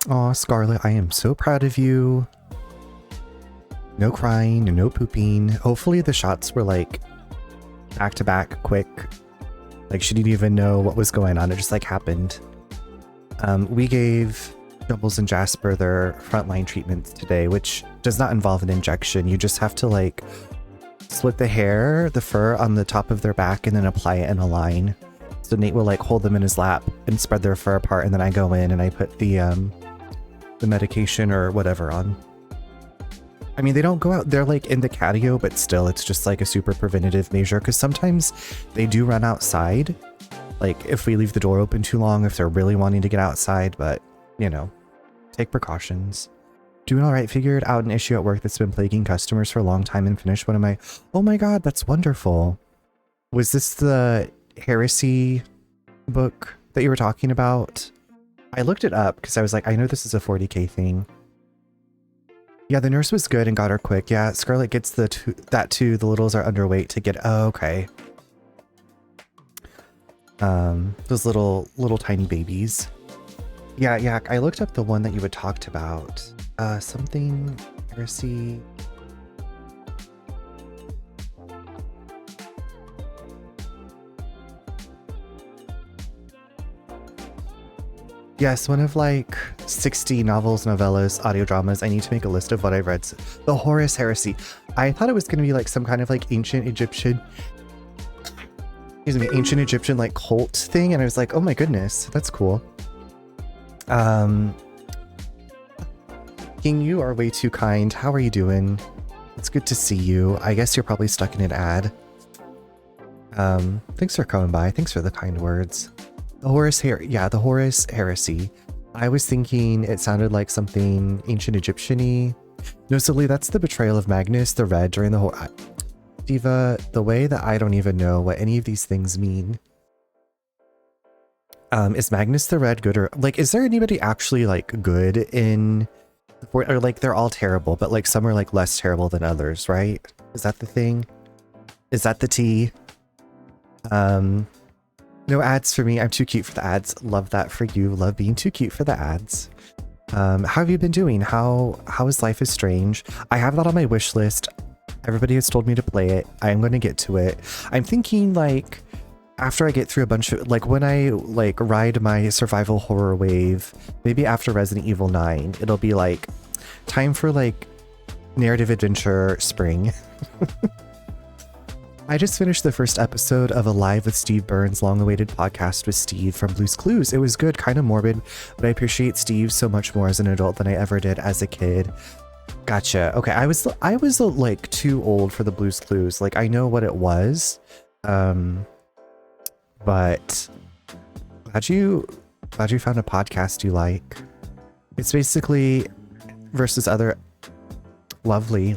Aw, Scarlett, I am so proud of you. No crying and no pooping. Hopefully the shots were like back to back quick. Like she didn't even know what was going on. It just like happened. We gave Jumbles and Jasper their frontline treatments today, which does not involve an injection. You just have to like split the hair, the fur on the top of their back and then apply it in a line. So Nate will like hold them in his lap and spread their fur apart, and then I go in and I put the medication or whatever on. I mean, they don't go out, they're like in the catio, but still it's just like a super preventative measure because sometimes they do run outside. Like if we leave the door open too long, if they're really wanting to get outside, but you know, take precautions. Doing all right, figured out an issue at work that's been plaguing customers for a long time and finished one of my, oh my God, that's wonderful. Was this the heresy book that you were talking about? I looked it up because I was like, I know this is a 40K thing. Yeah, the nurse was good and got her quick. Yeah, Scarlett gets that too. The littles are underweight to get, oh, okay. Those little tiny babies. Yeah, I looked up the one that you had talked about. Something heresy. Yes, one of like 60 novels, novellas, audio dramas. I need to make a list of what I've read. The Horus Heresy. I thought it was going to be like some kind of like ancient Egyptian, ancient Egyptian like cult thing. And I was like, oh my goodness, that's cool. King, you are way too kind. How are you doing? It's good to see you. I guess you're probably stuck in an ad. Thanks for coming by. Thanks for the kind words. The Horus Heresy. I was thinking it sounded like something ancient Egyptian-y. No, silly, that's the betrayal of Magnus the Red during the whole... Diva, the way that I don't even know what any of these things mean. Is Magnus the Red good or... Like, is there anybody actually, like, good in... Or, like, they're all terrible, but, like, some are, like, less terrible than others, right? Is that the thing? Is that the tea? No ads for me. I'm too cute for the ads. Love that for you. Love being too cute for the ads. How have you been doing? How is Life is Strange? I have that on my wish list. Everybody has told me to play it. I am going to get to it. I'm thinking like after I get through a bunch of like when I like ride my survival horror wave, maybe after Resident Evil 9, it'll be like time for like narrative adventure spring. I just finished the first episode of a Live with Steve Burns long-awaited podcast with Steve from Blue's Clues. It was good, kind of morbid, but I appreciate Steve so much more as an adult than I ever did as a kid. Gotcha. Okay, I was like too old for the Blue's Clues. Like I know what it was, but glad you found a podcast you like. It's basically versus other lovely.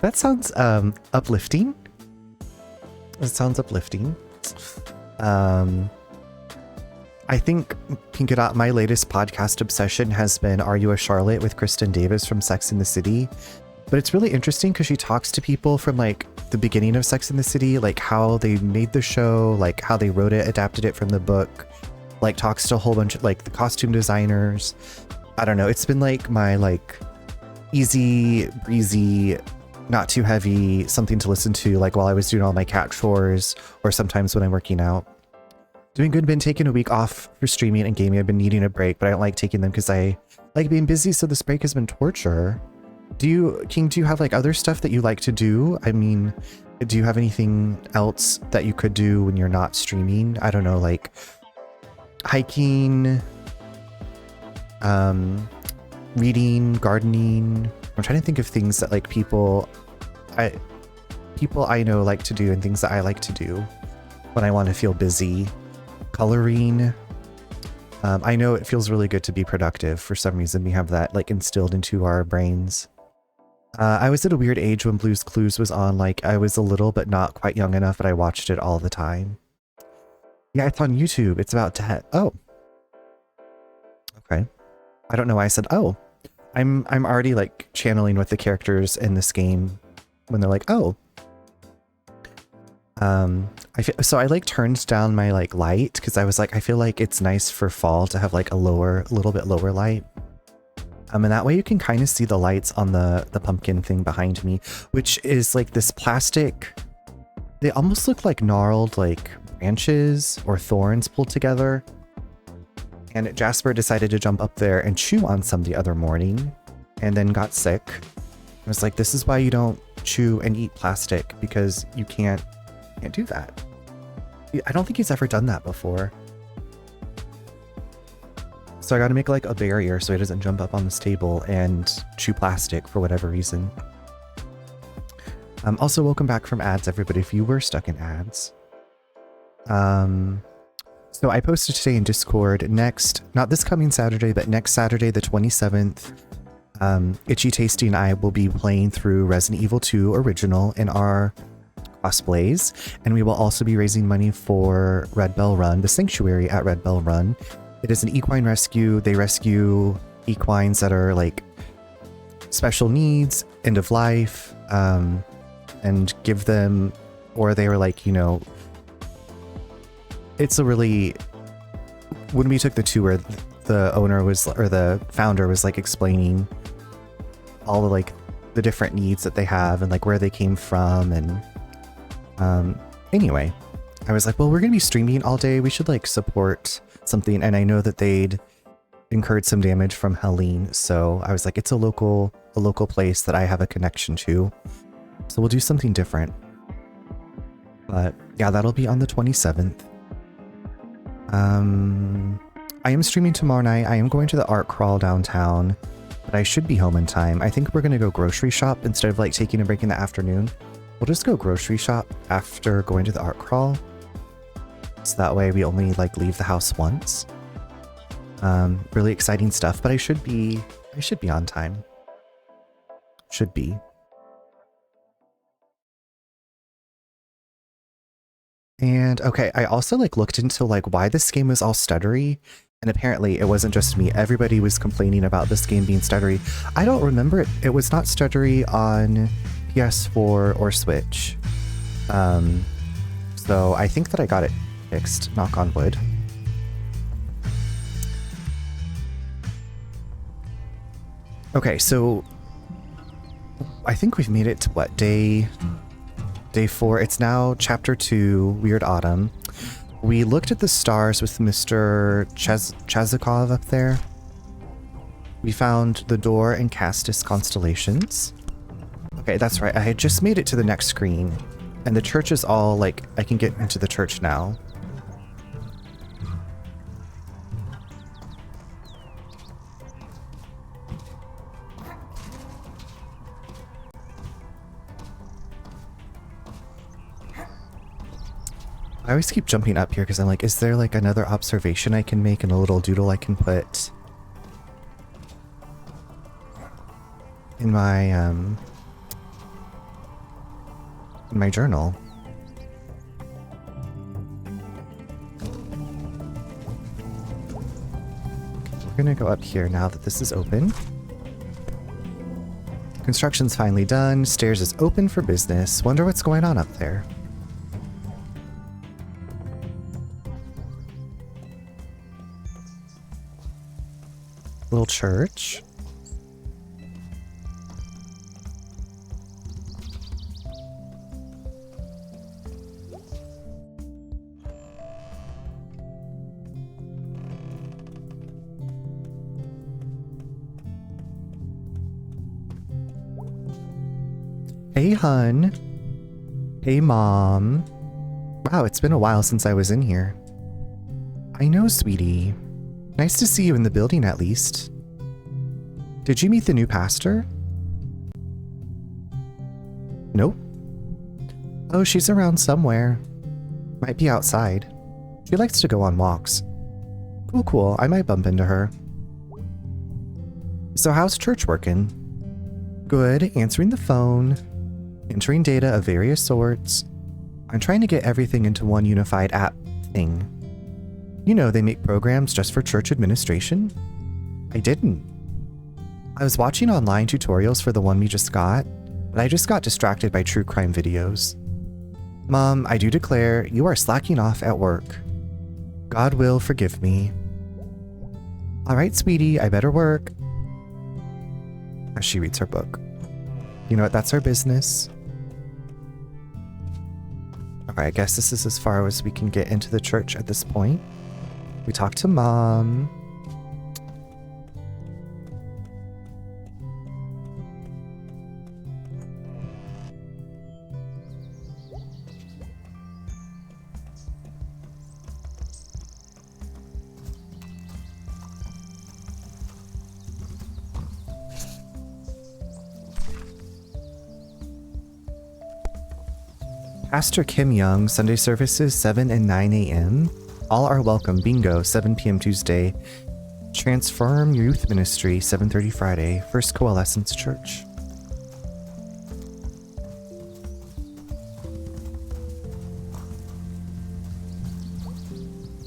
That sounds uplifting. It sounds uplifting. I think Pink It Up, my latest podcast obsession has been Are You a Charlotte with Kristen Davis from Sex and the City. But it's really interesting because she talks to people from like the beginning of Sex and the City, like how they made the show, like how they wrote it, adapted it from the book, like talks to a whole bunch of like the costume designers. I don't know. It's been like my like easy breezy, not too heavy, something to listen to like while I was doing all my cat chores or sometimes when I'm working out. Doing good, been taking a week off for streaming and gaming. I've been needing a break, but I don't like taking them because I like being busy, so this break has been torture. King, do you have like other stuff that you like to do? I mean, do you have anything else that you could do when you're not streaming? I don't know, like hiking, reading, gardening. I'm trying to think of things that like people I know like to do and things that I like to do when I want to feel busy. Coloring. I know it feels really good to be productive. For some reason, we have that like instilled into our brains. I was at a weird age when Blue's Clues was on. Like I was a little, but not quite young enough, but I watched it all the time. Yeah, it's on YouTube. It's about death. Oh. Okay. I don't know why I said, oh. I'm already like channeling with the characters in this game when they're like, oh. So I like turned down my like light because I was like, I feel like it's nice for fall to have like a little bit lower light. And that way you can kind of see the lights on the pumpkin thing behind me, which is like this plastic. They almost look like gnarled like branches or thorns pulled together. And Jasper decided to jump up there and chew on some the other morning and then got sick. I was like, this is why you don't chew and eat plastic, because you can't do that. I don't think he's ever done that before. So I got to make like a barrier so he doesn't jump up on this table and chew plastic for whatever reason. Also, welcome back from ads, everybody, if you were stuck in ads. So I posted today in Discord, not this coming Saturday, but next Saturday, the 27th, Itchy Tasty and I will be playing through Resident Evil 2 Original in our cosplays, and we will also be raising money for Red Bell Run, the sanctuary at Red Bell Run. It is an equine rescue. They rescue equines that are like special needs, end of life, and give them, or they were like, you know, it's a really, when we took the tour, the owner was, or the founder was like explaining all the like the different needs that they have and like where they came from. And anyway, I was like, well, we're gonna be streaming all day, we should like support something. And I know that they'd incurred some damage from Helene, so I was like, it's a local place that I have a connection to, so we'll do something different. But yeah, that'll be on the 27th. I am streaming tomorrow night. I am going to the art crawl downtown, but I should be home in time. I think we're gonna go grocery shop instead of like taking a break in the afternoon. We'll just go grocery shop after going to the art crawl, so that way we only like leave the house once. Really exciting stuff, but I should be on time. Should be. And okay, I also like looked into like why this game was all stuttery, and apparently it wasn't just me. Everybody was complaining about this game being stuttery. I don't remember it. It was not stuttery on PS4 or Switch. So I think that I got it fixed, knock on wood. Okay, so I think we've made it to what, day 4. It's now chapter 2, Weird Autumn. We looked at the stars with Mr. Chazikov up there. We found the Door and Castus constellations. Okay, that's right. I had just made it to the next screen, and the church is all like, I can get into the church now. I always keep jumping up here because I'm like, is there like another observation I can make and a little doodle I can put in my journal? We're gonna go up here now that this is open. Construction's finally done. Stairs is open for business. Wonder what's going on up there. Little church. Hey, hun. Hey, Mom. Wow, it's been a while since I was in here. I know, sweetie. Nice to see you in the building, at least. Did you meet the new pastor? Nope. Oh, she's around somewhere. Might be outside. She likes to go on walks. Cool, cool. I might bump into her. So how's church working? Good. Answering the phone. Entering data of various sorts. I'm trying to get everything into one unified app thing. You know, they make programs just for church administration. I didn't. I was watching online tutorials for the one we just got, but I just got distracted by true crime videos. Mom, I do declare you are slacking off at work. God will forgive me. All right, sweetie, I better work. As she reads her book. You know what? That's our business. Okay, I guess this is as far as we can get into the church at this point. We talked to Mom. Pastor Kim Young, Sunday services 7 and 9 a.m. All are welcome. Bingo, 7 p.m. Tuesday. Transform Youth Ministry, 7:30 Friday. First Coalescence Church.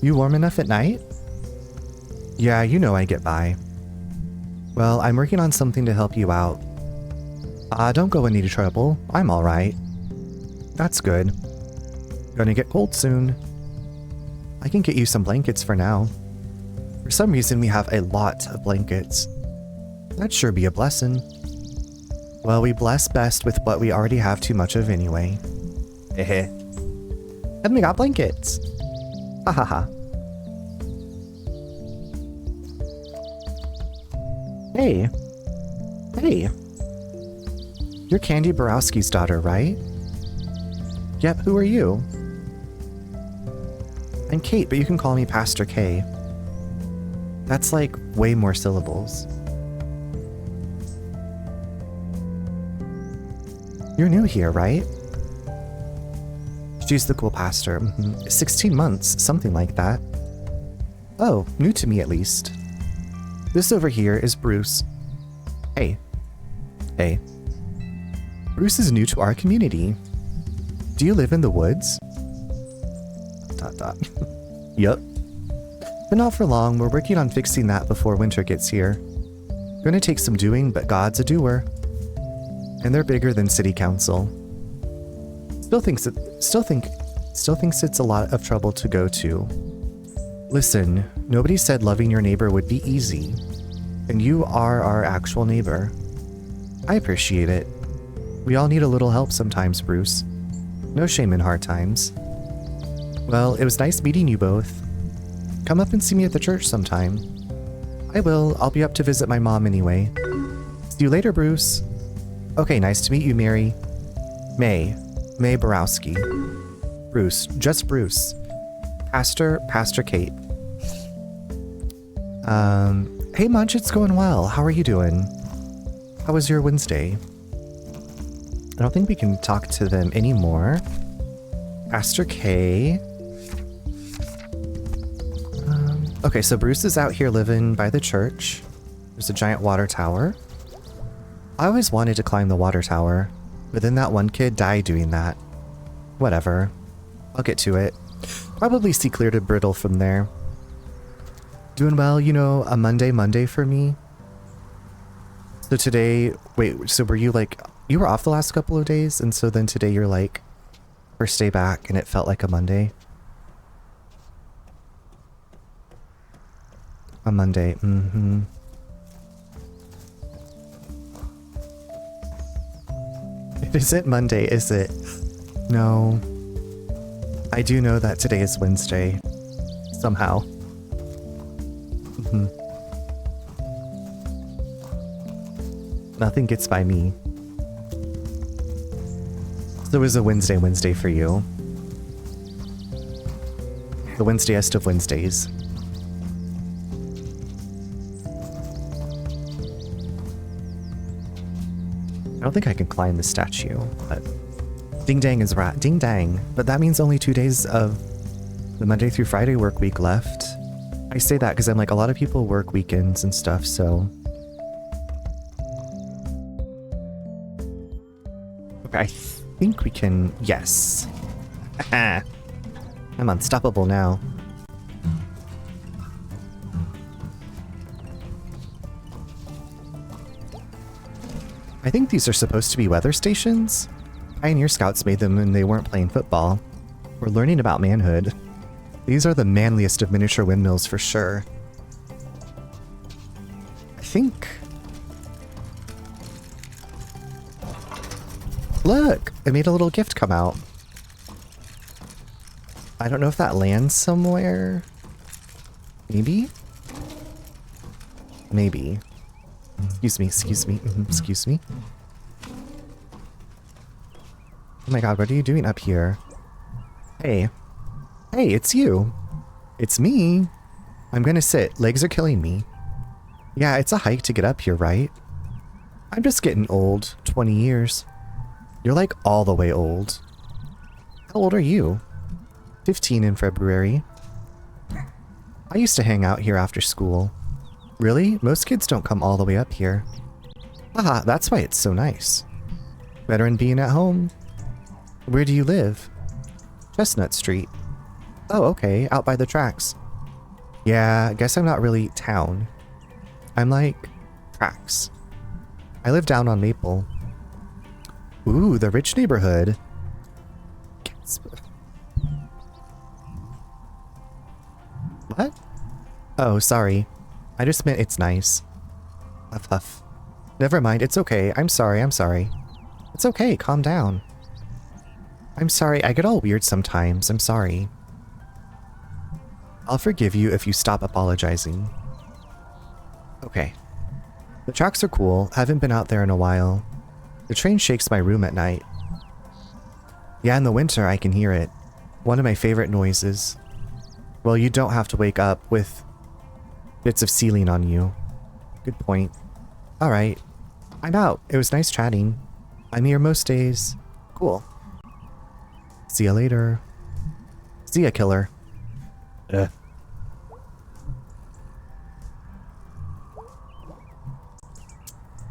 You warm enough at night? Yeah, you know I get by. Well, I'm working on something to help you out. Don't go in any trouble. I'm alright. That's good. Gonna get cold soon. I can get you some blankets for now. For some reason, we have a lot of blankets. That'd sure be a blessing. Well, we bless best with what we already have too much of anyway. Heh. And we got blankets. Ha ha ha. Hey. Hey. You're Candy Borowski's daughter, right? Yep, who are you? I'm Kate, but you can call me Pastor K. That's like way more syllables. You're new here, right? She's the cool pastor. 16 months, something like that. Oh, new to me at least. This over here is Bruce. Hey. Hey. Bruce is new to our community. Do you live in the woods? ... Yup. But not for long. We're working on fixing that before winter gets here. Gonna take some doing, but God's a doer. And they're bigger than city council. Still thinks it's a lot of trouble to go to. Listen, nobody said loving your neighbor would be easy. And you are our actual neighbor. I appreciate it. We all need a little help sometimes, Bruce. No shame in hard times. Well, it was nice meeting you both. Come up and see me at the church sometime. I will. I'll be up to visit my mom anyway. See you later, Bruce. Okay, nice to meet you, Mary. Mae Borowski. Bruce, just Bruce. Pastor Kate. Hey Munch, it's going well. How are you doing? How was your Wednesday? I don't think we can talk to them anymore. Pastor K. Okay, so Bruce is out here living by the church. There's a giant water tower. I always wanted to climb the water tower, but then that one kid died doing that. Whatever. I'll get to it. Probably see clear to Brittle from there. Doing well, you know, a Monday for me. So today, wait, so were you like, you were off the last couple of days, and so then today you're like, first day back, and it felt like a Monday? A Monday, It isn't Monday, is it? No. I do know that today is Wednesday. Somehow. Nothing gets by me. So it was a Wednesday for you. The Wednesdayest of Wednesdays. I don't think I can climb the statue, but ding dang is right. Ding dang. But that means only 2 days of the Monday through Friday work week left. I say that because I'm like, a lot of people work weekends and stuff, so. Okay, I think we can, yes. I'm unstoppable now. I think these are supposed to be weather stations. Pioneer Scouts made them when they weren't playing football. We're learning about manhood. These are the manliest of miniature windmills for sure. I think... Look! It made a little gift come out. I don't know if that lands somewhere. Maybe? Maybe. Excuse me, excuse me, excuse me. Oh my god, what are you doing up here? Hey. Hey, it's you. It's me. I'm gonna sit. Legs are killing me. Yeah, it's a hike to get up here, right? I'm just getting old. 20 years. You're like all the way old. How old are you? 15 in February. I used to hang out here after school. Really? Most kids don't come all the way up here. Haha, that's why it's so nice. Better than being at home. Where do you live? Chestnut Street. Oh, okay, out by the tracks. Yeah, I guess I'm not really town. I'm like tracks. I live down on Maple. Ooh, the rich neighborhood. What? Oh, sorry. I just meant it's nice. Huff huff. Never mind, it's okay. I'm sorry, I'm sorry. It's okay, calm down. I'm sorry, I get all weird sometimes. I'm sorry. I'll forgive you if you stop apologizing. Okay. The tracks are cool. Haven't been out there in a while. The train shakes my room at night. Yeah, in the winter I can hear it. One of my favorite noises. Well, you don't have to wake up with bits of ceiling on you. Good point. Alright. I'm out. It was nice chatting. I'm here most days. Cool. See ya later. See ya, killer.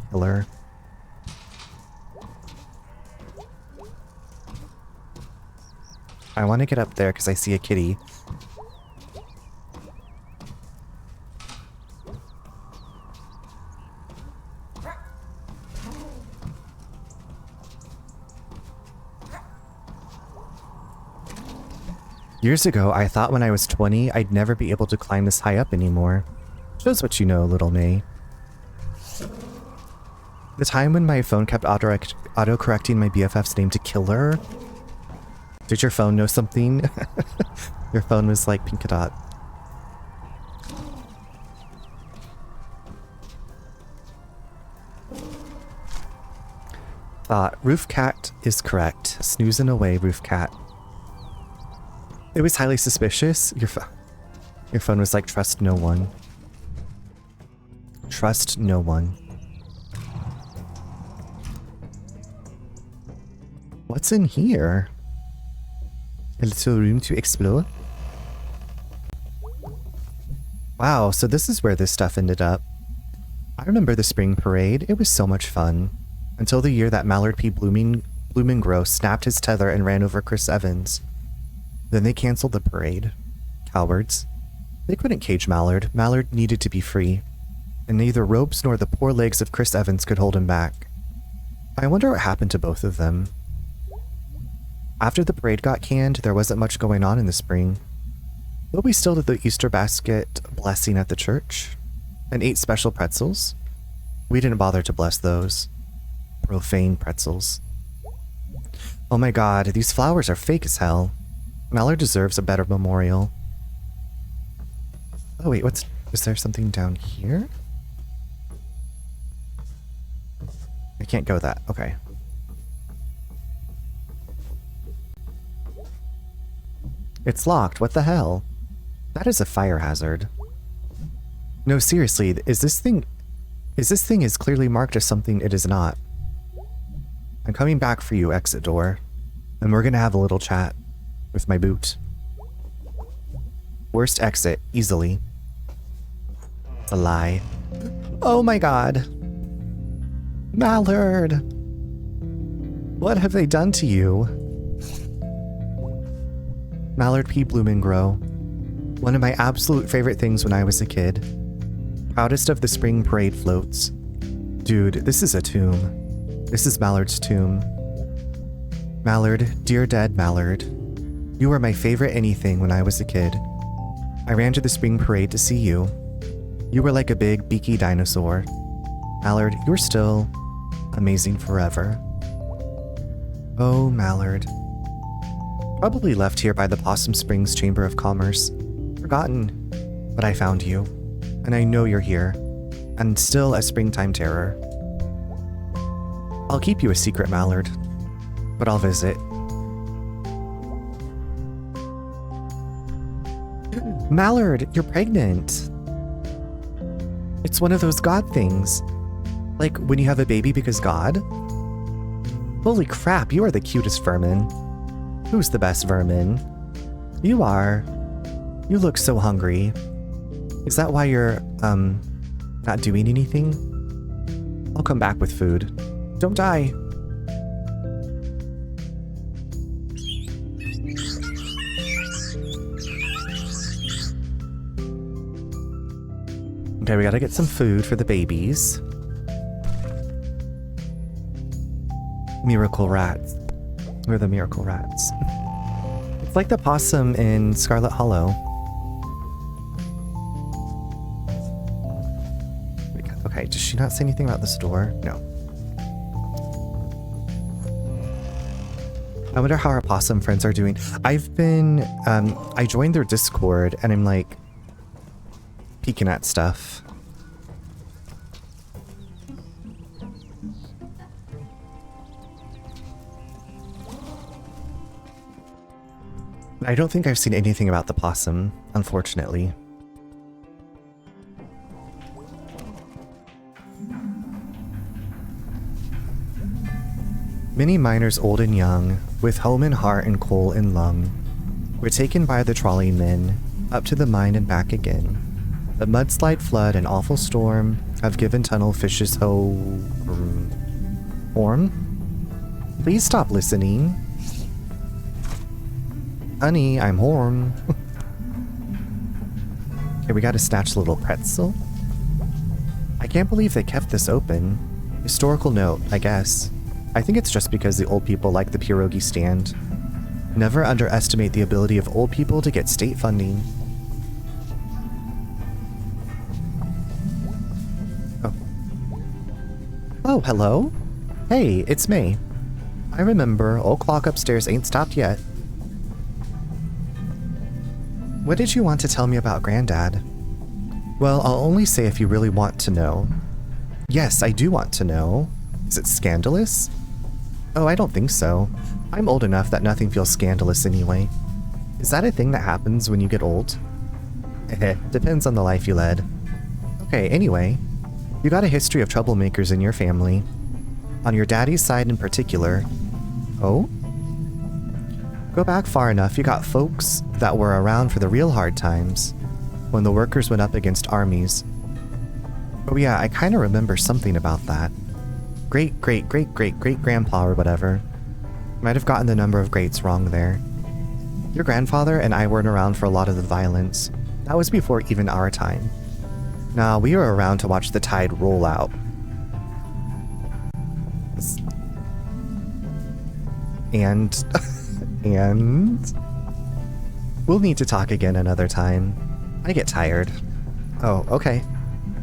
Killer. I want to get up there because I see a kitty. Years ago, I thought when I was 20, I'd never be able to climb this high up anymore. Shows what you know, little Mae. The time when my phone kept auto-correcting my BFF's name to Killer. Did your phone know something? Your phone was like Pinkadot. Thought, Roof Cat is correct. Snoozing away, Roof Cat. It was highly suspicious. Your phone was like, trust no one. Trust no one. What's in here? A little room to explore? Wow, so this is where this stuff ended up. I remember the spring parade. It was so much fun. Until the year that Mallard P. Bloomingrow snapped his tether and ran over Chris Evans. Then they canceled the parade. Cowards. They couldn't cage Mallard. Mallard needed to be free. And neither ropes nor the poor legs of Chris Evans could hold him back. I wonder what happened to both of them. After the parade got canned, there wasn't much going on in the spring. But we still did the Easter basket blessing at the church. And ate special pretzels. We didn't bother to bless those. Profane pretzels. Oh my god, these flowers are fake as hell. Mallard deserves a better memorial. Oh wait, is there something down here? I can't go that, okay. It's locked, what the hell? That is a fire hazard. No, seriously, is this thing as clearly marked as something it is not? I'm coming back for you, exit door. And we're gonna have a little chat. With my boot. Worst exit, easily. It's a lie. Oh my god. Mallard. What have they done to you? Mallard P. Bloomingrow. One of my absolute favorite things when I was a kid. Proudest of the spring parade floats. Dude, this is a tomb. This is Mallard's tomb. Mallard, dear dead Mallard. You were my favorite anything when I was a kid. I ran to the spring parade to see you. You were like a big, beaky dinosaur. Mallard, you're still amazing forever. Oh, Mallard. Probably left here by the Possum Springs Chamber of Commerce. Forgotten. But I found you. And I know you're here. And still a springtime terror. I'll keep you a secret, Mallard. But I'll visit. Mallard, you're pregnant. It's one of those God things. Like when you have a baby because God? Holy crap, you are the cutest vermin. Who's the best vermin? You are. You look so hungry. Is that why you're, not doing anything? I'll come back with food. Don't die. Okay, we gotta get some food for the babies. Miracle rats. We're the miracle rats. It's like the possum in Scarlet Hollow. Okay, does she not say anything about this door? No. I wonder how our possum friends are doing. I've been, I joined their Discord and I'm like, peeking at stuff. I don't think I've seen anything about the possum, unfortunately. Many miners old and young, with home and heart and coal and lung, were taken by the trolley men, up to the mine and back again. The mudslide, flood, and awful storm have given tunnel fishes horn? Please stop listening. Honey, I'm horn. Okay, we gotta snatch a little pretzel. I can't believe they kept this open. Historical note, I guess. I think it's just because the old people like the pierogi stand. Never underestimate the ability of old people to get state funding. Oh. Oh, hello? Hey, it's Mae. I remember, old clock upstairs ain't stopped yet. What did you want to tell me about Granddad? Well, I'll only say if you really want to know. Yes, I do want to know. Is it scandalous? Oh, I don't think so. I'm old enough that nothing feels scandalous anyway. Is that a thing that happens when you get old? Depends on the life you led. Okay, anyway. You got a history of troublemakers in your family. On your daddy's side in particular. Oh? Go back far enough, you got folks that were around for the real hard times, when the workers went up against armies. Oh yeah, I kinda remember something about that. Great-great-great-great-great-grandpa or whatever. Might have gotten the number of greats wrong there. Your grandfather and I weren't around for a lot of the violence. That was before even our time. Nah, we were around to watch the tide roll out. And... and... We'll need to talk again another time. I get tired. Oh, okay.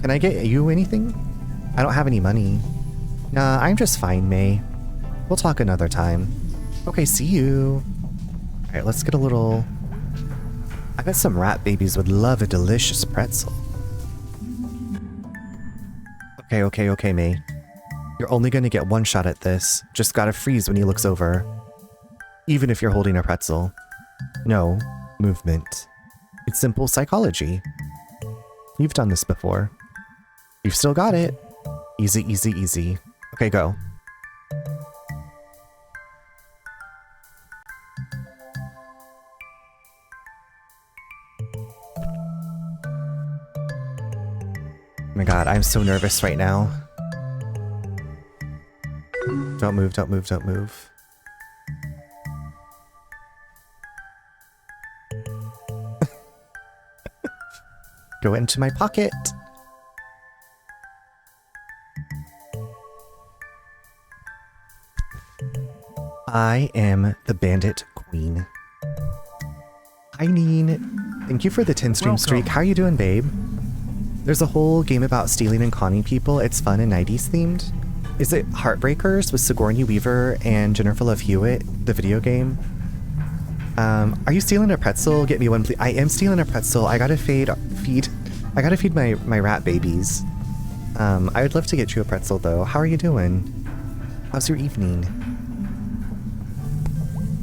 Can I get you anything? I don't have any money. Nah, I'm just fine, Mae. We'll talk another time. Okay, see you. Alright, let's get a little... I bet some rat babies would love a delicious pretzel. Okay, Mae. You're only gonna get one shot at this. Just gotta freeze when he looks over. Even if you're holding a pretzel. No, movement. It's simple psychology. You've done this before. You've still got it. Easy, easy, easy. Okay, go. Oh my god, I'm so nervous right now. Don't move, don't move, don't move. Go into my pocket. I am the bandit queen. Hi, Neen. Thank you for the 10-stream streak. How you doing, babe? There's a whole game about stealing and conning people. It's fun and 90s themed. Is it Heartbreakers with Sigourney Weaver and Jennifer Love Hewitt, the video game? Are you stealing a pretzel? Get me one, please. I am stealing a pretzel. I gotta feed my rat babies. I would love to get you a pretzel, though. How are you doing? How's your evening?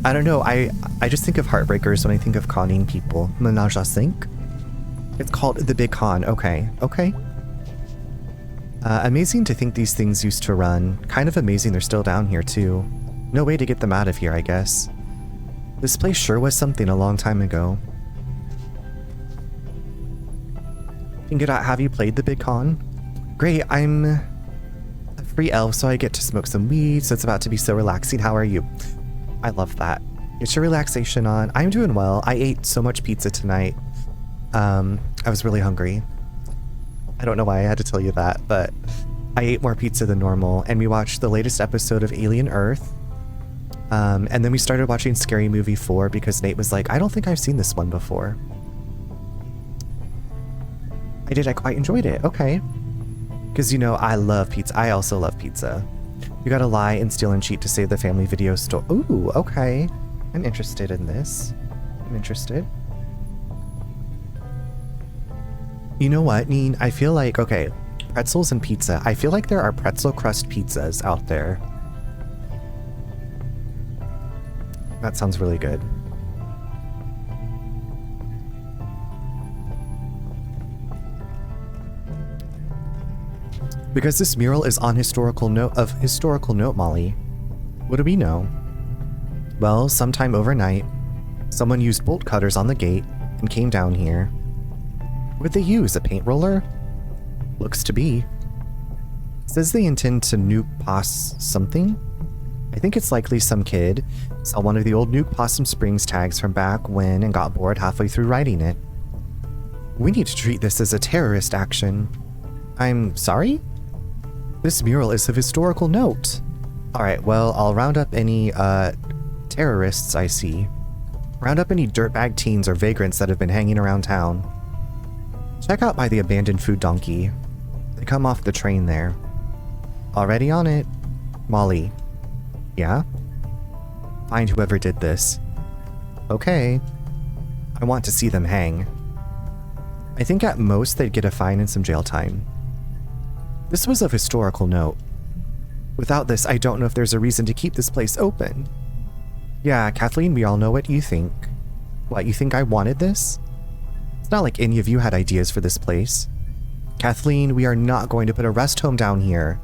I don't know. I just think of Heartbreakers when I think of conning people. Menage a cinq? It's called The Big Con. Okay. Okay. Amazing to think these things used to run. Kind of amazing they're still down here, too. No way to get them out of here, I guess. This place sure was something a long time ago. Have you played The Big Con? Great, I'm a free elf, so I get to smoke some weed, so it's about to be so relaxing. How are you? I love that. Get your relaxation on. I'm doing well. I ate so much pizza tonight. I was really hungry. I don't know why I had to tell you that, but I ate more pizza than normal, and we watched the latest episode of Alien Earth. And then we started watching Scary Movie 4 because Nate was like, I don't think I've seen this one before. I quite enjoyed it. Okay. Because, you know, I love pizza. I also love pizza. You gotta lie and steal and cheat to save the family video store. Ooh, okay. I'm interested in this. I'm interested. You know what, Neen? I feel like, okay, pretzels and pizza. I feel like there are pretzel crust pizzas out there. That sounds really good. Because this mural is on historical note, Molly. What do we know? Well, sometime overnight, someone used bolt cutters on the gate and came down here. What'd they use, a paint roller? Looks to be. Says they intend to nuke something? I think it's likely some kid saw one of the old nuke Possum Springs tags from back when and got bored halfway through writing it. We need to treat this as a terrorist action. I'm sorry? This mural is of historical note. Alright, well, I'll round up any, terrorists I see. Round up any dirtbag teens or vagrants that have been hanging around town. Check out by the abandoned food donkey. They come off the train there. Already on it. Molly. Yeah? Find whoever did this. Okay. I want to see them hang. I think at most they'd get a fine and some jail time. This was of historical note. Without this, I don't know if there's a reason to keep this place open. Yeah, Kathleen, we all know what you think. What, you think I wanted this? It's not like any of you had ideas for this place. Kathleen, we are not going to put a rest home down here.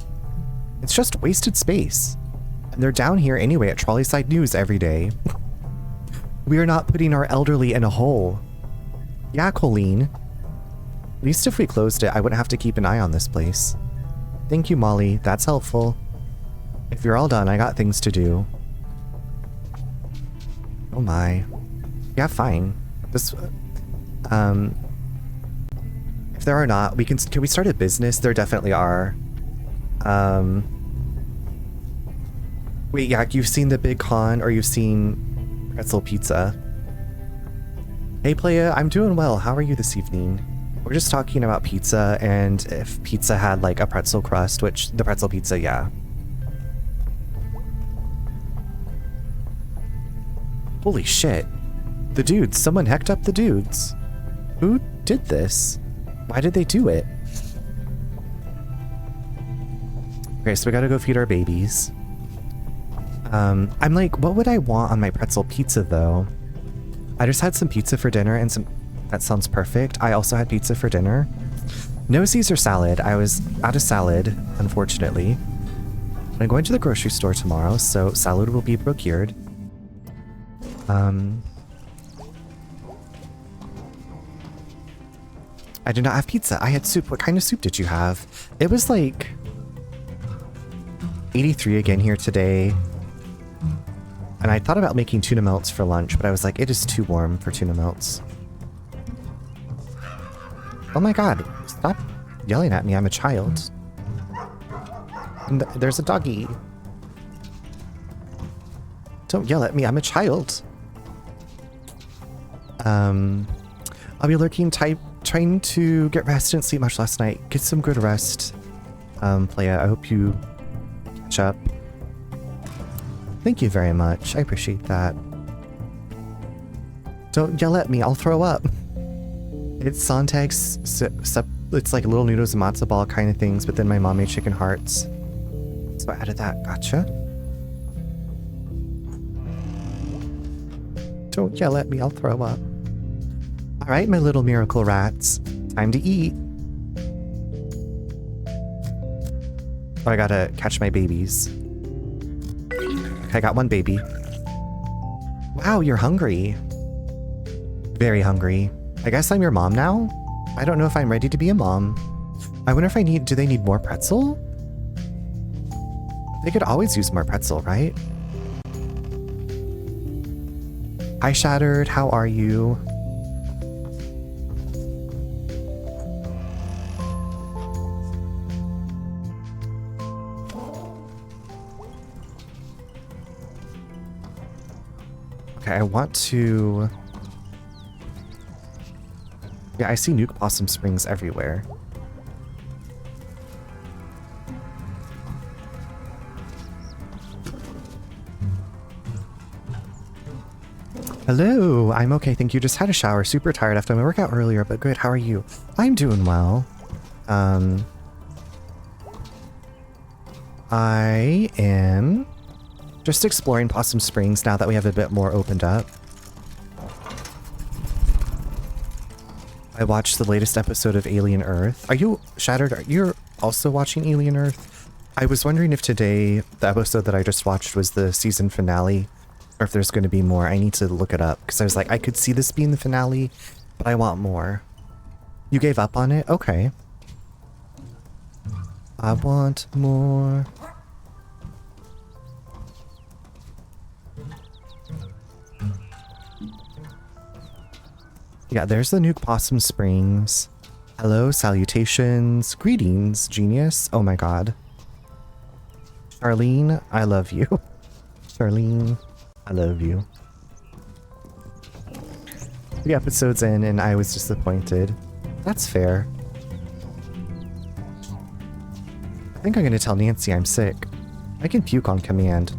It's just wasted space. And they're down here anyway at Trolley-Side News every day. We are not putting our elderly in a hole. Yeah, Colleen. At least if we closed it, I wouldn't have to keep an eye on this place. Thank you, Molly. That's helpful. If you're all done, I got things to do. Oh my. Yeah, fine. This, if there are not, can we start a business? There definitely are. Wait, yeah, you've seen The Big Con, or you've seen Pretzel Pizza. Hey, Playa, I'm doing well. How are you this evening? We're just talking about pizza, and if pizza had, like, a pretzel crust, which, the pretzel pizza, yeah. Holy shit. The dudes. Someone hecked up the dudes. Who did this? Why did they do it? Okay, so we gotta go feed our babies. I'm like, what would I want on my pretzel pizza, though? I just had some pizza for dinner and some... That sounds perfect. I also had pizza for dinner. No Caesar salad. I was out of salad, unfortunately. I'm going to the grocery store tomorrow, so salad will be procured. I did not have pizza. I had soup. What kind of soup did you have? It was like 83 again here today. And I thought about making tuna melts for lunch, but I was like, it is too warm for tuna melts. Oh my god, stop yelling at me. I'm a child. And there's a doggy. Don't yell at me, I'm a child. I'll be lurking trying to get rest. Didn't sleep much last night. Get some good rest. Playa, I hope you catch up. Thank you very much. I appreciate that. Don't yell at me, I'll throw up. It's Sontag's, it's like little noodles and matzo ball kind of things, but then my mom made chicken hearts. So I added that. Gotcha. Don't yell at me, I'll throw up. Alright, my little miracle rats. Time to eat. Oh, I gotta catch my babies. Okay, I got one baby. Wow, you're hungry. Very hungry. I guess I'm your mom now? I don't know if I'm ready to be a mom. I wonder if do they need more pretzel? They could always use more pretzel, right? Hi Shattered, how are you? Okay, I want to... Yeah, I see Nuke Possum Springs everywhere. Hello, I'm okay, thank you. Just had a shower, super tired after my workout earlier, but good, how are you? I'm doing well. I am just exploring Possum Springs now that we have a bit more opened up. I watched the latest episode of Alien Earth. Are you, Shattered, are you also watching Alien Earth? I was wondering if today, the episode that I just watched was the season finale, or if there's going to be more. I need to look it up, because I was like, I could see this being the finale, but I want more. You gave up on it? Okay. I want more. Yeah, there's the Nuke Possum Springs. Hello, salutations, greetings, genius. Oh my god. Charlene, I love you. Charlene, I love you. 3 episodes in and I was disappointed. That's fair. I think I'm gonna tell Nancy I'm sick. I can puke on command.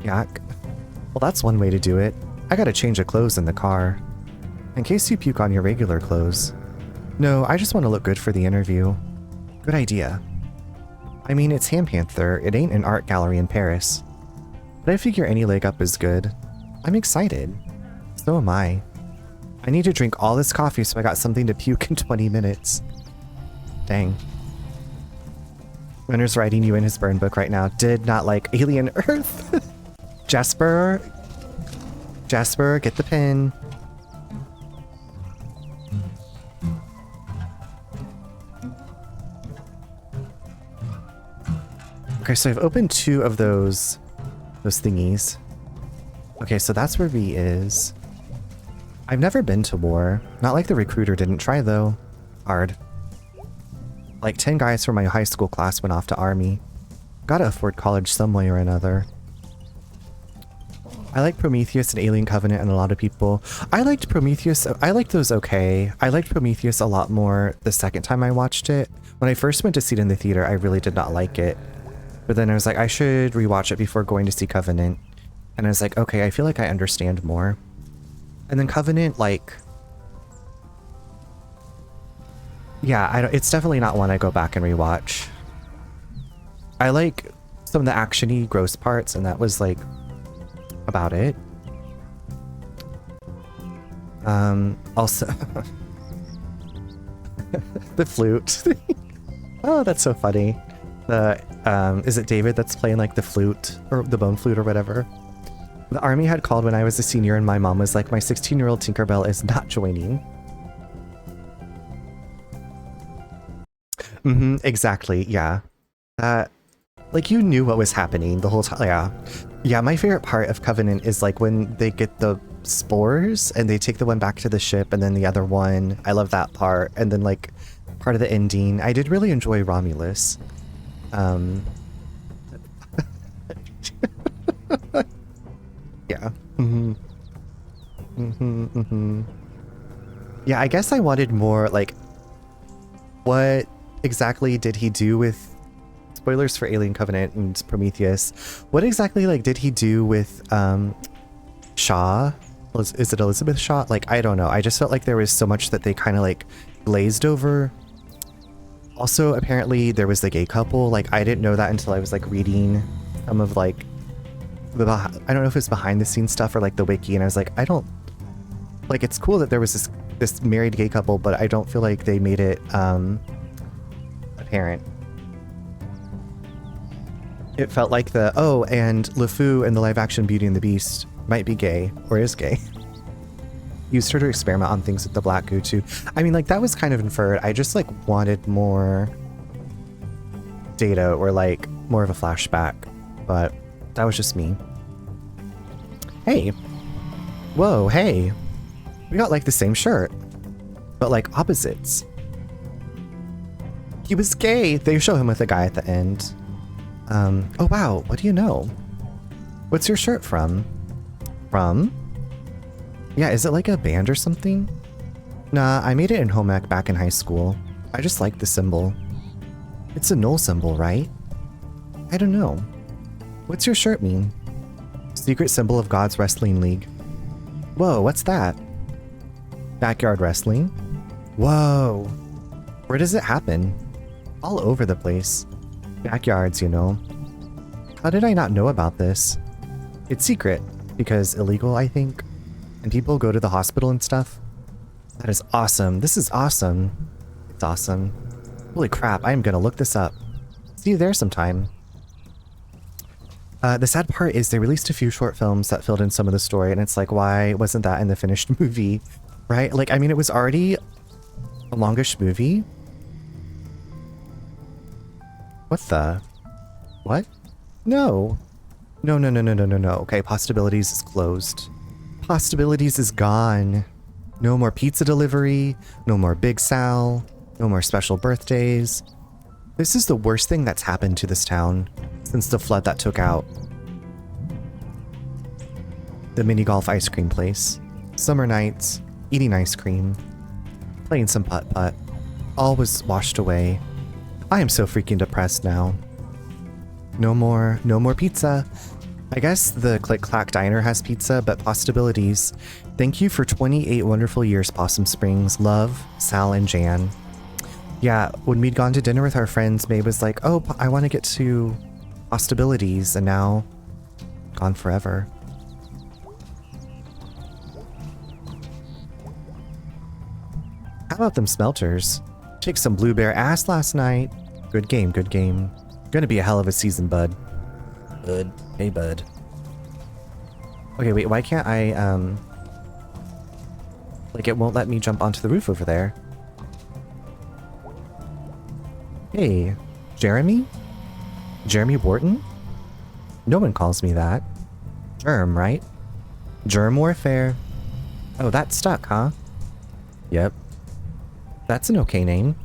Yuck. Well, that's one way to do it. I gotta change of clothes in the car. In case you puke on your regular clothes. No, I just want to look good for the interview. Good idea. I mean, it's Ham Panther. It ain't an art gallery in Paris. But I figure any leg up is good. I'm excited. So am I. I need to drink all this coffee so I got something to puke in 20 minutes. Dang. Renner's writing you in his burn book right now. Did not like Alien Earth. Jasper, get the pen. Okay, so I've opened 2 of those thingies. Okay, so that's where V is. I've never been to war. Not like the recruiter didn't try though. Hard. Like 10 guys from my high school class went off to army. Gotta afford college some way or another. I like Prometheus and Alien Covenant and a lot of people. I liked Prometheus. I liked those okay. I liked Prometheus a lot more the second time I watched it. When I first went to see it in the theater, I really did not like it. But then I was like, I should rewatch it before going to see Covenant. And I was like, okay, I feel like I understand more. And then Covenant, like... Yeah, it's definitely not one I go back and rewatch. I like some of the action-y, gross parts, and that was like... about it. Also... the flute. Oh, that's so funny. Is it David that's playing like the flute, or the bone flute or whatever? The army had called when I was a senior and my mom was like, my 16-year-old Tinkerbell is not joining. Exactly, yeah. Like you knew what was happening the whole time, yeah. Yeah, my favorite part of Covenant is like when they get the spores and they take the one back to the ship and then the other one. I love that part. And then like part of the ending. I did really enjoy Romulus. Yeah. Mm-hmm. Mm-hmm. Mm-hmm. Yeah, I guess I wanted more, like, what exactly did he do with, spoilers for Alien Covenant and Prometheus, what exactly, like, did he do with, Shaw? Is it Elizabeth Shaw? Like, I don't know. I just felt like there was so much that they kind of, like, glazed over. Also, apparently, there was the gay couple. Like, I didn't know that until I was, like, reading some of, like, I don't know if it's behind the scenes stuff or, like, the wiki, and I was like, I don't, like, it's cool that there was this married gay couple, but I don't feel like they made it, apparent. It felt like and LeFou in the live-action Beauty and the Beast might be gay, or is gay. Used her to experiment on things with the black goo, too. I mean, like, that was kind of inferred. I just, like, wanted more data or, like, more of a flashback. But that was just me. Hey. Whoa, hey. We got, like, the same shirt. But, like, opposites. He was gay. They show him with a guy at the end. Oh, wow. What do you know? What's your shirt from? From? Yeah, is it like a band or something? Nah, I made it in home ec back in high school. I just like the symbol. It's a null symbol, right? I don't know. What's your shirt mean? Secret symbol of God's Wrestling League. Whoa, what's that? Backyard wrestling? Whoa. Where does it happen? All over the place. Backyards, you know. How did I not know about this? It's secret, because illegal, I think. And people go to the hospital and stuff. That is awesome. This is awesome. It's awesome. Holy crap, I am gonna look this up. See you there sometime. The sad part is they released a few short films that filled in some of the story, and it's like, why wasn't that in the finished movie? Right? Like, I mean, it was already a longish movie. What the? What? No. No, no, no, no, no, no, no. Okay, Possibilities is closed. Possibilities is gone. No more pizza delivery. No more Big Sal. No more special birthdays. This is the worst thing that's happened to this town since the flood that took out the mini golf ice cream place. Summer nights, eating ice cream, playing some putt-putt. All was washed away. I am so freaking depressed now. No more pizza. I guess the Click Clack Diner has pizza, but Possibilities. Thank you for 28 wonderful years, Possum Springs. Love, Sal and Jan. Yeah, when we'd gone to dinner with our friends, Mae was like, oh, I want to get to Possibilities, and now gone forever. How about them smelters? Kicked some Blue Bear ass last night. Good game, good game. Gonna be a hell of a season, bud. Bud. Hey, bud. Okay, wait, why can't I, like, it won't let me jump onto the roof over there. Hey, Jeremy? Jeremy Wharton? No one calls me that. Germ, right? Germ warfare. Oh, that's stuck, huh? Yep. That's an okay name.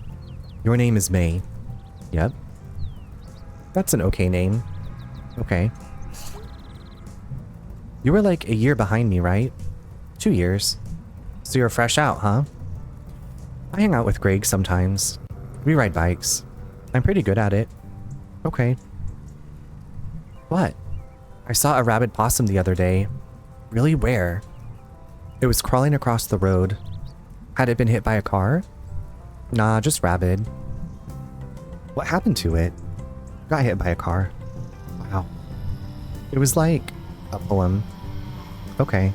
Your name is Mae. Yep. That's an okay name. Okay. You were like a year behind me, right? 2 years. So you're fresh out, huh? I hang out with Greg sometimes. We ride bikes. I'm pretty good at it. Okay. What? I saw a rabid possum the other day. Really, where? It was crawling across the road. Had it been hit by a car? Nah, just rabid. What happened to it? Got hit by a car. Wow. It was like a poem. Okay.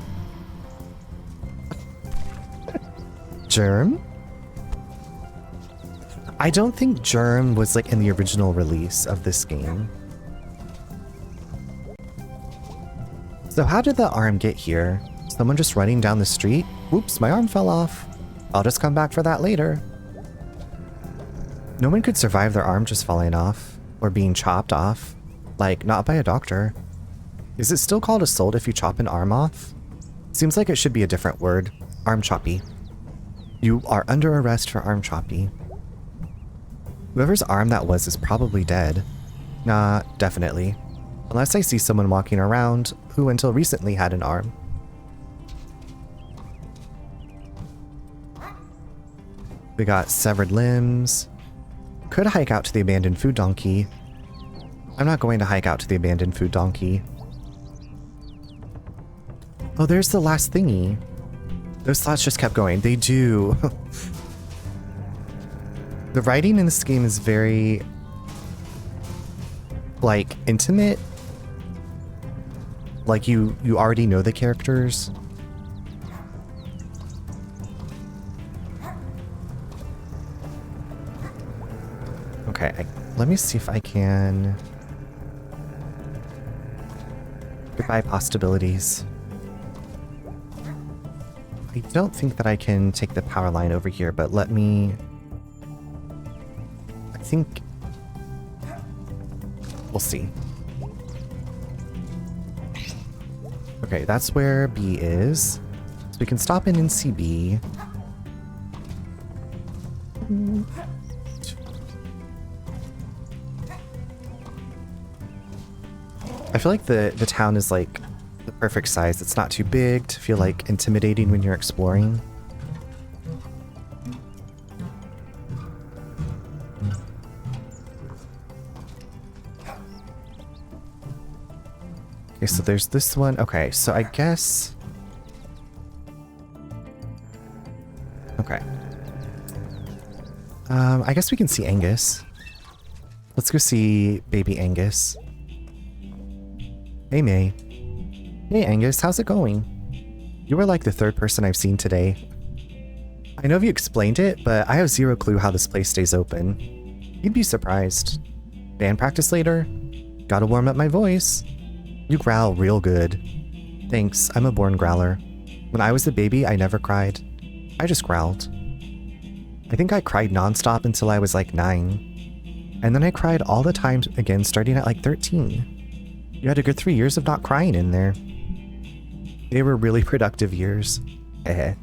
Germ? I don't think Germ was like in the original release of this game. So how did the arm get here? Someone just running down the street? Oops, my arm fell off. I'll just come back for that later. No one could survive their arm just falling off or being chopped off. Like, not by a doctor. Is it still called assault if you chop an arm off? Seems like it should be a different word. Arm choppy. You are under arrest for arm choppy. Whoever's arm that was is probably dead. Nah, definitely. Unless I see someone walking around who until recently had an arm. We got severed limbs. Could hike out to the abandoned food donkey. I'm not going to hike out to the abandoned food donkey. Oh, there's the last thingy. Those thoughts just kept going. They do. The writing in this game is very, like, intimate. Like you already know the characters. Okay, let me see if I can... Goodbye, possibilities. I don't think that I can take the power line over here, but let me... I think... We'll see. Okay, that's where B is. So we can stop in and see B. I feel like the town is like the perfect size. It's not too big to feel like intimidating when you're exploring. Okay, so there's this one. Okay, so I guess... Okay. I guess we can see Angus. Let's go see baby Angus. Hey, Mae. Hey, Angus, how's it going? You were like the third person I've seen today. I know you explained it, but I have zero clue how this place stays open. You'd be surprised. Band practice later? Gotta warm up my voice. You growl real good. Thanks, I'm a born growler. When I was a baby, I never cried. I just growled. I think I cried nonstop until I was like 9. And then I cried all the time again starting at like 13. You had a good 3 years of not crying in there. They were really productive years. I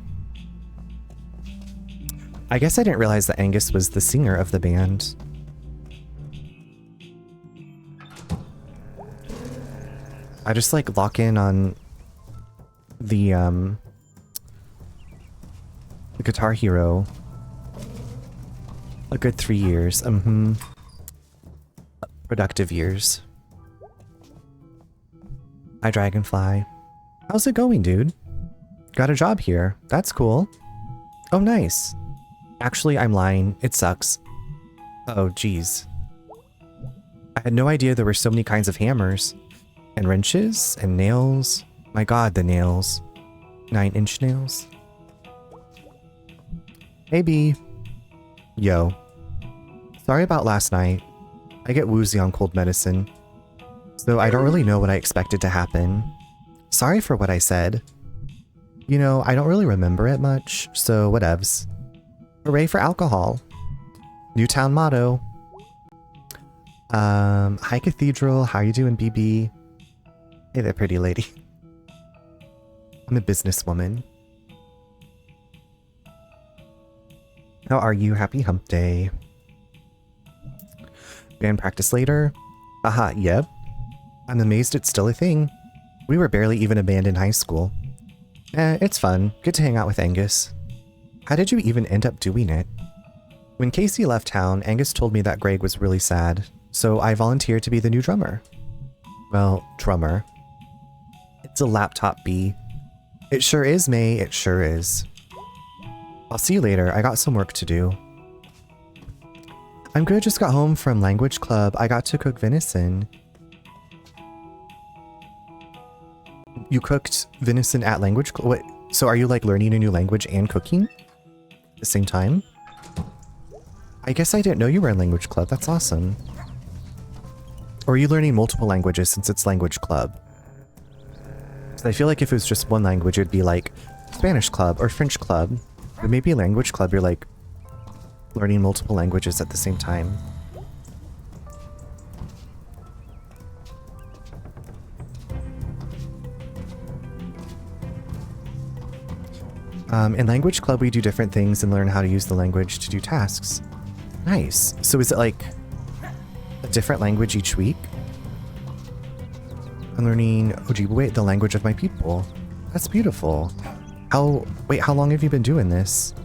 guess I didn't realize that Angus was the singer of the band. I just like lock in on the Guitar Hero. A good 3 years. Productive years. Hi, Dragonfly. How's it going, dude? Got a job here. That's cool. Oh, nice. Actually, I'm lying. It sucks. Oh, geez. I had no idea there were so many kinds of hammers. And wrenches and nails. My god, the nails. 9-inch nails. Maybe. Yo. Sorry about last night. I get woozy on cold medicine. So I don't really know what I expected to happen. Sorry for what I said. You know, I don't really remember it much, so whatevs. Hooray for alcohol. New town motto. Hi Cathedral, how you doing, BB? Hey there, pretty lady. I'm a businesswoman. How are you? Happy hump day. Band practice later? Aha, yep. I'm amazed it's still a thing. We were barely even a band in high school. It's fun. Good to hang out with Angus. How did you even end up doing it? When Casey left town, Angus told me that Greg was really sad, so I volunteered to be the new drummer. Well, drummer. It's a laptop bee. It sure is, Mae. It sure is. I'll see you later. I got some work to do. I'm good. Just got home from language club. I got to cook venison. You cooked venison at language club? What? So are you like learning a new language and cooking at the same time? I guess I didn't know you were in language club. That's awesome. Or are you learning multiple languages since it's language club? So I feel like if it was just one language, it'd be like Spanish club or French club. But maybe language club, you're like learning multiple languages at the same time. In language club, we do different things and learn how to use the language to do tasks. Nice. So is it like a different language each week? I'm learning Ojibwe, the language of my people. That's beautiful. Wait, how long have you been doing this?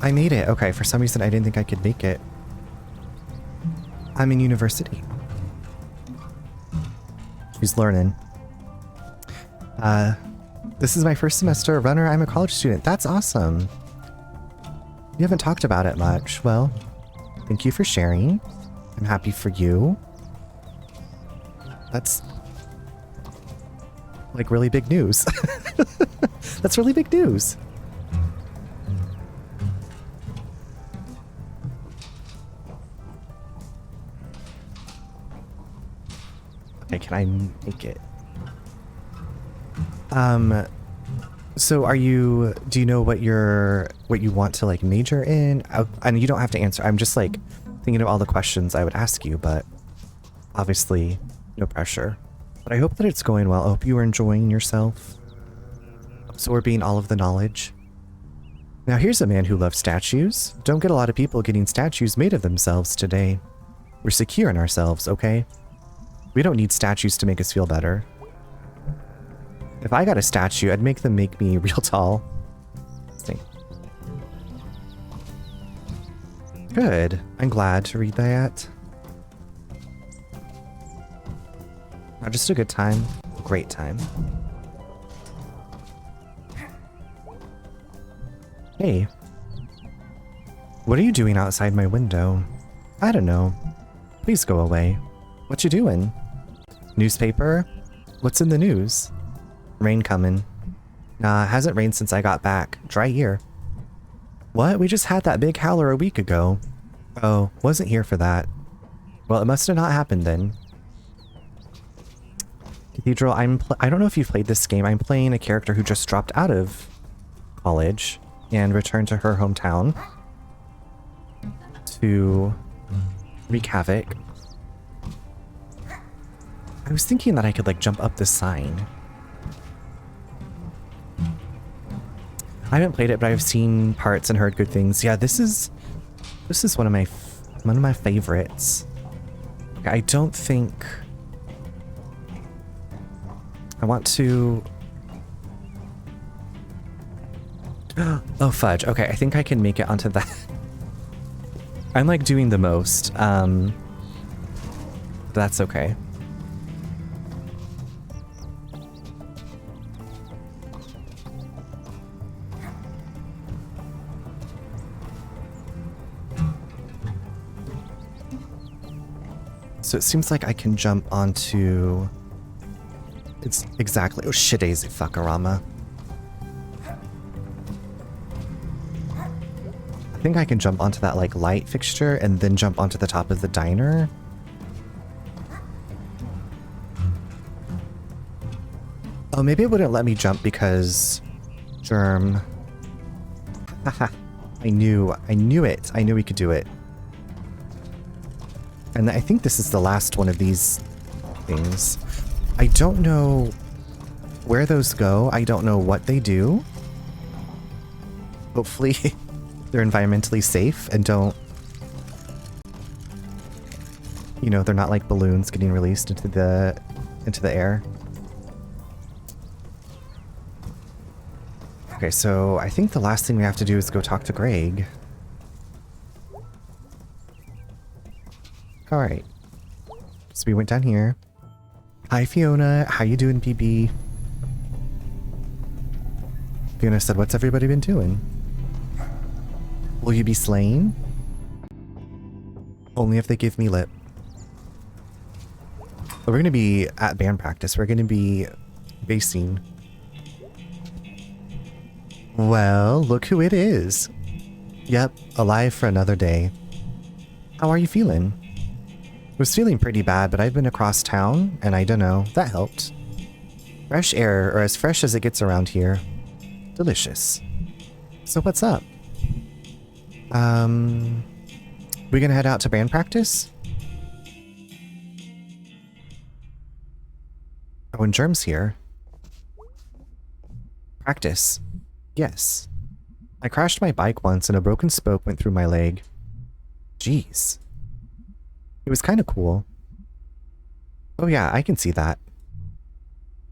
I made it. Okay, for some reason I didn't think I could make it. I'm in university. She's learning. This is my first semester. Runner, I'm a college student. That's awesome. You haven't talked about it much. Well, thank you for sharing. I'm happy for you. That's like really big news. That's really big news. Okay, can I make it? So do you know what you want to like major in? And you don't have to answer. I'm just like thinking of all the questions I would ask you, but obviously no pressure. But I hope that it's going well. I hope you are enjoying yourself, absorbing all of the knowledge. Now here's a man who loves statues. Don't get a lot of people getting statues made of themselves today. We're secure in ourselves, okay? We don't need statues to make us feel better. If I got a statue, I'd make them make me real tall. Let's see. Good. I'm glad to read that. Not just a good time, a great time. Hey. What are you doing outside my window? I don't know. Please go away. What you doing? Newspaper? What's in the news? Rain coming. Nah, hasn't rained since I got back. Dry year. What? We just had that big howler a week ago. Oh, wasn't here for that. Well, it must have not happened then. Cathedral, I don't know if you've played this game. I'm playing a character who just dropped out of college and returned to her hometown to wreak havoc. I was thinking that I could like jump up this sign. I haven't played it, but I've seen parts and heard good things. Yeah, this is one of my favorites. I don't think I want to. Oh fudge. Okay, I think I can make it onto that. I'm like doing the most. That's okay. So it seems like I can jump onto... It's exactly... Oh shit, daisy fuckarama. I think I can jump onto that like light fixture and then jump onto the top of the diner. Oh, maybe it wouldn't let me jump because... Germ. Haha. I knew it. I knew we could do it. And I think this is the last one of these things. I don't know where those go. I don't know what they do. Hopefully they're environmentally safe and don't... You know, they're not like balloons getting released into the air. Okay, so I think the last thing we have to do is go talk to Greg. Alright. So we went down here. Hi Fiona, how you doing, PB? Fiona said, what's everybody been doing? Will you be slaying? Only if they give me lip. But we're gonna be at band practice. We're gonna be basing. Well, look who it is. Yep, alive for another day. How are you feeling? I was feeling pretty bad, but I've been across town, and I don't know, that helped. Fresh air, or as fresh as it gets around here. Delicious. So what's up? We gonna head out to band practice? Oh, and Germ's here. Practice. Yes. I crashed my bike once and a broken spoke went through my leg. Jeez. It was kind of cool. Oh yeah, I can see that.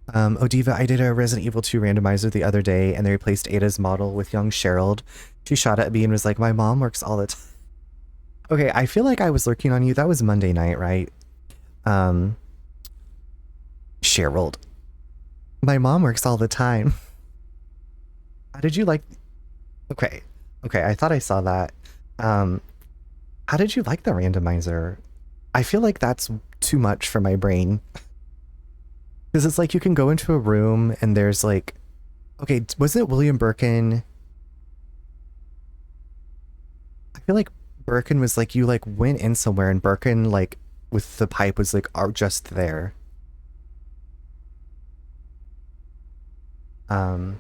Odiva, I did a Resident Evil 2 randomizer the other day and they replaced Ada's model with young Cheryl. She shot at me and was like, my mom works all the time. Okay, I feel like I was lurking on you. That was Monday night, right? Cheryl. My mom works all the time. How did you like... Okay, I thought I saw that. How did you like the randomizer? I feel like that's too much for my brain. Because it's like you can go into a room and there's like... Okay, was it William Birkin? I feel like Birkin was like, you like went in somewhere and Birkin like with the pipe was like just there. And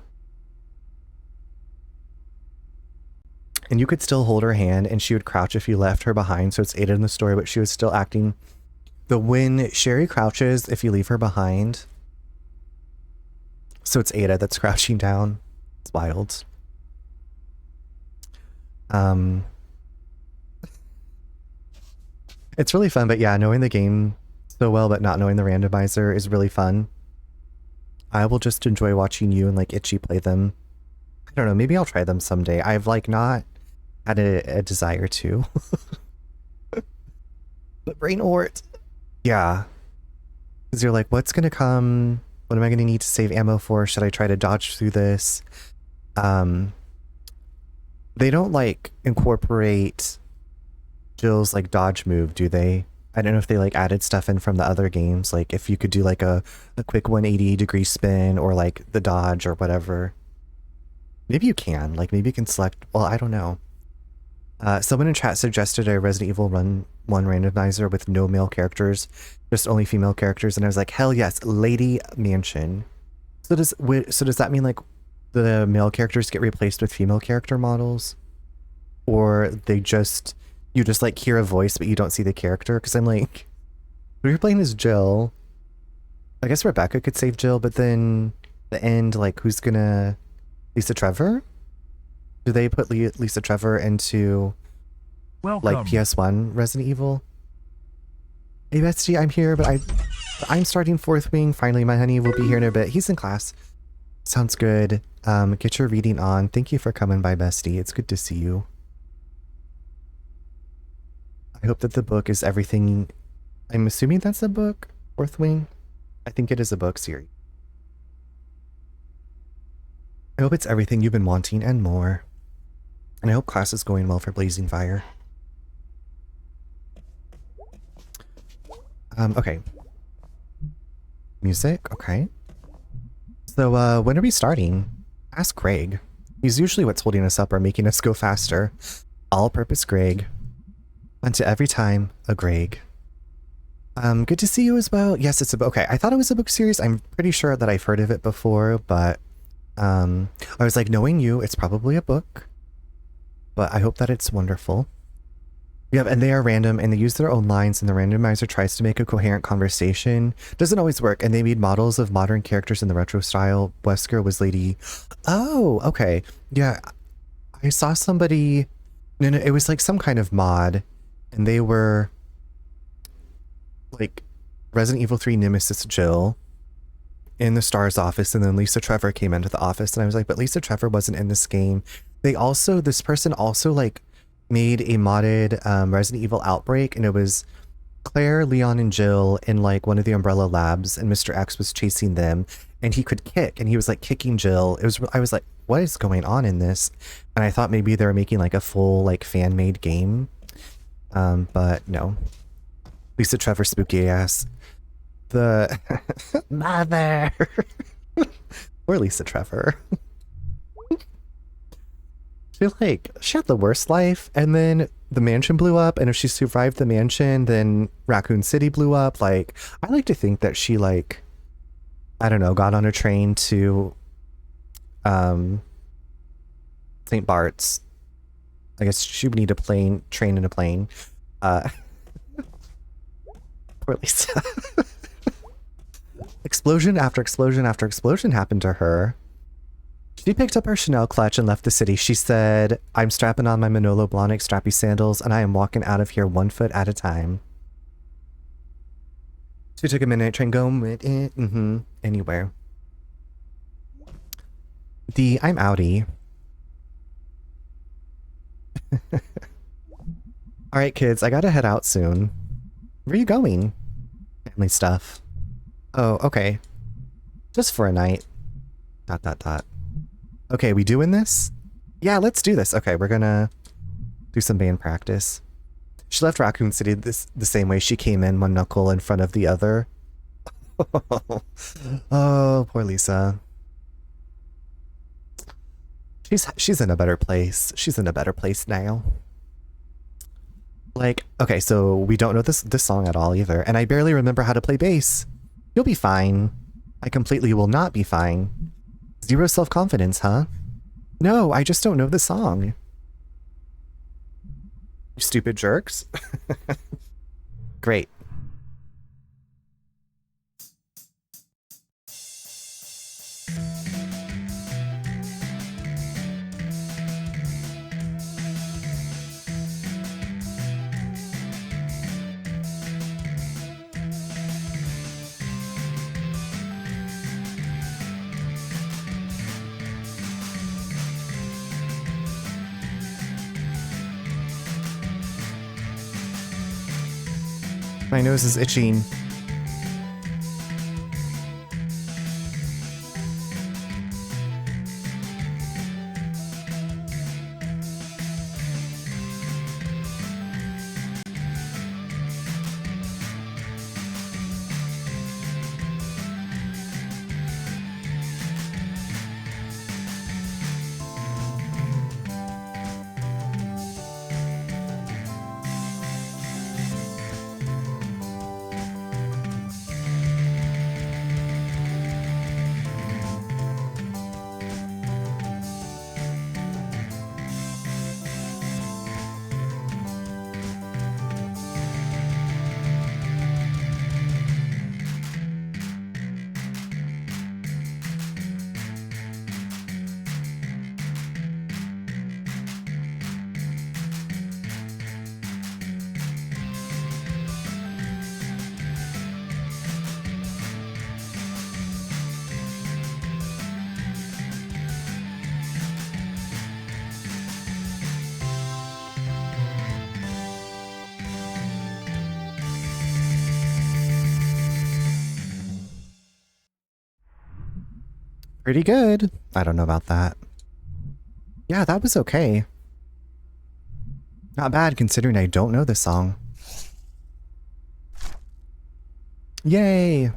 you could still hold her hand and she would crouch if you left her behind, so it's Ada in the story, but she was still acting. The when Sherry crouches if you leave her behind, so it's Ada that's crouching down. It's wild. It's really fun, but yeah, knowing the game so well but not knowing the randomizer is really fun. I will just enjoy watching you and like Itchy play them. I don't know, maybe I'll try them someday. I've like not had a desire to. But brain wart. Yeah. Because you're like, what's gonna come? What am I gonna need to save ammo for? Should I try to dodge through this? They don't like incorporate Jill's like dodge move, do they? I don't know if they like added stuff in from the other games, like if you could do like a quick 180-degree spin or like the dodge or whatever. Maybe you can, like maybe you can select, well, I don't know. Someone in chat suggested a Resident Evil 1 randomizer with no male characters, just only female characters, and I was like, hell yes, Lady Mansion. So does that mean like the male characters get replaced with female character models? Or they just... You just like hear a voice, but you don't see the character? Because I'm like, if you're playing as Jill, I guess Rebecca could save Jill, but then the end, like, who's gonna... Lisa Trevor? Do they put Lisa Trevor into, like, PS1 Resident Evil? Hey, Bestie, I'm here, but I'm starting Fourth Wing. Finally, my honey will be here in a bit. He's in class. Sounds good. Get your reading on. Thank you for coming by, Bestie. It's good to see you. I hope that the book is everything... I'm assuming that's a book? Fourth Wing? I think it is a book series. I hope it's everything you've been wanting and more. And I hope class is going well for Blazing Fire. Okay. Music, okay. So, when are we starting? Ask Greg. He's usually what's holding us up or making us go faster. All-purpose Greg. Unto every time, a Greg. Good to see you as well. Yes, it's a book. Okay, I thought it was a book series. I'm pretty sure that I've heard of it before, but I was like, knowing you, it's probably a book. But I hope that it's wonderful. Yeah, and they are random, and they use their own lines, and the randomizer tries to make a coherent conversation. Doesn't always work, and they made models of modern characters in the retro style. Wesker was Lady... Oh, okay. Yeah, I saw somebody... No, it was like some kind of mod. And they were like Resident Evil 3 Nemesis Jill in the STARS office, and then Lisa Trevor came into the office, and I was like, but Lisa Trevor wasn't in this game. This person also like made a modded Resident Evil Outbreak, and it was Claire, Leon, and Jill in like one of the Umbrella Labs, and Mr. X was chasing them, and he could kick, and he was like kicking Jill. I was like, what is going on in this? And I thought maybe they were making like a full like fan-made game. But no. Lisa Trevor spooky ass. The mother. Poor Lisa Trevor. She had the worst life, and then the mansion blew up, and if she survived the mansion, then Raccoon City blew up. Like, I like to think that she like, I don't know, got on a train to St. Bart's. I guess she would need a train in a plane. Poor Lisa. Explosion after explosion after explosion happened to her. She picked up her Chanel clutch and left the city. She said, I'm strapping on my Manolo Blahnik strappy sandals and I am walking out of here 1 foot at a time. She took a midnight train going anywhere. I'm outie. Alright kids, I gotta head out soon. Where are you going? Family stuff. Oh, okay. Just for a night. ... Okay, we doing this? Yeah, let's do this. Okay, we're gonna do some band practice. She left Raccoon City the same way she came in, one knuckle in front of the other. Oh, poor Lisa. She's in a better place. She's in a better place now. Like, okay, so we don't know this song at all either, and I barely remember how to play bass. You'll be fine. I completely will not be fine. Zero self-confidence, huh? No, I just don't know the song. You stupid jerks. Great. My nose is itching. Pretty good. I don't know about that. Yeah, that was okay. Not bad considering I don't know this song. Yay!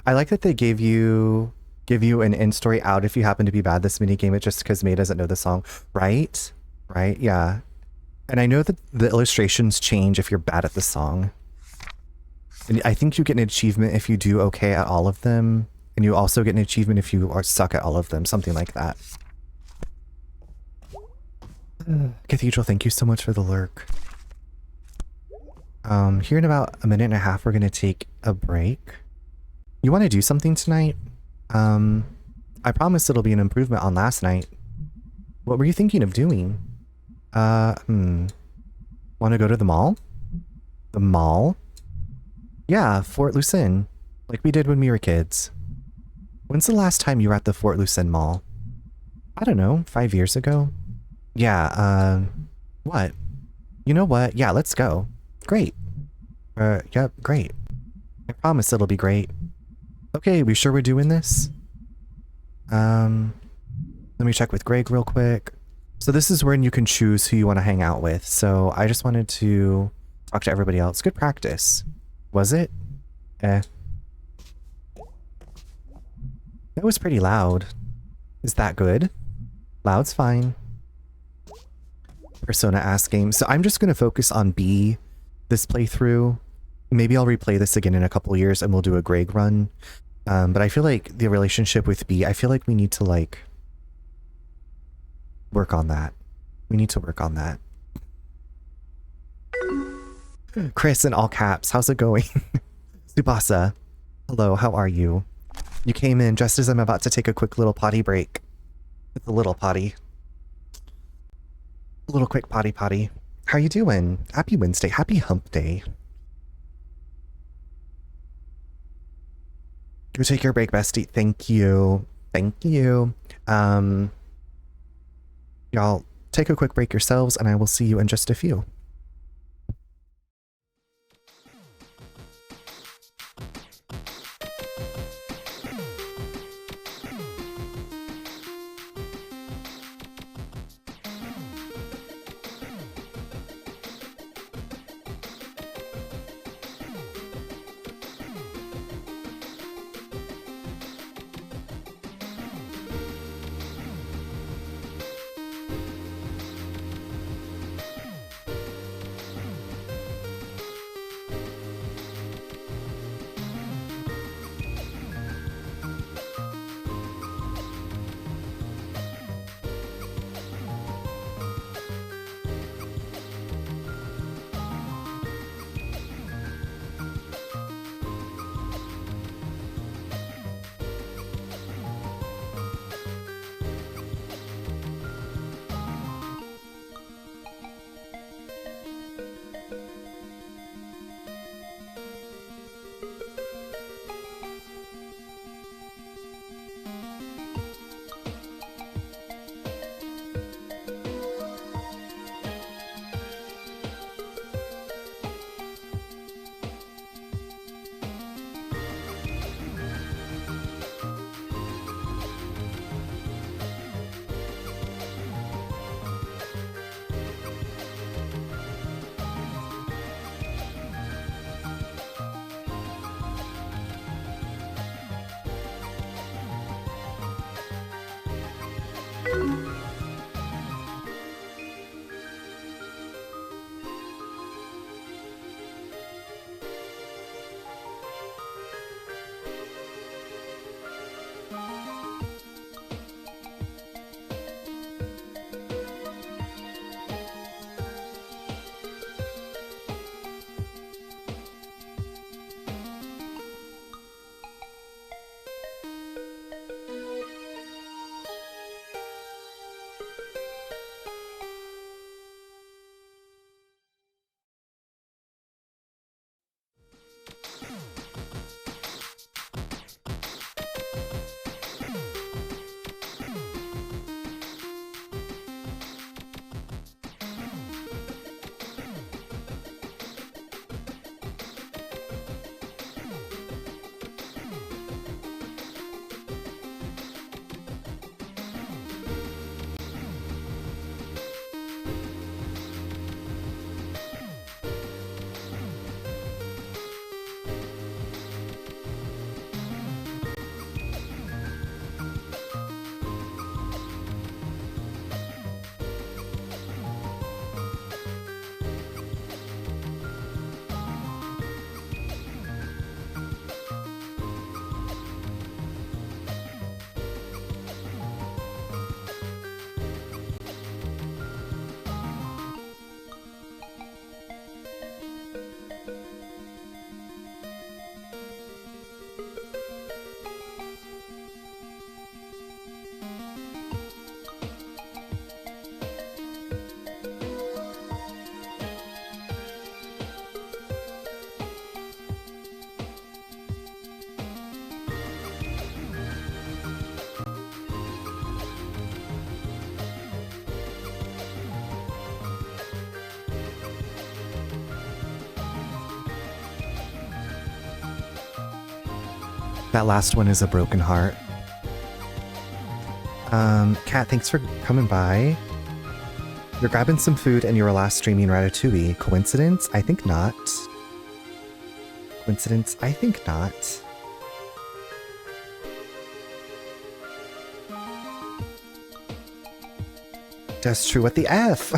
I like that they give you an end story out if you happen to be bad this minigame, it just because Mae doesn't know the song. Right? Right? Yeah. And I know that the illustrations change if you're bad at the song. And I think you get an achievement if you do okay at all of them. And you also get an achievement if you are stuck at all of them. Something like that. Cathedral, thank you so much for the lurk. Here in about a minute and a half, we're going to take a break. You want to do something tonight? I promise it'll be an improvement on last night. What were you thinking of doing? Want to go to the mall? The mall? Yeah, Fort Lucin. Like we did when we were kids. When's the last time you were at the Fort Lucin Mall? I don't know, 5 years ago? Yeah, what? You know what? Yeah, let's go. Great. Yep, great. I promise it'll be great. Okay, we sure we're doing this? Let me check with Greg real quick. So this is when you can choose who you want to hang out with. So I just wanted to talk to everybody else. Good practice. Was it? That was pretty loud. Is that good? Loud's fine. Persona ass game. So I'm just going to focus on B this playthrough. Maybe I'll replay this again in a couple years and we'll do a Greg run. But I feel like the relationship with B, I feel like we need to like work on that. We need to work on that. Chris in all caps, how's it going? Subasa, hello, how are you? You came in just as I'm about to take a quick little potty break. It's a little potty. A little quick potty. How you doing? Happy Wednesday. Happy hump day. Go take your break, bestie. Thank you. Thank you. Y'all take a quick break yourselves, and I will see you in just a few. That last one is a broken heart. Kat, thanks for coming by. You're grabbing some food and you were last streaming Ratatouille. Coincidence? I think not. Coincidence? I think not. That's true. What the F?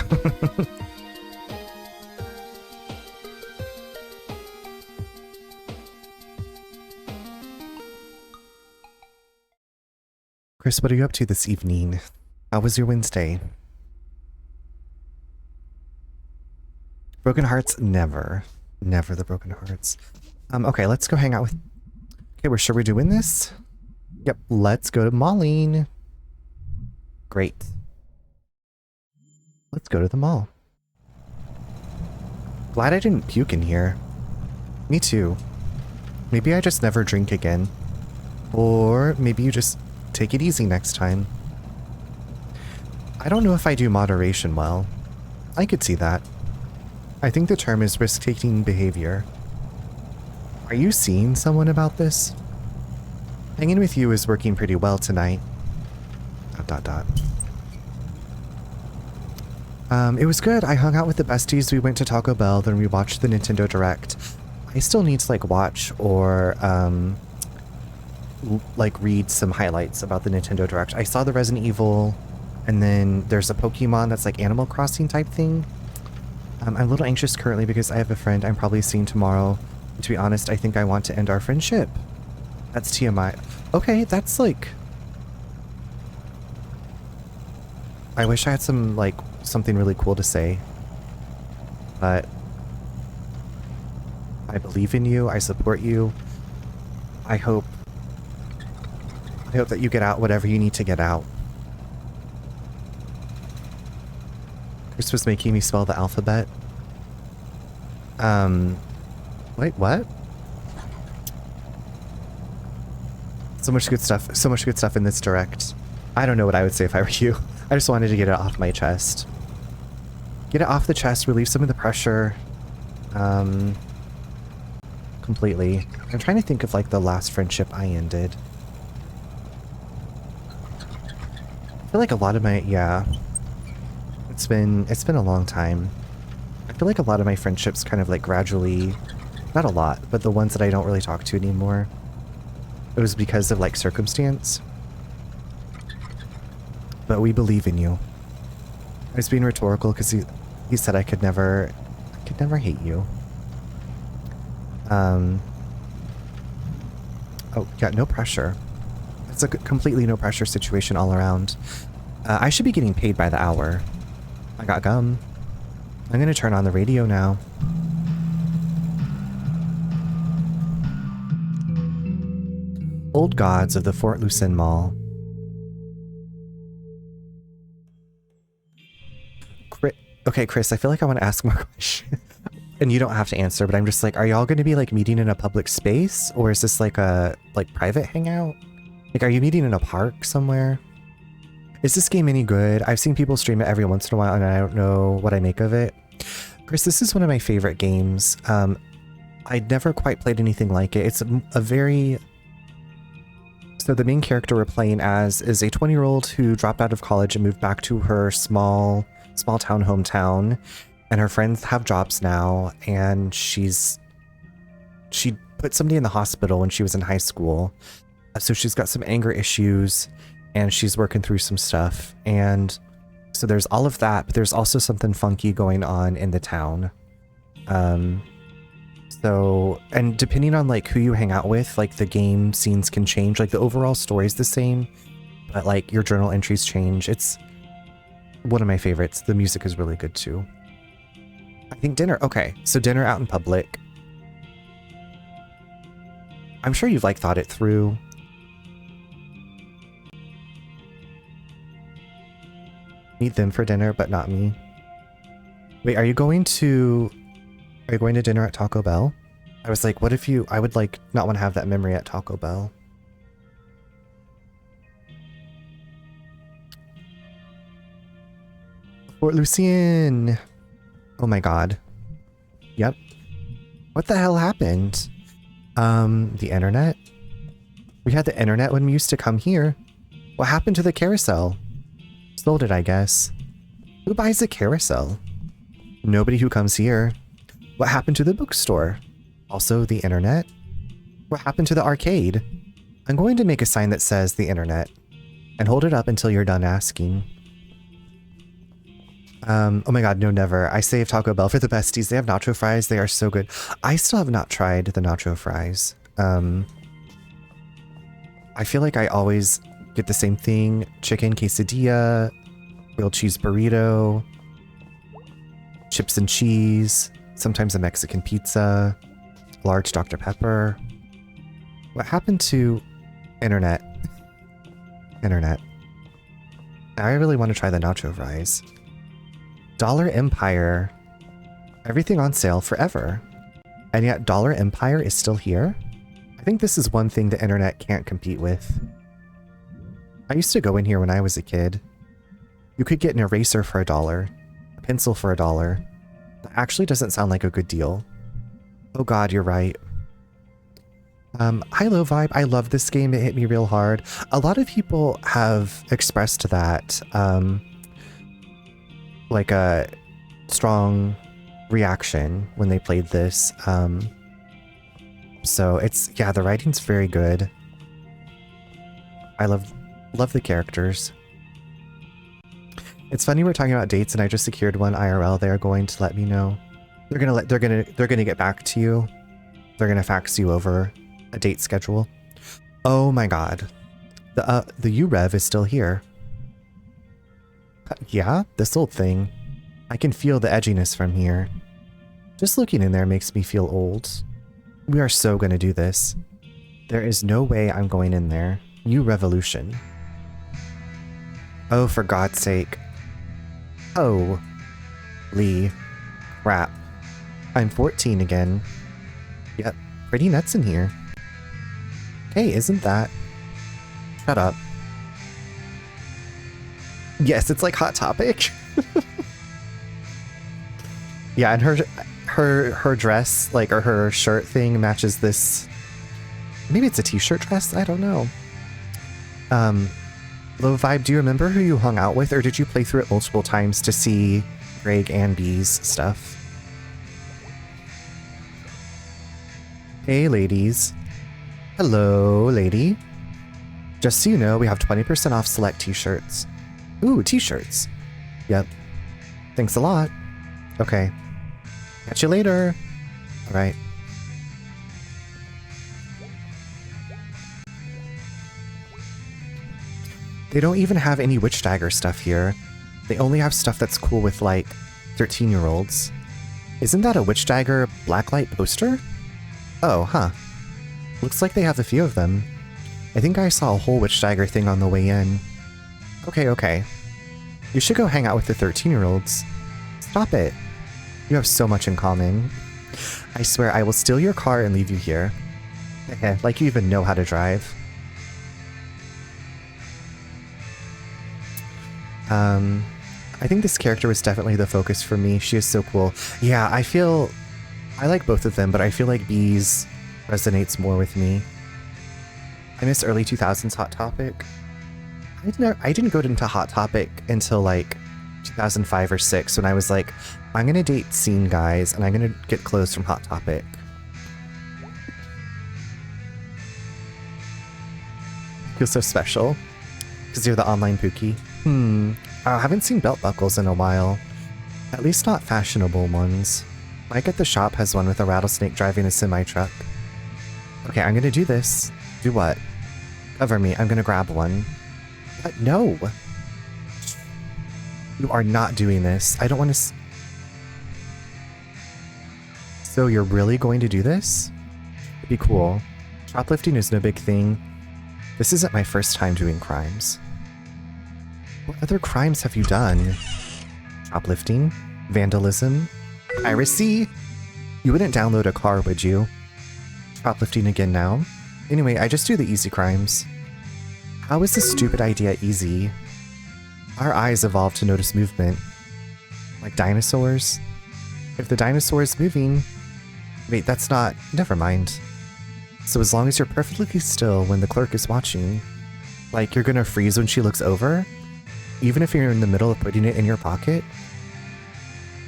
Chris, what are you up to this evening? How was your Wednesday? Broken hearts? Never. Never the broken hearts. Okay, let's go hang out with... Okay, we're sure we're doing this? Yep, let's go to Mauling. Great. Let's go to the mall. Glad I didn't puke in here. Me too. Maybe I just never drink again. Or maybe you just take it easy next time. I don't know if I do moderation well. I could see that. I think the term is risk-taking behavior. Are you seeing someone about this? Hanging with you is working pretty well tonight. ... It was good. I hung out with the besties. We went to Taco Bell, then we watched the Nintendo Direct. I still need to like watch or like read some highlights about the Nintendo Direct. I saw the Resident Evil, and then there's a Pokemon that's like Animal Crossing type thing. I'm a little anxious currently because I have a friend I'm probably seeing tomorrow. And to be honest, I think I want to end our friendship. That's TMI. Okay, that's like... I wish I had some, like, something really cool to say. But... I believe in you. I support you. I hope that you get out whatever you need to get out. Chris was making me spell the alphabet. Wait, what? So much good stuff. So much good stuff in this direct. I don't know what I would say if I were you. I just wanted to get it off my chest. Get it off the chest, relieve some of the pressure. Completely. I'm trying to think of like the last friendship I ended. I feel like a lot of my, yeah. It's been a long time. I feel like a lot of my friendships kind of like gradually, not a lot, but the ones that I don't really talk to anymore, it was because of like circumstance. But we believe in you. I was being rhetorical because he said I could never hate you. Oh, yeah, no pressure. It's a completely no pressure situation all around. I should be getting paid by the hour. I got gum. I'm gonna turn on the radio now. Old Gods of the Fort Lucin Mall. Okay, Chris, I feel like I want to ask more questions. And you don't have to answer, but I'm just like, are y'all going to be like meeting in a public space? Or is this like a private hangout? Like, are you meeting in a park somewhere? Is this game any good? I've seen people stream it every once in a while and I don't know what I make of it. Chris, this is one of my favorite games. I'd never quite played anything like it. It's a very... So the main character we're playing as is a 20-year-old who dropped out of college and moved back to her small town hometown. And her friends have jobs now, and she put somebody in the hospital when she was in high school. So she's got some anger issues, and she's working through some stuff. And so there's all of that, but there's also something funky going on in the town. So, and depending on like who you hang out with, like the game scenes can change. Like the overall story's the same, but like your journal entries change. It's one of my favorites. The music is really good too. I think dinner. Okay, so dinner out in public. I'm sure you've like thought it through. Meet them for dinner, but not me. Wait, are you going to dinner at Taco Bell? I was like, what if I would like not want to have that memory at Taco Bell. Fort Lucien. Oh my god. Yep. What the hell happened? The internet? We had the internet when we used to come here. What happened to the carousel? Sold it, I guess. Who buys a carousel? Nobody who comes here. What happened to the bookstore? Also the internet? What happened to the arcade? I'm going to make a sign that says the internet and hold it up until you're done asking. Oh my god, no, never. I save Taco Bell for the besties. They have nacho fries. They are so good. I still have not tried the nacho fries. I feel like I always get the same thing. Chicken quesadilla, grilled cheese burrito, chips and cheese, sometimes a Mexican pizza, large Dr. Pepper. What happened to internet? Internet. I really want to try the nacho fries. Dollar Empire. Everything on sale forever. And yet Dollar Empire is still here? I think this is one thing the internet can't compete with. I used to go in here when I was a kid. You could get an eraser for $1, a pencil for $1. That actually doesn't sound like a good deal. Oh god, you're right. Hi Low Vibe, I love this game, it hit me real hard. A lot of people have expressed that, like a strong reaction when they played this. So it's, yeah, the writing's very good. I love the characters. It's funny we're talking about dates and I just secured one IRL. They're going to let me know. They're gonna get back to you. They're gonna fax you over a date schedule. Oh my god. The UREV is still here. Yeah, this old thing. I can feel the edginess from here. Just looking in there makes me feel old. We are so gonna do this. There is no way I'm going in there. New revolution. Oh, for God's sake. Oh. Lee. Crap. I'm 14 again. Yep, pretty nuts in here. Hey, isn't that? Shut up. Yes, it's like Hot Topic. Yeah, and her dress, like, or her shirt thing matches this. Maybe it's a t-shirt dress? I don't know. Low Vibe, do you remember who you hung out with, or did you play through it multiple times to see Greg and B's stuff? Hey, ladies. Hello, lady. Just so you know, we have 20% off select t-shirts. Ooh, t-shirts. Yep. Thanks a lot. Okay. Catch you later. Alright. They don't even have any Witch Dagger stuff here. They only have stuff that's cool with, like, 13-year-olds. Isn't that a Witch Dagger blacklight poster? Oh, huh. Looks like they have a few of them. I think I saw a whole Witch Dagger thing on the way in. Okay, okay. You should go hang out with the 13-year-olds. Stop it. You have so much in common. I swear I will steal your car and leave you here. Like you even know how to drive. I think this character was definitely the focus for me. She is so cool. Yeah, I like both of them, but I feel like Bee's resonates more with me. I miss early 2000s Hot Topic. I didn't go into Hot Topic until like 2005 or 6 when I was like, I'm gonna date scene guys and I'm gonna get clothes from Hot Topic. Feels so special because you're the online Pookie. I haven't seen belt buckles in a while. At least not fashionable ones. Mike at the shop has one with a rattlesnake driving a semi-truck. Okay, I'm gonna do this. Do what? Cover me, I'm gonna grab one. But no! You are not doing this. I don't want to So you're really going to do this? It'd be cool. Shoplifting is no big thing. This isn't my first time doing crimes. What other crimes have you done? Shoplifting? Vandalism? Piracy? You wouldn't download a car, would you? Shoplifting again now? Anyway, I just do the easy crimes. How is this stupid idea easy? Our eyes evolved to notice movement. Like dinosaurs? If the dinosaur is moving... Wait, that's not... Never mind. So as long as you're perfectly still when the clerk is watching, like you're gonna freeze when she looks over, even if you're in the middle of putting it in your pocket.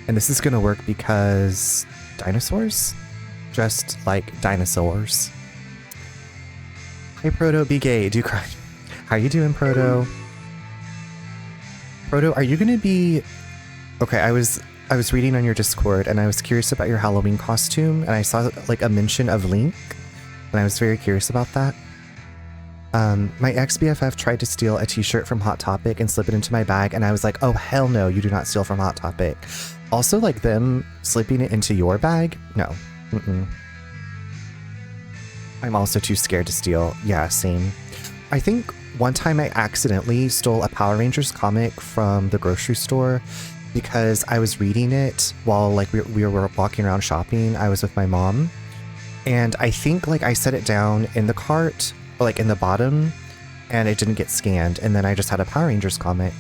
And this is gonna work because dinosaurs? Just like dinosaurs. Hey Proto, be gay, do cry. How you doing, Proto? Proto, are you gonna be... Okay, I was reading on your Discord and I was curious about your Halloween costume and I saw like a mention of Link and I was very curious about that. My ex-BFF tried to steal a t-shirt from Hot Topic and slip it into my bag and I was like, oh hell no, you do not steal from Hot Topic. Also, like them slipping it into your bag? No. I'm also too scared to steal. Yeah, same. I think one time I accidentally stole a Power Rangers comic from the grocery store because I was reading it while like we were walking around shopping. I was with my mom, and I think like I set it down in the cart, or like in the bottom, and it didn't get scanned, and then I just had a Power Rangers comic.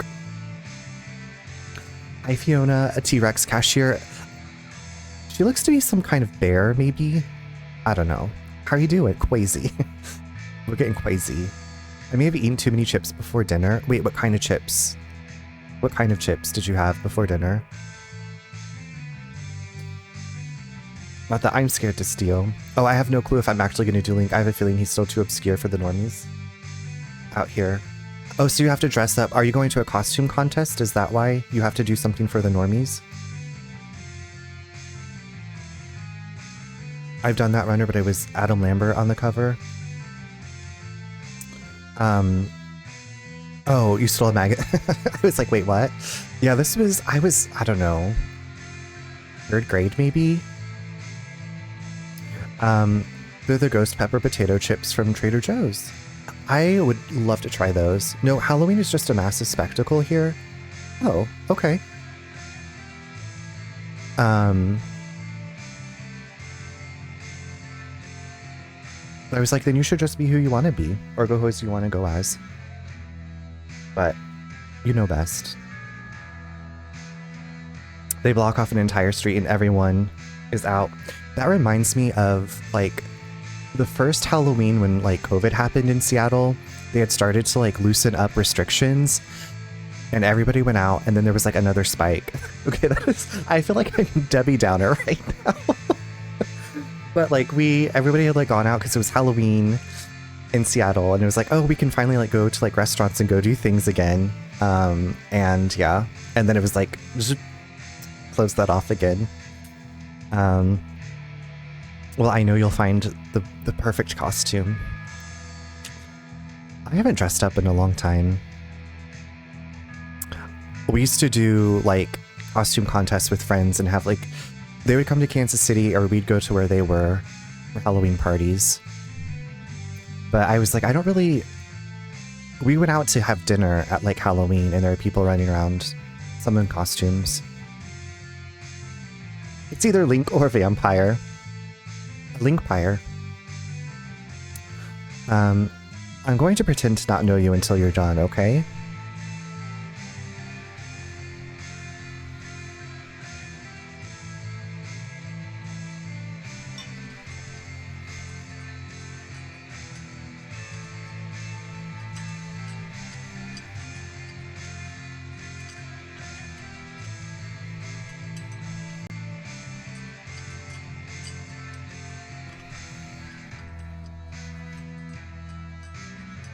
Hi Fiona, a T-Rex cashier. She looks to be some kind of bear, maybe? I don't know. How are you doing? Quasi. We're getting quasi. I may have eaten too many chips before dinner. Wait, what kind of chips? What kind of chips did you have before dinner? Not that I'm scared to steal. Oh, I have no clue if I'm actually going to do Link. I have a feeling he's still too obscure for the normies out here. Oh, so you have to dress up. Are you going to a costume contest? Is that why you have to do something for the normies? I've done that runner, but it was Adam Lambert on the cover. Oh, you stole a maggot. I was like, wait, what? Yeah, this was, I don't know, 3rd grade maybe? They're the ghost pepper potato chips from Trader Joe's. I would love to try those. No, Halloween is just a massive spectacle here. Oh, okay. I was like, then you should just be who you want to be, or go as you want to go as. But you know best. They block off an entire street and everyone is out. That reminds me of like the first Halloween when like COVID happened in Seattle. They had started to like loosen up restrictions and everybody went out, and then there was like another spike. Okay, I feel like I'm Debbie Downer right now. But like everybody had like gone out because it was Halloween in Seattle, and it was like, oh, we can finally like go to like restaurants and go do things again. And yeah, and then it was like close that off again. Well, I know you'll find the perfect costume. I haven't dressed up in a long time. We used to do like costume contests with friends and have like, they would come to Kansas City or we'd go to where they were for Halloween parties. But I was like, I don't really... We went out to have dinner at like Halloween and there are people running around, some in costumes. It's either Link or Vampire. Linkpire. I'm going to pretend to not know you until you're done, okay?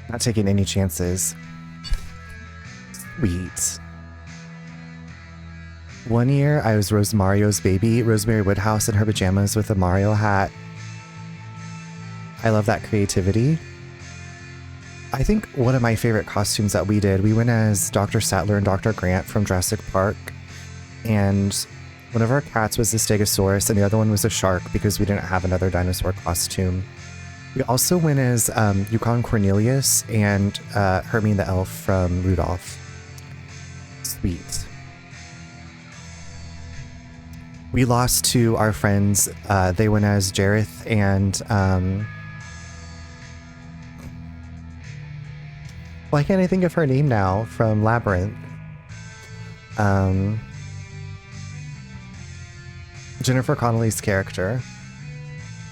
Not taking any chances. Sweet. One year, I was Rosemario's baby, Rosemary Woodhouse in her pajamas with a Mario hat. I love that creativity. I think one of my favorite costumes that we did, we went as Dr. Sattler and Dr. Grant from Jurassic Park. And one of our cats was the Stegosaurus and the other one was a shark because we didn't have another dinosaur costume. We also went as Yukon Cornelius and Hermine the Elf from Rudolph. Sweet. We lost to our friends. They went as Jareth and... why can't I think of her name now? From Labyrinth. Jennifer Connelly's character.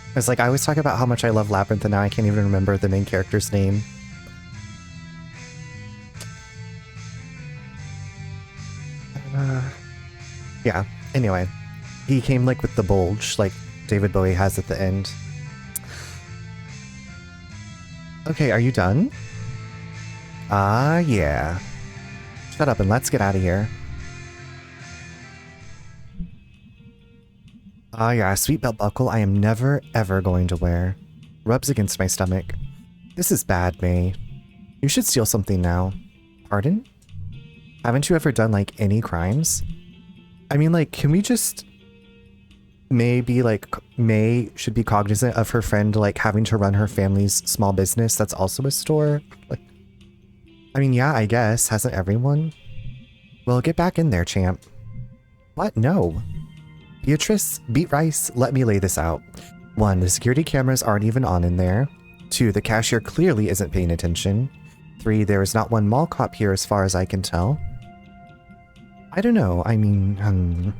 I was like, I always talk about how much I love Labyrinth, and now I can't even remember the main character's name. Yeah, anyway. He came like with the bulge, like David Bowie has at the end. Okay, are you done? Yeah. Shut up and let's get out of here. Yeah, sweet belt buckle I am never ever going to wear. Rubs against my stomach. This is bad, Mae. You should steal something now. Pardon? Haven't you ever done like any crimes? I mean, like, can we just maybe like Mae should be cognizant of her friend like having to run her family's small business that's also a store? Like, I mean, yeah, I guess. Hasn't everyone? Well, get back in there, champ. What? No. Beatrice, beat rice, let me lay this out. 1, the security cameras aren't even on in there. 2, the cashier clearly isn't paying attention. 3, there is not one mall cop here as far as I can tell. I don't know, I mean,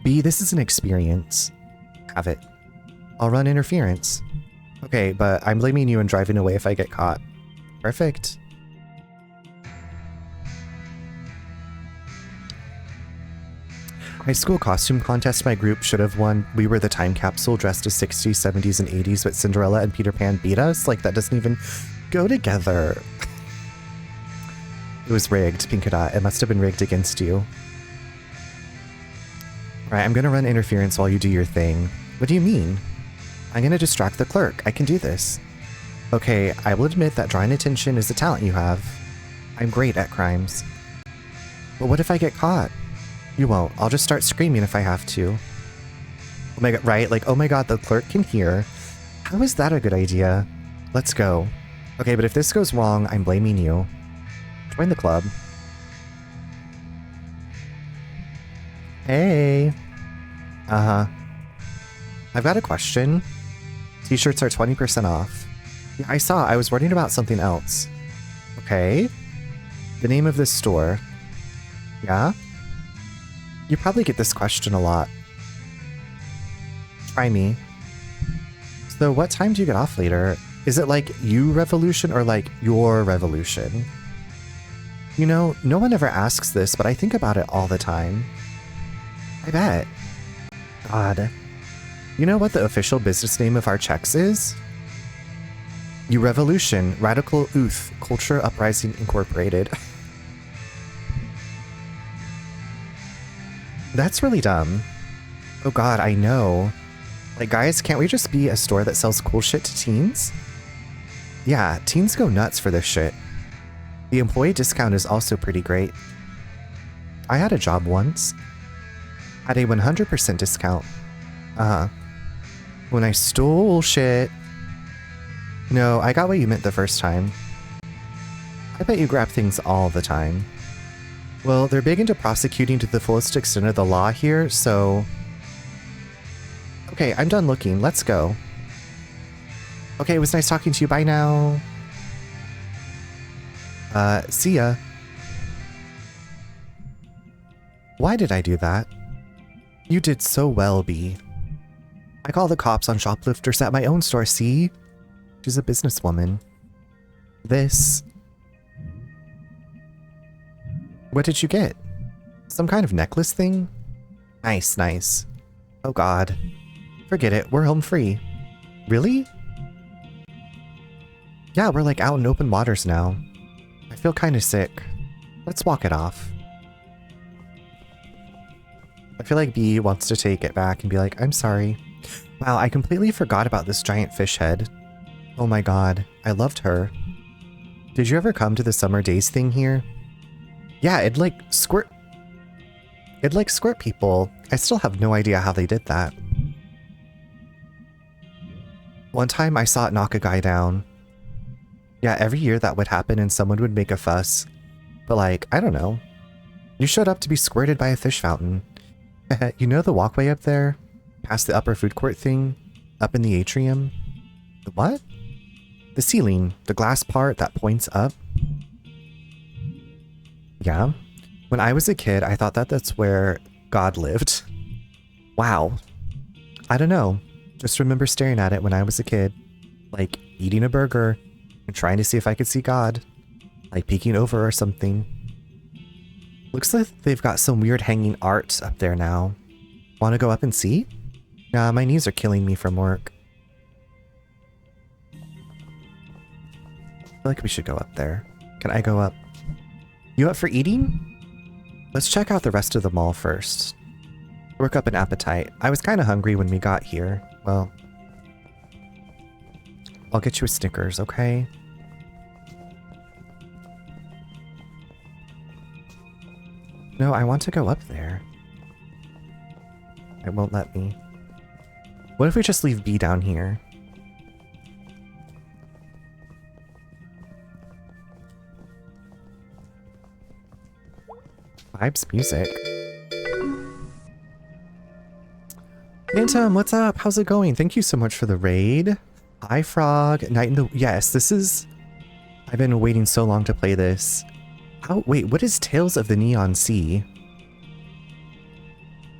B, this is an experience. Have it. I'll run interference. Okay, but I'm blaming you and driving away if I get caught. Perfect. High school costume contest my group should have won. We were the time capsule dressed as 60s, 70s, and 80s, but Cinderella and Peter Pan beat us? Like, that doesn't even go together. It was rigged, Pinkadot. It must have been rigged against you. Right, I'm gonna run interference while you do your thing. What do you mean? I'm gonna distract the clerk. I can do this. Okay, I will admit that drawing attention is a talent you have. I'm great at crimes. But what if I get caught? You won't. I'll just start screaming if I have to. Oh my god, right? Like, oh my god, the clerk can hear. How is that a good idea? Let's go. Okay, but if this goes wrong, I'm blaming you. Join the club. Hey. Uh-huh. I've got a question. T-shirts are 20% off. Yeah, I saw. I was worrying about something else. Okay. The name of this store. Yeah? You probably get this question a lot. Try me. So what time do you get off later? Is it like you revolution or like your revolution? You know, no one ever asks this, but I think about it all the time. I bet. God. You know what the official business name of our checks is? You Revolution, Radical Youth, Culture Uprising Incorporated. That's really dumb. Oh god, I know. Like, guys, can't we just be a store that sells cool shit to teens? Yeah, teens go nuts for this shit. The employee discount is also pretty great. I had a job once. Had a 100% discount. When I stole shit. No, I got what you meant the first time. I bet you grab things all the time. Well, they're big into prosecuting to the fullest extent of the law here, so... Okay, I'm done looking. Let's go. Okay, it was nice talking to you. Bye now. See ya. Why did I do that? You did so well, B. I call the cops on shoplifters at my own store, see? She's a businesswoman. This... What did you get? Some kind of necklace thing? Nice, nice. Oh god. Forget it, we're home free. Really? Yeah, we're like out in open waters now. I feel kinda sick. Let's walk it off. I feel like B wants to take it back and be like, I'm sorry. Wow, I completely forgot about this giant fish head. Oh my god, I loved her. Did you ever come to the summer days thing here? Yeah, it'd like squirt people. I still have no idea how they did that. One time I saw it knock a guy down. Yeah, every year that would happen and someone would make a fuss. But like, I don't know. You showed up to be squirted by a fish fountain. You know the walkway up there? Past the upper food court thing? Up in the atrium? The what? The ceiling. The glass part that points up. Yeah. When I was a kid, I thought that that's where God lived. Wow. I don't know. Just remember staring at it when I was a kid. Like, eating a burger and trying to see if I could see God. Like, peeking over or something. Looks like they've got some weird hanging art up there now. Want to go up and see? Nah, my knees are killing me from work. I feel like we should go up there. Can I go up? You up for eating? Let's check out the rest of the mall first. Work up an appetite. I was kind of hungry when we got here. Well, I'll get you a Snickers, okay? No, I want to go up there. It won't let me. What if we just leave B down here? I Vibes music. Phantom, what's up? How's it going? Thank you so much for the raid. Hi, Frog. Night in the... Yes, this is... I've been waiting so long to play this. Oh, wait, what is Tales of the Neon Sea?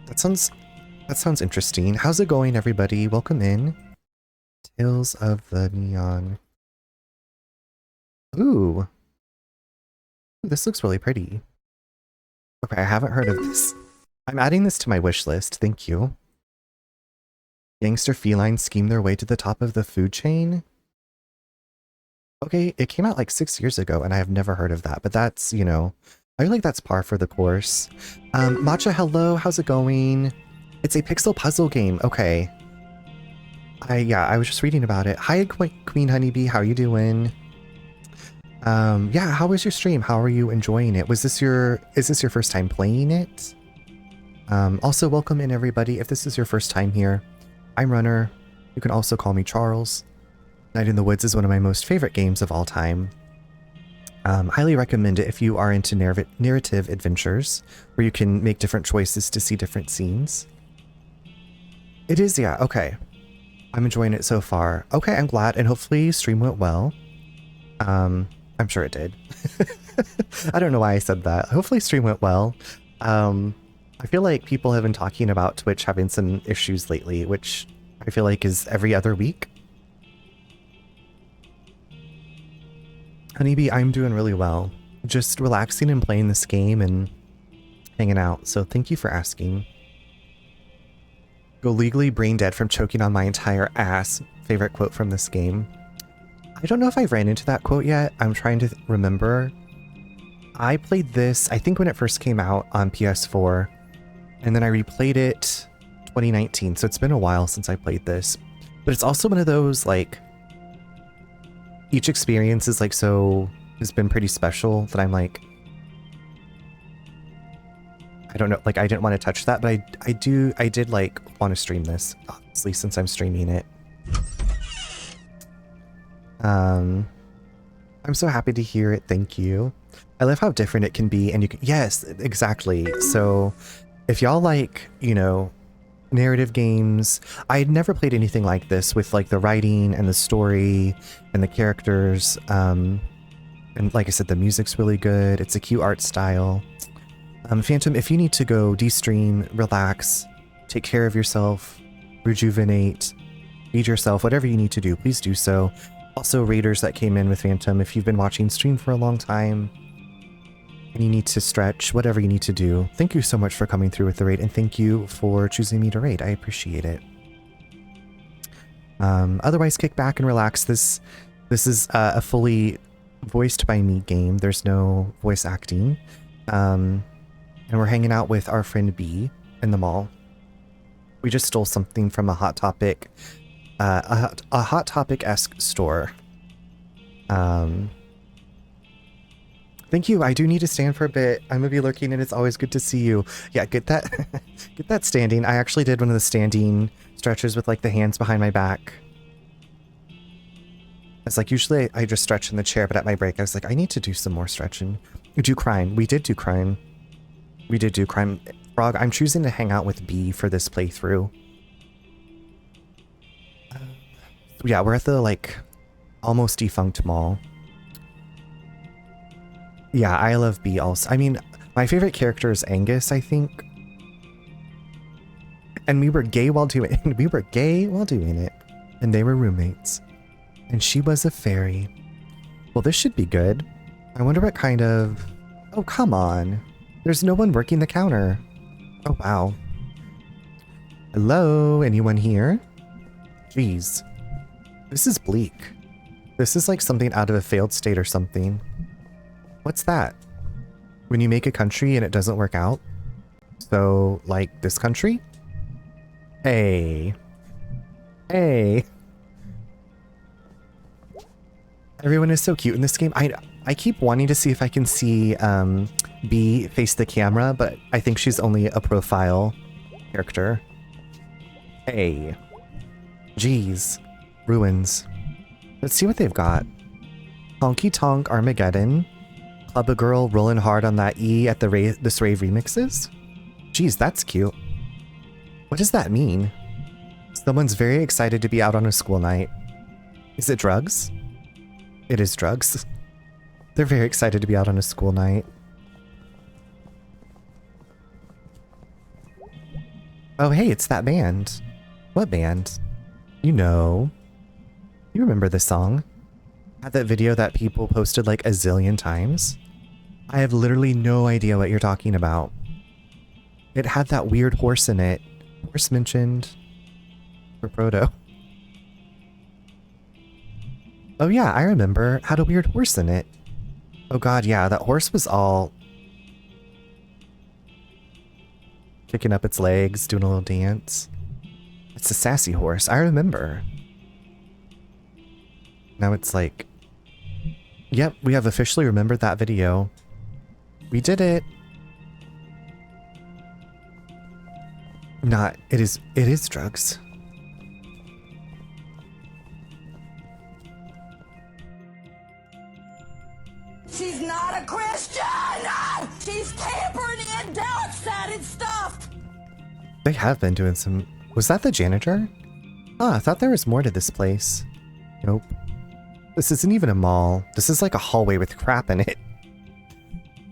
That sounds interesting. How's it going, everybody? Welcome in. Tales of the Neon. Ooh. This looks really pretty. Okay, I haven't heard of this. I'm adding this to my wish list. Thank you. Gangster felines scheme their way to the top of the food chain? Okay, it came out like 6 years ago and I have never heard of that, but that's, you know, I feel like that's par for the course. Matcha, hello, how's it going? It's a pixel puzzle game, okay. I was just reading about it. Hi, Queen Honeybee, how are you doing? Yeah, how was your stream? How are you enjoying it? Is this your first time playing it? Also, welcome in everybody. If this is your first time here, I'm Runner. You can also call me Charles. Night in the Woods is one of my most favorite games of all time. Highly recommend it if you are into narrative adventures, where you can make different choices to see different scenes. It is, yeah, okay. I'm enjoying it so far. Okay, I'm glad, and hopefully stream went well. I'm sure it did. I don't know why I said that. Hopefully stream went well. I feel like people have been talking about Twitch having some issues lately, which I feel like is every other week. Honeybee, I'm doing really well. Just relaxing and playing this game and hanging out, so thank you for asking. Go legally brain dead from choking on my entire ass. Favorite quote from this game. I don't know if I've ran into that quote yet. I'm trying to remember. I played this, I think when it first came out on PS4, and then I replayed it 2019, so it's been a while since I played this. But it's also one of those, like, each experience is like has been pretty special that I'm like, I don't know, like I didn't want to touch that, but I did like want to stream this, obviously, since I'm streaming it. I'm so happy to hear it. Thank you. I love how different it can be, and you can, yes, exactly. So if y'all like, you know, narrative games, I had never played anything like this with like the writing and the story and the characters. And like I said, the music's really good. It's a cute art style. Phantom, if you need to go de-stream, relax, take care of yourself, rejuvenate, feed yourself, whatever you need to do, please do so. Also, raiders that came in with Phantom, if you've been watching stream for a long time and you need to stretch, whatever you need to do, thank you so much for coming through with the raid, and thank you for choosing me to raid. I appreciate it. Otherwise, kick back and relax. This is a fully voiced by me game. There's no voice acting. And we're hanging out with our friend B in the mall. We just stole something from a Hot Topic, a Hot Topic-esque store. Thank you. I do need to stand for a bit. I'm gonna be lurking, and it's always good to see you. Yeah, get that, get that standing. I actually did one of the standing stretches with like the hands behind my back. It's like usually I just stretch in the chair, but at my break I was like, I need to do some more stretching. Do crime. We did do crime. We did do crime. Frog, I'm choosing to hang out with B for this playthrough. Yeah, we're at the like almost defunct mall. Yeah, I love B also. I mean, my favorite character is Angus, I think. And we were gay while doing it. We were gay while doing it. And they were roommates. And she was a fairy. Well, this should be good. I wonder what kind of... Oh, come on. There's no one working the counter. Oh, wow. Hello? Anyone here? Jeez. This is bleak. This is like something out of a failed state or something. What's that? When you make a country and it doesn't work out? So, like this country? Hey. Hey. Everyone is so cute in this game. I keep wanting to see if I can see B face the camera, but I think she's only a profile character. Hey. Jeez. Ruins. Let's see what they've got. Honky Tonk Armageddon. Club a girl rolling hard on that E at the this rave remixes? Geez, that's cute. What does that mean? Someone's very excited to be out on a school night. Is it drugs? It is drugs. They're very excited to be out on a school night. Oh, hey, it's that band. What band? You know. You remember this song? Had that video that people posted like a zillion times? I have literally no idea what you're talking about. It had that weird horse in it. Horse mentioned for Proto. Oh yeah, I remember. Had a weird horse in it. Oh god, yeah, that horse was all kicking up its legs, doing a little dance. It's a sassy horse, I remember. Now it's like, yep, we have officially remembered that video. We did it. It is drugs. She's not a Christian! She's tampering in dark-sided stuff! They have been doing some... Was that the janitor? Ah, I thought there was more to this place. Nope. This isn't even a mall. This is like a hallway with crap in it.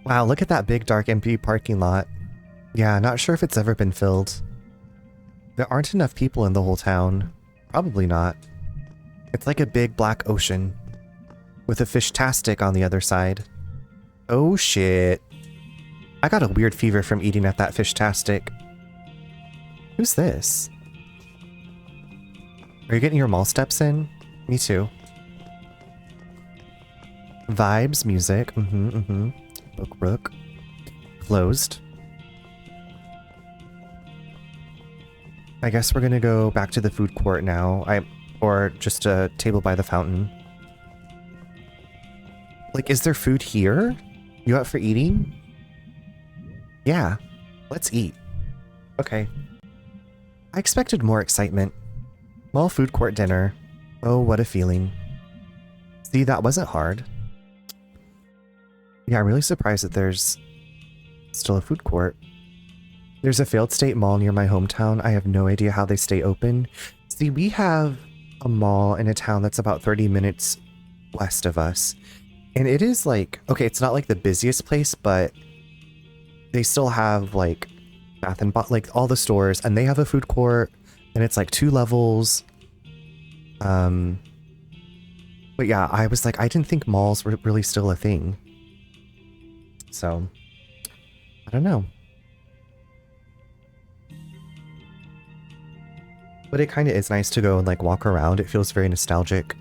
Wow, look at that big dark empty parking lot. Yeah, not sure if it's ever been filled. There aren't enough people in the whole town. Probably not. It's like a big black ocean. With a fish-tastic on the other side. Oh shit. I got a weird fever from eating at that fish-tastic. Who's this? Are you getting your mall steps in? Me too. Vibes, music. Book Rook. Closed. I guess we're gonna go back to the food court now. Or just a table by the fountain. Like, is there food here? You up for eating? Yeah, let's eat. Okay. I expected more excitement. Mall food court dinner. Oh, what a feeling. See, that wasn't hard. Yeah, I'm really surprised that there's still a food court. There's a failed state mall near my hometown. I have no idea how they stay open. See, we have a mall in a town that's about 30 minutes west of us. And it is like, okay, it's not like the busiest place, but they still have like Bath and Body, like all the stores, and they have a food court, and it's like 2 levels. But yeah, I was like, I didn't think malls were really still a thing. So, I don't know. But it kind of is nice to go and like walk around. It feels very nostalgic.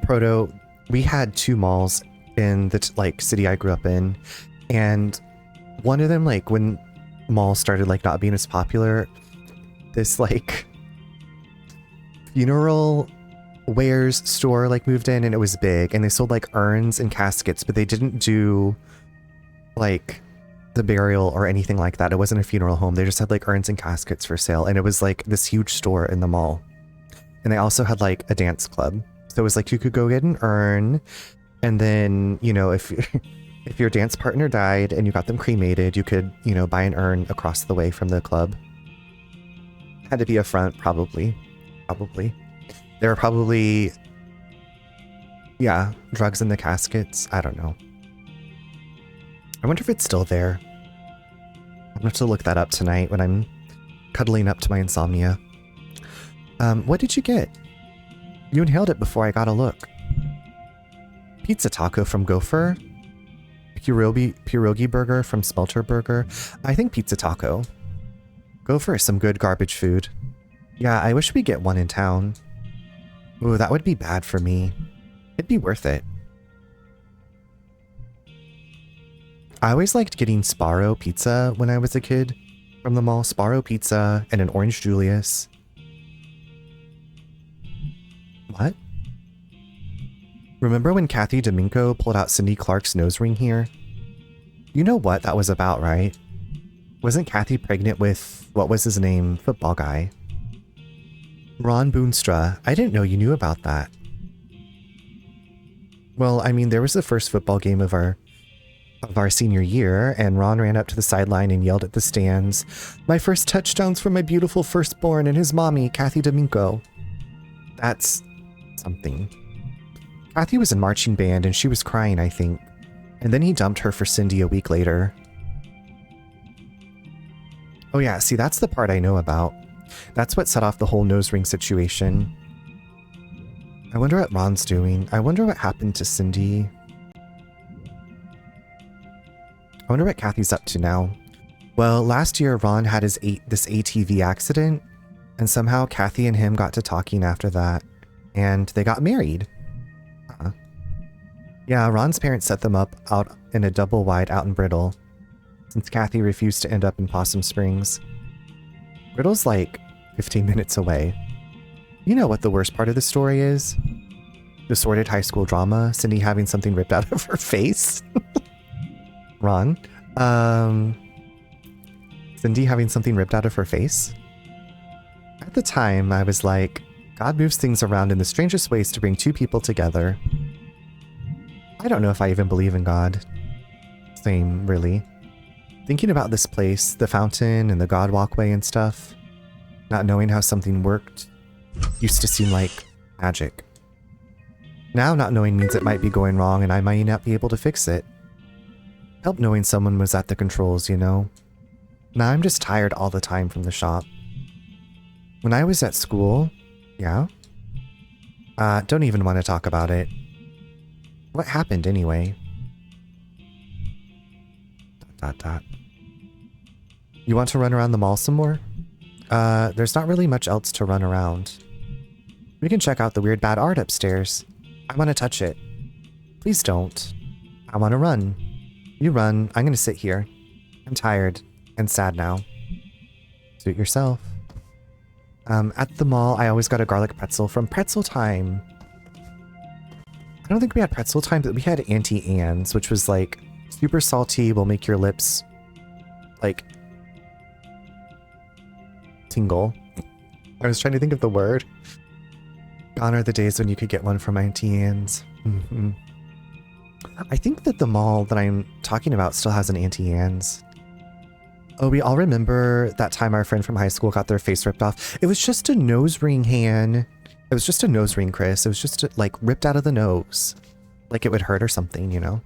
Proto, we had 2 malls in the like city I grew up in, and one of them, like when malls started like not being as popular, this like funeral wares store like moved in, and it was big, and they sold like urns and caskets, but they didn't do like the burial or anything like that. It wasn't a funeral home. They just had like urns and caskets for sale, and it was like this huge store in the mall. And they also had like a dance club. So it was like you could go get an urn, and then, you know, if your dance partner died and you got them cremated, you could, you know, buy an urn across the way from the club. Had to be a front, probably. There were probably, yeah, drugs in the caskets. I don't know. I wonder if it's still there. I'm gonna have to look that up tonight when I'm cuddling up to my insomnia. What did you get? You inhaled it before I got a look. Pizza taco from Gopher. Pierogi burger from Smelter Burger. I think pizza taco. Gopher is some good garbage food. Yeah, I wish we'd get one in town. Ooh, that would be bad for me. It'd be worth it. I always liked getting Sparrow pizza when I was a kid from the mall. Sparrow pizza and an Orange Julius. What? Remember when Kathy Domingo pulled out Cindy Clark's nose ring here? You know what that was about, right? Wasn't Kathy pregnant with, what was his name, football guy? Ron Boonstra. I didn't know you knew about that. Well, I mean, there was the first football game of our senior year, and Ron ran up to the sideline and yelled at the stands, "My first touchdown's for my beautiful firstborn and his mommy, Kathy Domingo." That's something. Kathy was in marching band and she was crying, I think. And then he dumped her for Cindy a week later. Oh yeah, see, that's the part I know about. That's what set off the whole nose ring situation. I wonder what Ron's doing. I wonder what happened to Cindy. I wonder what Kathy's up to now. Well, last year Ron had this ATV accident, and somehow Kathy and him got to talking after that, and they got married. Yeah, Ron's parents set them up out in a double wide out in Brittle, since Kathy refused to end up in Possum Springs. Brittle's like 15 minutes away. You know what the worst part of the story is? The sordid high school drama, Cindy having something ripped out of her face. Ron, Cindy having something ripped out of her face? At the time, I was like, God moves things around in the strangest ways to bring two people together. I don't know if I even believe in God. Same, really. Thinking about this place, the fountain and the God walkway and stuff, not knowing how something worked, used to seem like magic. Now not knowing means it might be going wrong and I might not be able to fix it. Help knowing someone was at the controls, you know? Now I'm just tired all the time from the shop. When I was at school, yeah? Don't even want to talk about it. What happened anyway? ... You want to run around the mall some more? There's not really much else to run around. We can check out the weird bad art upstairs. I want to touch it. Please don't. I want to run. You run, I'm gonna sit here. I'm tired and sad now. Suit yourself. At the mall, I always got a garlic pretzel from Pretzel Time. I don't think we had Pretzel Time, but we had Auntie Anne's, which was like super salty, will make your lips like tingle. I was trying to think of the word. Gone are the days when you could get one from Auntie Anne's. I think that the mall that I'm talking about still has an Auntie Anne's. Oh, we all remember that time our friend from high school got their face ripped off. It was just a nose ring, Han. It was just a nose ring, Chris. It was just like ripped out of the nose. Like it would hurt or something, you know?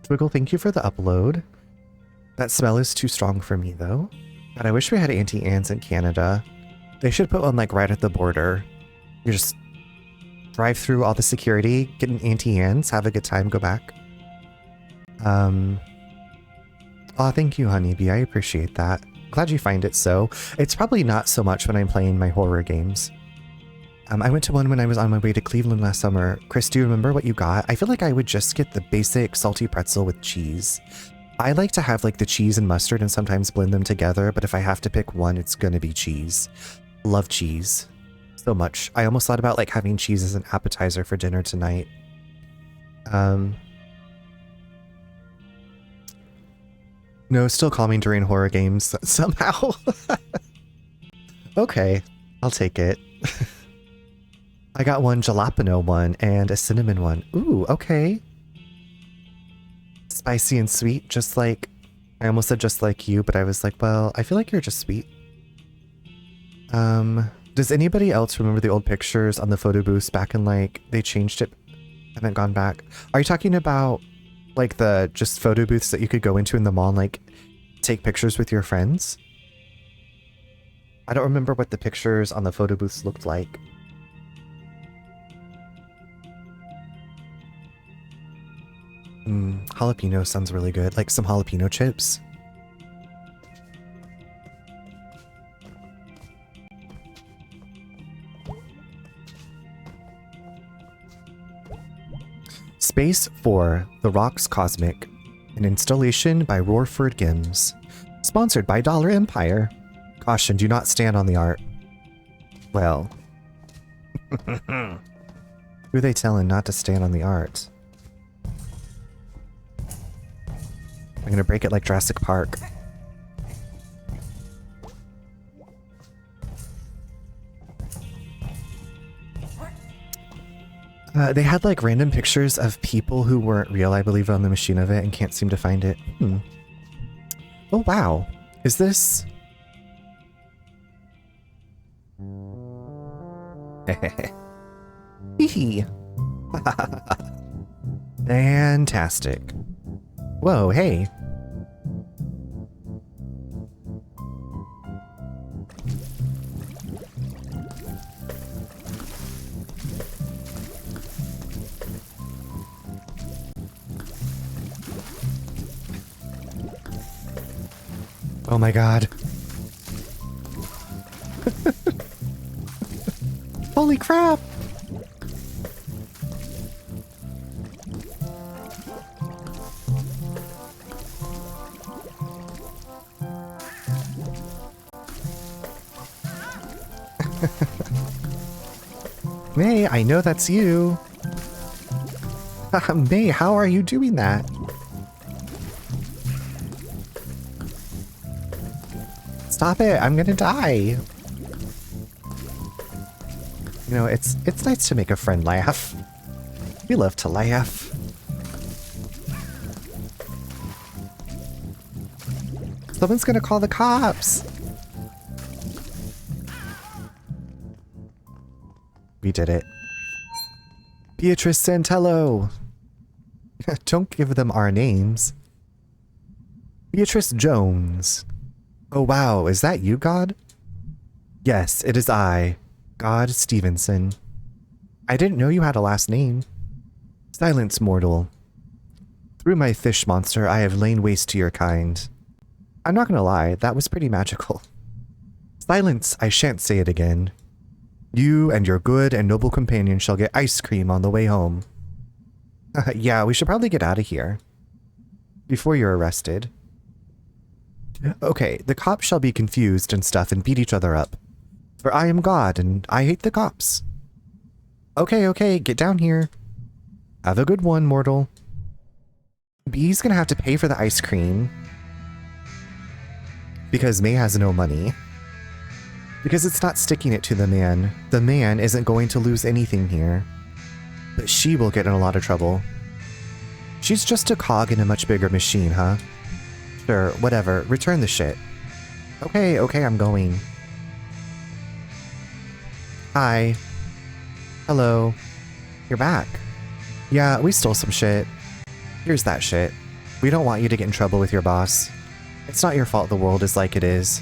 Twiggle, thank you for the upload. That smell is too strong for me, though. God, I wish we had Auntie Anne's in Canada. They should put one like right at the border. You just drive through all the security, get an Auntie Anne's, have a good time, go back. Oh, thank you, Honeybee. I appreciate that. Glad you find it so. It's probably not so much when I'm playing my horror games. I went to one when I was on my way to Cleveland last summer. Chris, do you remember what you got? I feel like I would just get the basic salty pretzel with cheese. I like to have like the cheese and mustard and sometimes blend them together, but if I have to pick one, it's gonna be cheese. Love cheese. So much. I almost thought about like having cheese as an appetizer for dinner tonight. No, still calming during horror games somehow. Okay, I'll take it. I got one jalapeno one and a cinnamon one. Ooh, okay. Spicy and sweet, just like... I almost said just like you, but I was like, well, I feel like you're just sweet. Does anybody else remember the old pictures on the photo booths back in like... They changed it, haven't gone back. Are you talking about like the just photo booths that you could go into in the mall and like take pictures with your friends? I don't remember what the pictures on the photo booths looked like. Jalapeno sounds really good. Like some jalapeno chips. Space 4, The Rocks Cosmic. An installation by Roarford Gims. Sponsored by Dollar Empire. Caution, do not stand on the art. Well. Who are they telling not to stand on the art? I'm gonna break it like Jurassic Park. They had like random pictures of people who weren't real, I believe, on the machine of it and can't seem to find it. Oh, wow. Is this... Hee Fantastic. Whoa, hey. Oh my god. Holy crap! Mae, I know that's you. Mae, how are you doing that? Stop it, I'm gonna die. You know, it's nice to make a friend laugh. We love to laugh. Someone's gonna call the cops. We did it. Beatrice Santello. Don't give them our names. Beatrice Jones. Oh wow, is that you, God? Yes, it is I, God Stevenson. I didn't know you had a last name. Silence, mortal. Through my fish monster, I have lain waste to your kind. I'm not gonna lie, that was pretty magical. Silence, I shan't say it again. You and your good and noble companion shall get ice cream on the way home. Yeah, we should probably get out of here. Before you're arrested. Okay, the cops shall be confused and stuff and beat each other up. For I am God and I hate the cops. Okay, get down here. Have a good one, mortal. Bee's gonna have to pay for the ice cream. Because Mae has no money. Because it's not sticking it to the man. The man isn't going to lose anything here. But she will get in a lot of trouble. She's just a cog in a much bigger machine, huh? Sure, whatever. Return the shit. Okay, I'm going. Hi. Hello. You're back. Yeah, we stole some shit. Here's that shit. We don't want you to get in trouble with your boss. It's not your fault the world is like it is.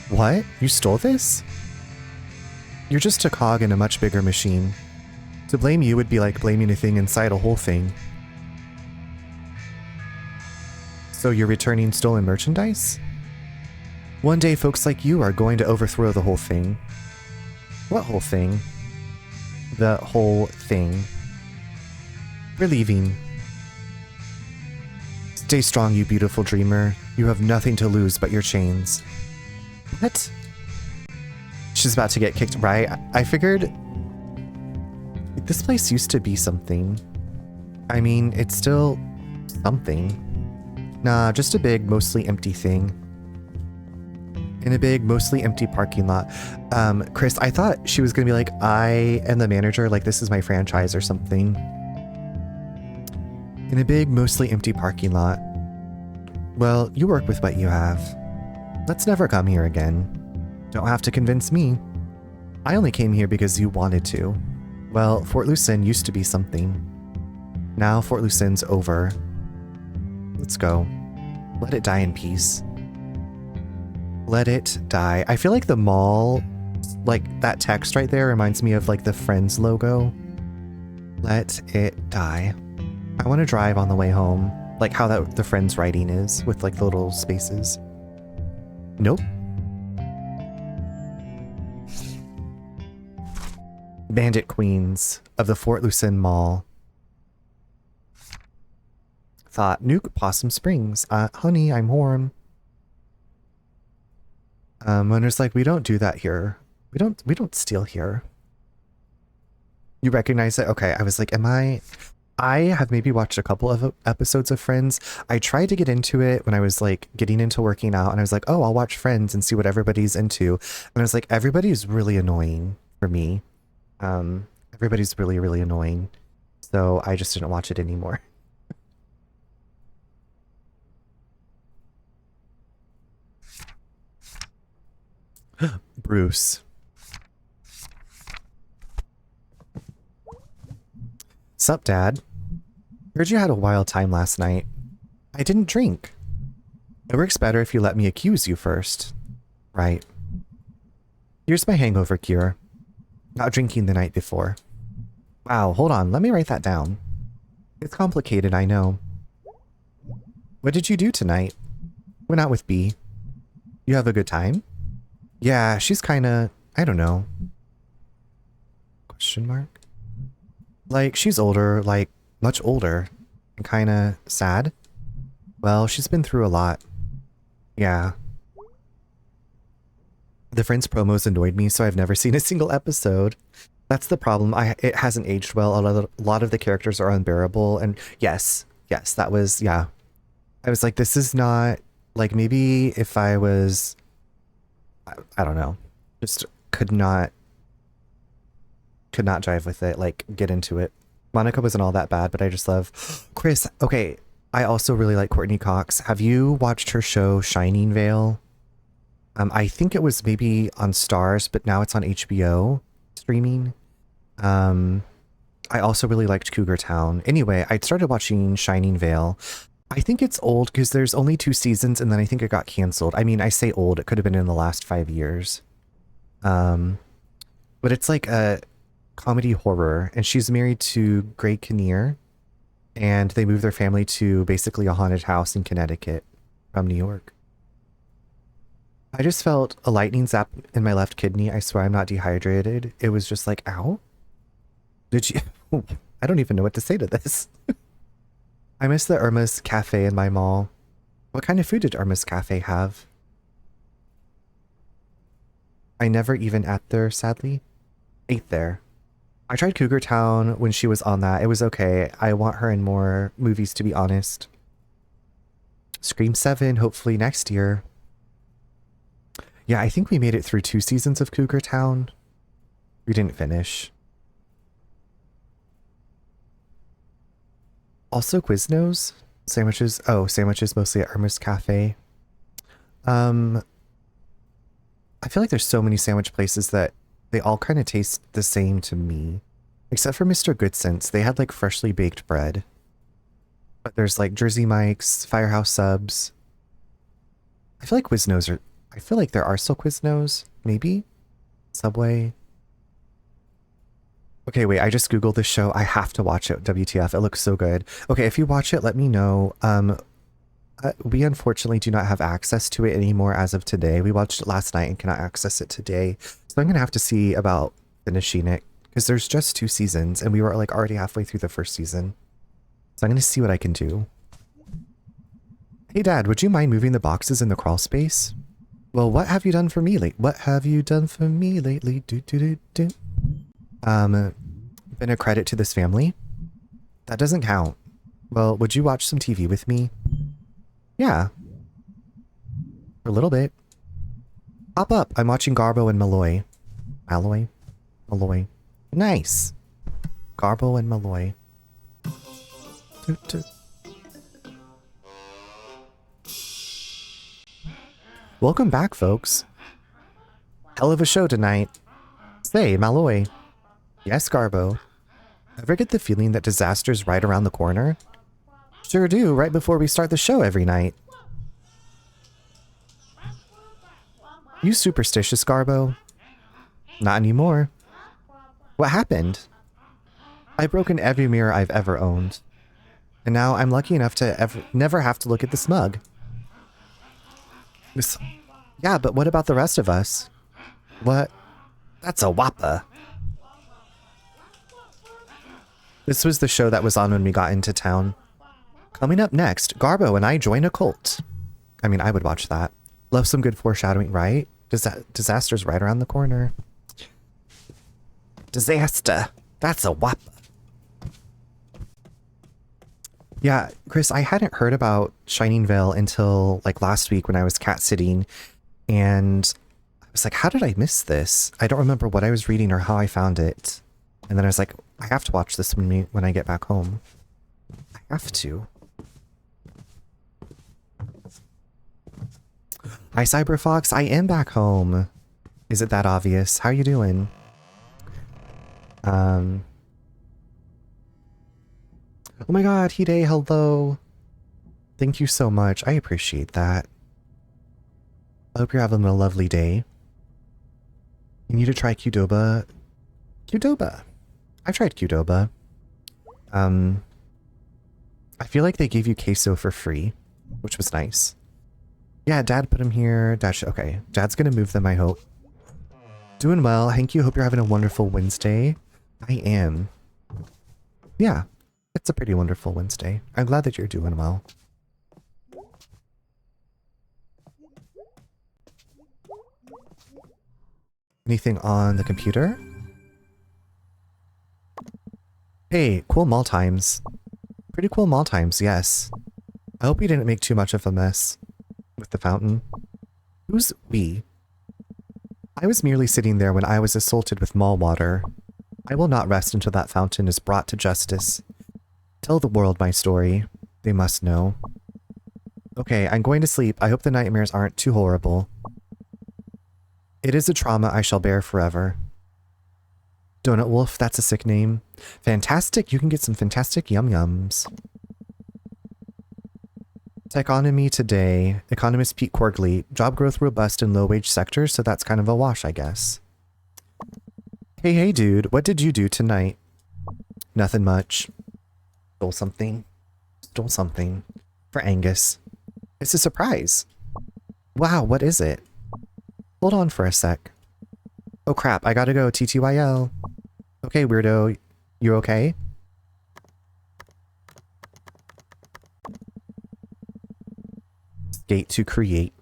What? You stole this? You're just a cog in a much bigger machine. To blame you would be like blaming a thing inside a whole thing. So you're returning stolen merchandise? One day folks like you are going to overthrow the whole thing. What whole thing? The whole thing. We're leaving. Stay strong, you beautiful dreamer. You have nothing to lose but your chains. What? She's about to get kicked, right? I figured this place used to be something. I mean, it's still something. Nah, just a big, mostly empty thing. In a big, mostly empty parking lot. Chris, I thought she was gonna be like, I am the manager, like this is my franchise or something. In a big, mostly empty parking lot. Well, you work with what you have. Let's never come here again. Don't have to convince me. I only came here because you wanted to. Well, Fort Lucin used to be something. Now Fort Lucin's over. Let's go. Let it die in peace. Let it die. I feel like the mall, like that text right there reminds me of like the Friends logo. Let it die. I want to drive on the way home. Like how the Friends writing is with like the little spaces. Nope. Bandit Queens of the Fort Lucin Mall. Thought nuke Possum Springs. Honey, I'm warm. Owner's like, we don't do that here. We don't steal here. You recognize it? Okay, I was like, I have maybe watched a couple of episodes of Friends. I tried to get into it when I was like getting into working out and I was like, oh, I'll watch Friends and see what everybody's into. And I was like, everybody is really annoying for me. And Everybody's really, really annoying. So I just didn't watch it anymore. Bruce. Sup, Dad? Heard you had a wild time last night. I didn't drink. It works better if you let me accuse you first. Right. Here's my hangover cure. Not drinking the night before. Wow, hold on, let me write that down. It's complicated, I know. What did you do tonight? Went out with Bea. You have a good time? Yeah, she's kinda, I don't know. Question mark? Like, she's older, like, much older. And kinda sad. Well, she's been through a lot. Yeah. The Friends promos annoyed me, so I've never seen a single episode. That's the problem. It hasn't aged well. A lot of the characters are unbearable. And yes, that was, yeah. I was like, this is not, like, maybe if I was, I don't know, just could not jive with it, like, get into it. Monica wasn't all that bad, but I just love Chris. Okay, I also really like Courtney Cox. Have you watched her show Shining Vale? I think it was maybe on Stars, but now it's on HBO streaming. I also really liked Cougar Town. Anyway, I started watching Shining Vale. I think it's old because there's only 2 seasons and then I think it got canceled. I mean, I say old, it could have been in the last 5 years. But it's like a comedy horror, and she's married to Greg Kinnear, and they move their family to basically a haunted house in Connecticut from New York. I just felt a lightning zap in my left kidney. I swear I'm not dehydrated. It was just like, ow. Did you? I don't even know what to say to this. I miss the Irma's Cafe in my mall. What kind of food did Irma's Cafe have? I never even ate there, sadly. Ate there. I tried Cougar Town when she was on that. It was okay. I want her in more movies, to be honest. Scream 7, hopefully next year. Yeah, I think we made it through 2 seasons of Cougar Town. We didn't finish. Also Quiznos? Sandwiches. Oh, sandwiches mostly at Irma's Cafe. I feel like there's so many sandwich places that they all kind of taste the same to me. Except for Mr. Goodsense. They had like freshly baked bread. But there's like Jersey Mike's, Firehouse Subs. I feel like Quiznos are... I feel like there are still Quiznos. Maybe? Subway. Okay, wait, I just googled this show. I have to watch it, WTF. It looks so good. Okay, if you watch it, let me know. We unfortunately do not have access to it anymore as of today. We watched it last night and cannot access it today. So I'm going to have to see about finishing it, because there's just 2 seasons and we were like already halfway through the first season. So I'm going to see what I can do. Hey Dad, would you mind moving the boxes in the crawl space? Well, what have you done for me lately? What have you done for me lately? Been a credit to this family? That doesn't count. Well, would you watch some TV with me? Yeah. For a little bit. Hop up. I'm watching Garbo and Malloy. Malloy. Nice. Garbo and Malloy. Welcome back, folks. Hell of a show tonight. Say, Malloy. Yes, Garbo. Ever get the feeling that disaster's right around the corner? Sure do, right before we start the show every night. You superstitious, Garbo? Not anymore. What happened? I've broken every mirror I've ever owned. And now I'm lucky enough to never have to look at this mug. Yeah, but what about the rest of us? What? That's a whopper. This was the show that was on when we got into town. Coming up next, Garbo and I join a cult. I mean, I would watch that. Love some good foreshadowing, right? Disaster's right around the corner. Disaster. That's a whopper. Yeah, Chris, I hadn't heard about Shining Vale until like last week when I was cat sitting, and I was like, how did I miss this? I don't remember what I was reading or how I found it. And then I was like, I have to watch this when I get back home. I have to. Hi, Cyberfox. I am back home. Is it that obvious? How you doing? Oh my god, Hide, hello. Thank you so much. I appreciate that. I hope you're having a lovely day. You need to try Qdoba. Qdoba. I've tried Qdoba. I feel like they gave you queso for free, which was nice. Yeah, Dad put them here. Dad okay. Dad's gonna move them, I hope. Doing well. Thank you. Hope you're having a wonderful Wednesday. I am. Yeah, it's a pretty wonderful Wednesday. I'm glad that you're doing well. Anything on the computer? Hey, cool mall times. Pretty cool mall times, yes. I hope you didn't make too much of a mess with the fountain. Who's we? I was merely sitting there when I was assaulted with mall water. I will not rest until that fountain is brought to justice. Tell the world my story. They must know. Okay, I'm going to sleep. I hope the nightmares aren't too horrible. It is a trauma I shall bear forever. Donut Wolf, that's a sick name. Fantastic, you can get some fantastic yum-yums. Techonomy today. Economist Pete Corgley. Job growth robust in low-wage sectors, so that's kind of a wash, I guess. Hey, dude, what did you do tonight? Nothing much. Stole something. Stole something. For Angus. It's a surprise. Wow, what is it? Hold on for a sec. Oh crap, I gotta go, TTYL. Okay, weirdo. You okay? Gate to create.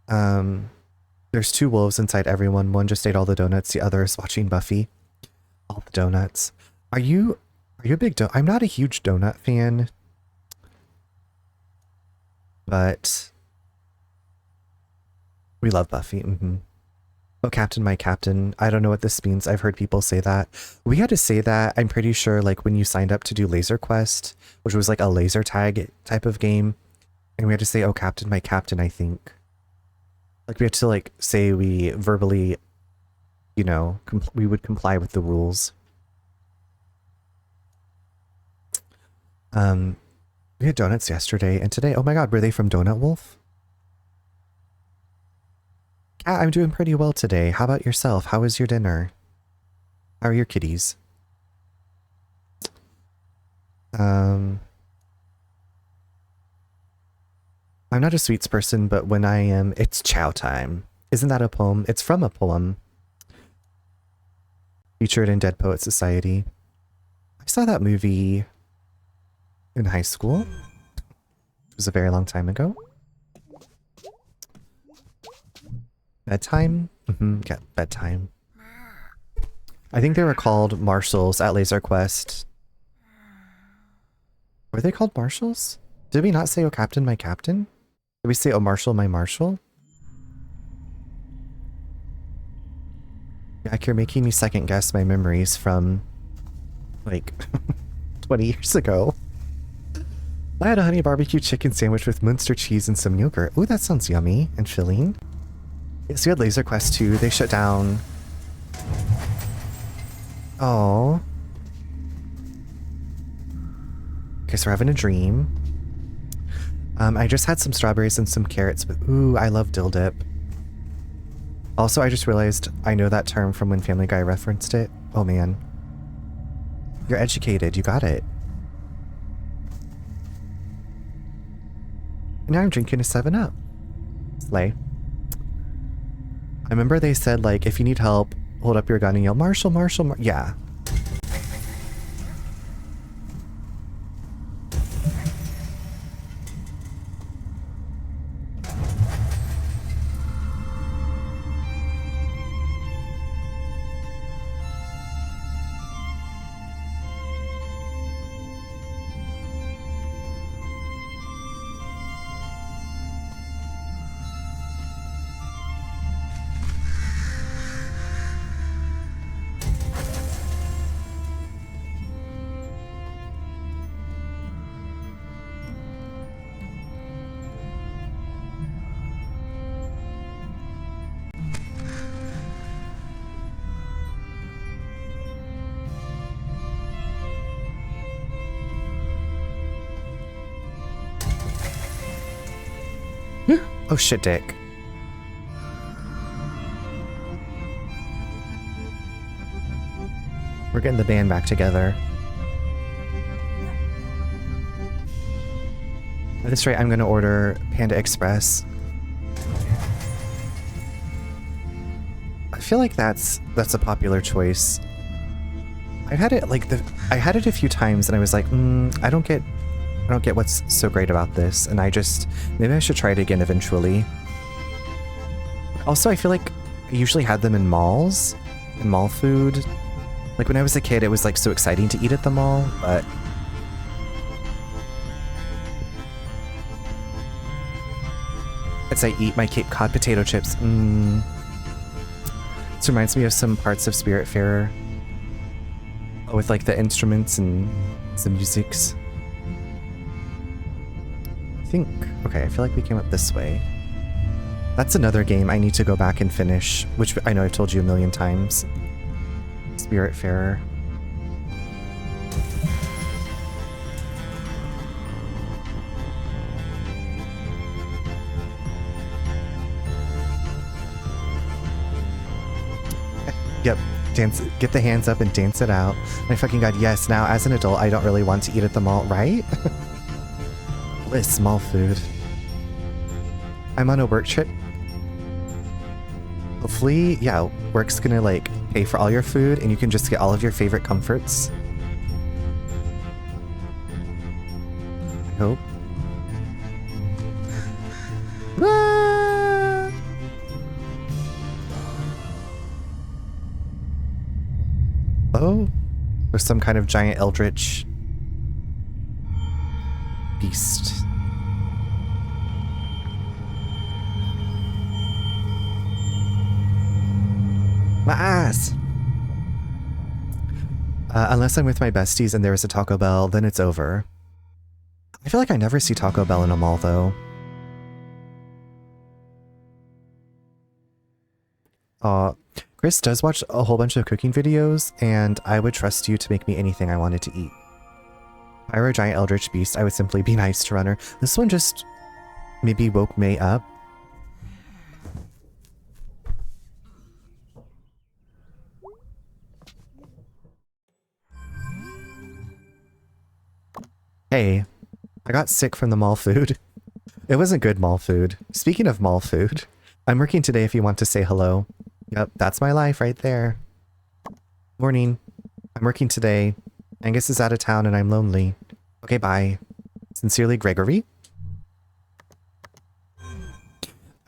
There's two wolves inside everyone. One just ate all the donuts, the other is watching Buffy. All the donuts. Are you a big I'm not a huge donut fan. But we love Buffy. Oh, Captain, my captain. I don't know what this means. I've heard people say that. We had to say that, I'm pretty sure, like when you signed up to do Laser Quest, which was like a laser tag type of game. And we had to say, oh, Captain, my captain, I think. Like we had to like say we verbally, you know, we would comply with the rules. We had donuts yesterday and today. Oh my god, were they from Donut Wolf? Yeah, I'm doing pretty well today. How about yourself? How was your dinner? How are your kitties? I'm not a sweets person, but when I am, it's chow time. Isn't that a poem? It's from a poem. Featured in Dead Poet Society. I saw that movie in high school. It was a very long time ago. Bedtime? Yeah, bedtime. I think they were called marshals at Laser Quest. Were they called marshals? Did we not say, oh, Captain, my captain? Did we say, oh, Marshal, my marshal? Jack, you're making me second guess my memories from, like, 20 years ago. I had a honey barbecue chicken sandwich with Munster cheese and some yogurt. Ooh, that sounds yummy and filling. Yes, we had Laser Quest 2. They shut down. Oh. Okay, so we're having a dream. I just had some strawberries and some carrots, but ooh, I love dill dip. Also, I just realized I know that term from when Family Guy referenced it. Oh man. You're educated, you got it. And now I'm drinking a 7-Up. Slay. I remember they said, like, if you need help, hold up your gun and yell, Marshall, Marshall, yeah. Oh shit, Dick. We're getting the band back together. At this rate, I'm gonna order Panda Express. I feel like that's a popular choice. I've had it like I had it a few times and I was like, I don't get what's so great about this, and maybe I should try it again eventually. Also, I feel like I usually had them in malls, in mall food. Like when I was a kid, it was like so exciting to eat at the mall, but as I eat my Cape Cod potato chips, this reminds me of some parts of Spiritfarer with like the instruments and the musics. Okay, I feel like we came up this way. That's another game I need to go back and finish, which I know I've told you a million times. Spiritfarer. Yep, dance, get the hands up and dance it out. My fucking god, yes, now as an adult, I don't really want to eat at the mall, right? Bliss, mall food. I'm on a work trip. Hopefully, yeah, work's gonna like pay for all your food and you can just get all of your favorite comforts. I hope. Ah! Oh, there's some kind of giant eldritch beast. My ass! Unless I'm with my besties and there is a Taco Bell, then it's over. I feel like I never see Taco Bell in a mall, though. Chris does watch a whole bunch of cooking videos, and I would trust you to make me anything I wanted to eat. If I were a giant eldritch beast, I would simply be nice to Runner. This one just maybe woke Mae up. Hey, I got sick from the mall food. It wasn't good mall food. Speaking of mall food, I'm working today if you want to say hello. Yep, that's my life right there. Morning. I'm working today. Angus is out of town and I'm lonely. Okay, bye. Sincerely, Gregory.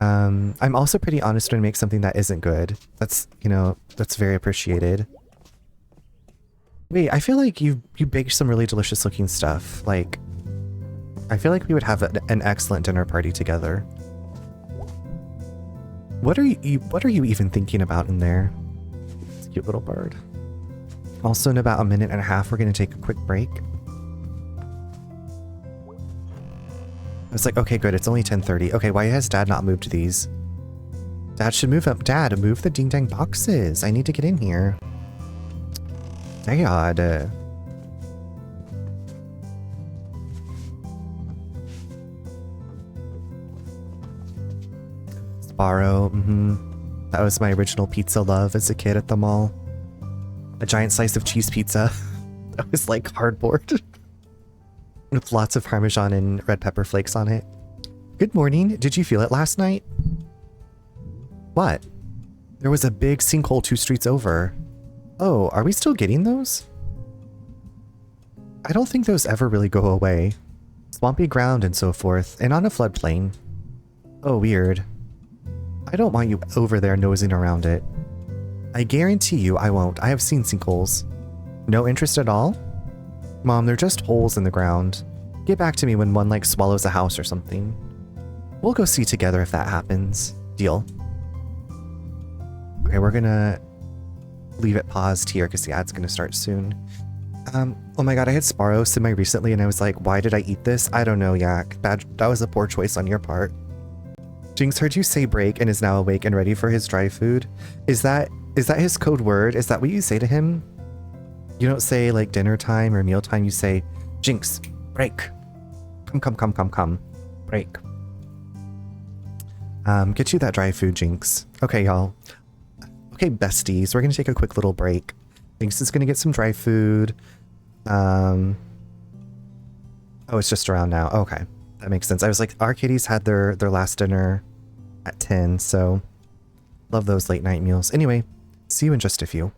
I'm also pretty honest when I make something that isn't good. That's, you know, that's very appreciated. Wait, I feel like you baked some really delicious looking stuff. Like, I feel like we would have an excellent dinner party together. What are you even thinking about in there? It's a cute little bird. Also, in about a minute and a half, we're gonna take a quick break. I was like, okay, good, it's only 10:30. Okay, why has Dad not moved these? Dad should move up. Dad, move the ding dang boxes. I need to get in here. Dad. Sparrow, That was my original pizza love as a kid at the mall. A giant slice of cheese pizza. That was like cardboard. With lots of Parmesan and red pepper flakes on it. Good morning. Did you feel it last night? What? There was a big sinkhole 2 streets over. Oh, are we still getting those? I don't think those ever really go away. Swampy ground and so forth, and on a floodplain. Oh, weird. I don't want you over there nosing around it. I guarantee you I won't. I have seen sinkholes. No interest at all? Mom, they're just holes in the ground. Get back to me when one like swallows a house or something. We'll go see together if that happens. Deal. Okay, we're gonna leave it paused here because the ad's gonna start soon. Oh my god, I had Sparrow semi recently and I was like, why did I eat this? I don't know, Yak. That was a poor choice on your part. Jinx heard you say break and is now awake and ready for his dry food. Is that his code word? Is that what you say to him? You don't say like dinner time or meal time, you say, Jinx, break. Come. Break. Get you that dry food, Jinx. Okay, y'all. Okay, besties, we're gonna take a quick little break. Jinx is gonna get some dry food. Oh, it's just around now. Okay, that makes sense. I was like, our kitties had their last dinner at 10, so love those late night meals. Anyway, see you in just a few.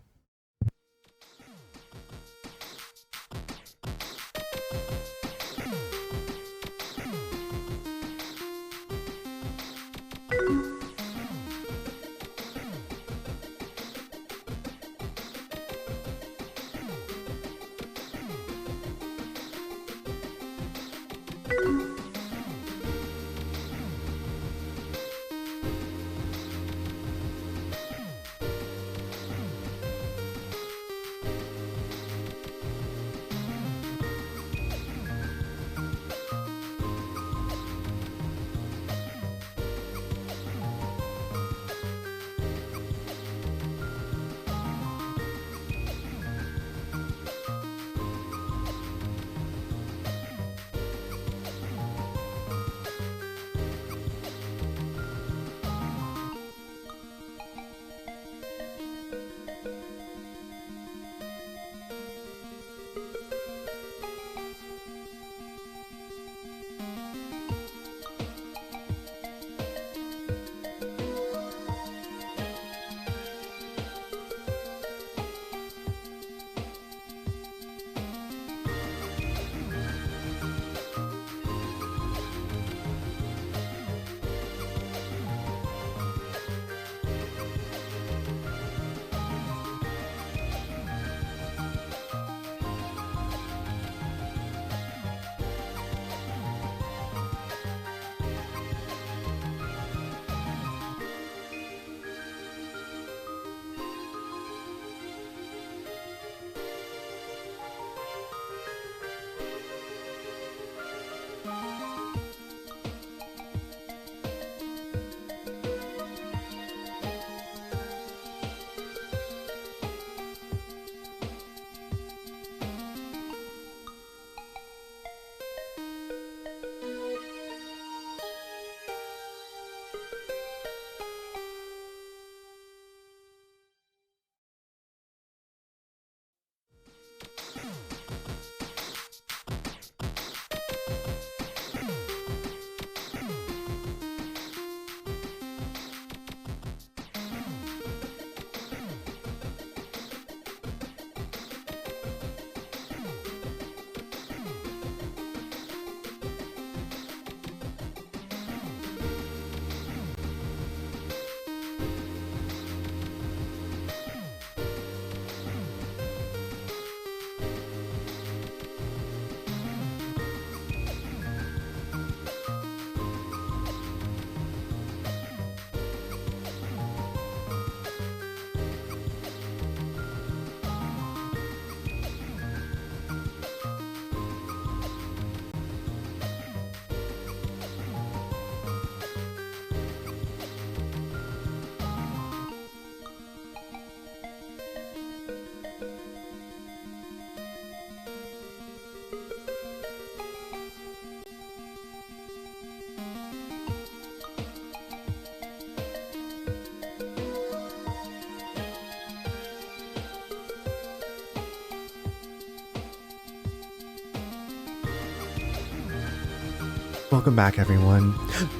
Welcome back, everyone.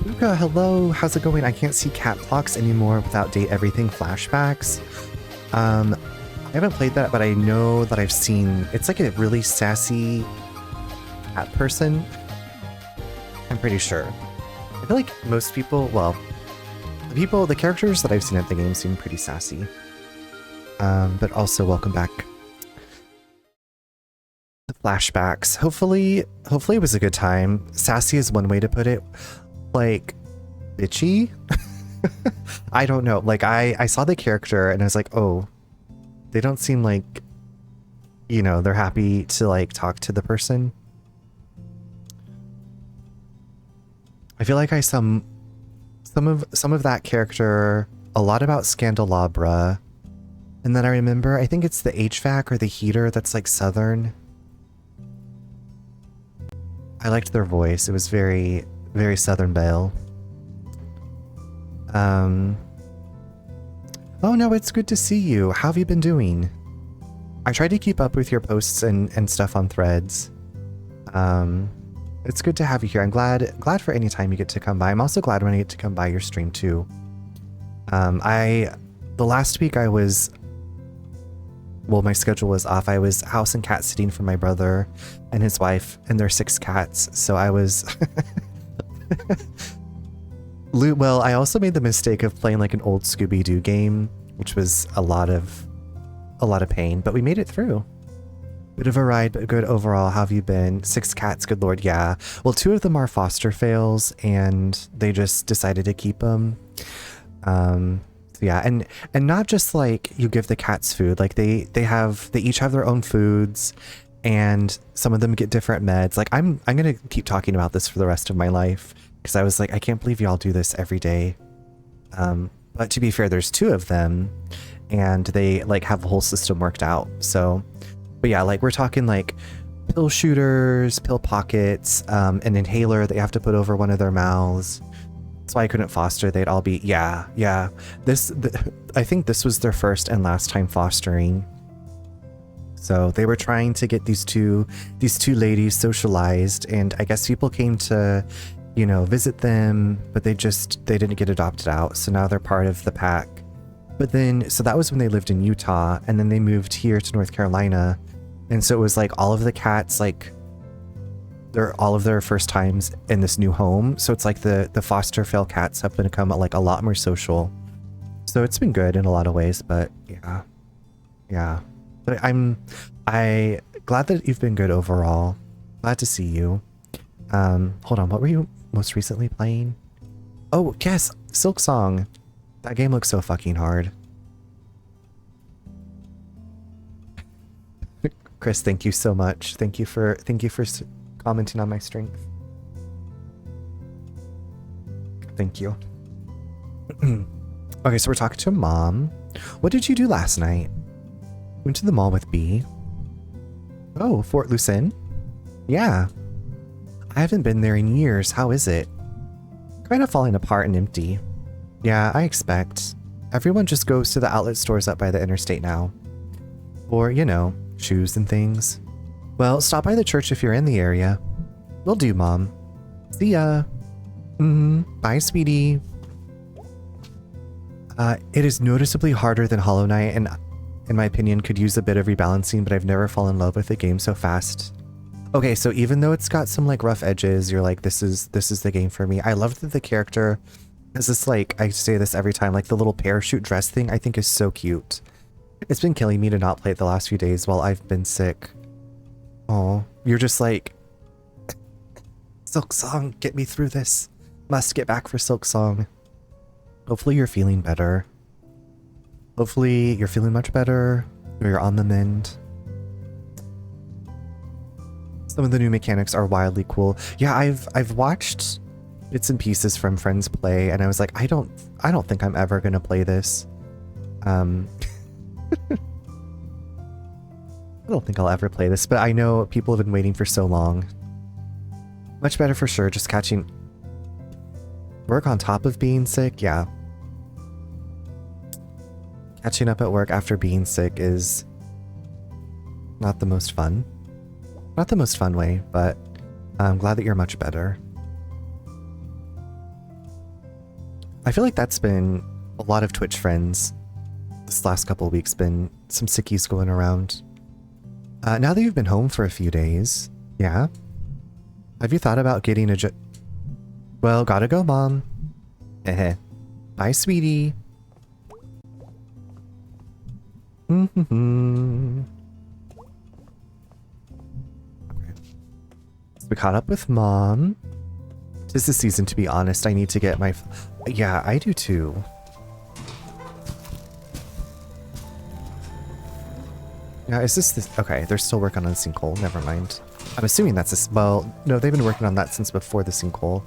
Luca, hello. How's it going? I can't see cat clocks anymore without date everything flashbacks. I haven't played that, but I know that I've seen. It's like a really sassy cat person. I'm pretty sure. I feel like most people, well, the characters that I've seen at the game seem pretty sassy. But also welcome back. The flashbacks. Hopefully it was a good time. Sassy is one way to put it. Like, bitchy? I don't know. Like, I saw the character and I was like, oh, they don't seem like, you know, they're happy to like talk to the person. I feel like I saw some of that character, a lot about Scandelabra. And then I remember, I think it's the HVAC or the heater that's like Southern. I liked their voice. It was very, very Southern Belle. Oh no, it's good to see you. How have you been doing? I try to keep up with your posts and stuff on Threads. It's good to have you here. I'm glad for any time you get to come by. I'm also glad when I get to come by your stream too. The last week I was, well, my schedule was off. I was house and cat sitting for my brother and his wife and their 6 cats. So I was, well, I also made the mistake of playing like an old Scooby-Doo game, which was a lot of pain, but we made it through. Bit of a ride, but good overall. How have you been? 6 cats, good lord, yeah. Well, 2 of them are foster fails, and they just decided to keep them. Yeah, and not just like you give the cats food, like they each have their own foods, and some of them get different meds. Like I'm gonna keep talking about this for the rest of my life, because I was like, I can't believe y'all do this every day. But to be fair, there's 2 of them, and they like have the whole system worked out. So, but yeah, like we're talking like pill shooters, pill pockets, an inhaler that you have to put over one of their mouths. That's why I couldn't foster. They'd all be, yeah. I think this was their first and last time fostering. So they were trying to get these two ladies socialized, and I guess people came to, you know, visit them, but they didn't get adopted out. So now they're part of the pack. But then, so that was when they lived in Utah, and then they moved here to North Carolina. And so it was like all of the cats, like they're all of their first times in this new home. So it's like the foster fail cats have become like a lot more social. So it's been good in a lot of ways, but yeah. But I'm glad that you've been good overall. Glad to see you. Hold on, what were you most recently playing? Oh yes, Silk Song. That game looks so fucking hard. Chris, thank you so much. Thank you for commenting on my strength. Thank you. Okay, so we're talking to Mom. What did you do last night? Went to the mall with B. Oh, Fort Lucin? Yeah. I haven't been there in years. How is it? Kind of falling apart and empty. Yeah, I expect. Everyone just goes to the outlet stores up by the interstate now. Or, you know, shoes and things. Well, stop by the church if you're in the area. Will do, Mom. See ya. Bye, sweetie. It is noticeably harder than Hollow Knight, and in my opinion could use a bit of rebalancing, but I've never fallen in love with the game so fast. Okay, so even though it's got some like rough edges, you're like, this is the game for me. I love that the character has this, like, I say this every time, like the little parachute dress thing I think is so cute. It's been killing me to not play it the last few days while I've been sick. Oh, you're just like, Silk Song, get me through this. Must get back for Silk Song. Hopefully you're feeling better. Hopefully you're feeling much better, or you're on the mend. Some of the new mechanics are wildly cool. Yeah, I've watched bits and pieces from friends play, and I was like, I don't think I'm ever gonna play this. I don't think I'll ever play this, but I know people have been waiting for so long. Much better for sure, just catching work on top of being sick, yeah. Catching up at work after being sick is not the most fun. Not the most fun way, but I'm glad that you're much better. I feel like that's been a lot of Twitch friends this last couple of weeks, been some sickies going around. Now that you've been home for a few days, yeah? Have you thought about getting a Well, gotta go, Mom. Bye, sweetie. Okay. So we caught up with Mom. 'Tis the season, to be honest. I need to get my... Yeah, I do too. Now, is this... Okay, they're still working on the sinkhole. Never mind. I'm assuming that's this... Well, no, they've been working on that since before the sinkhole.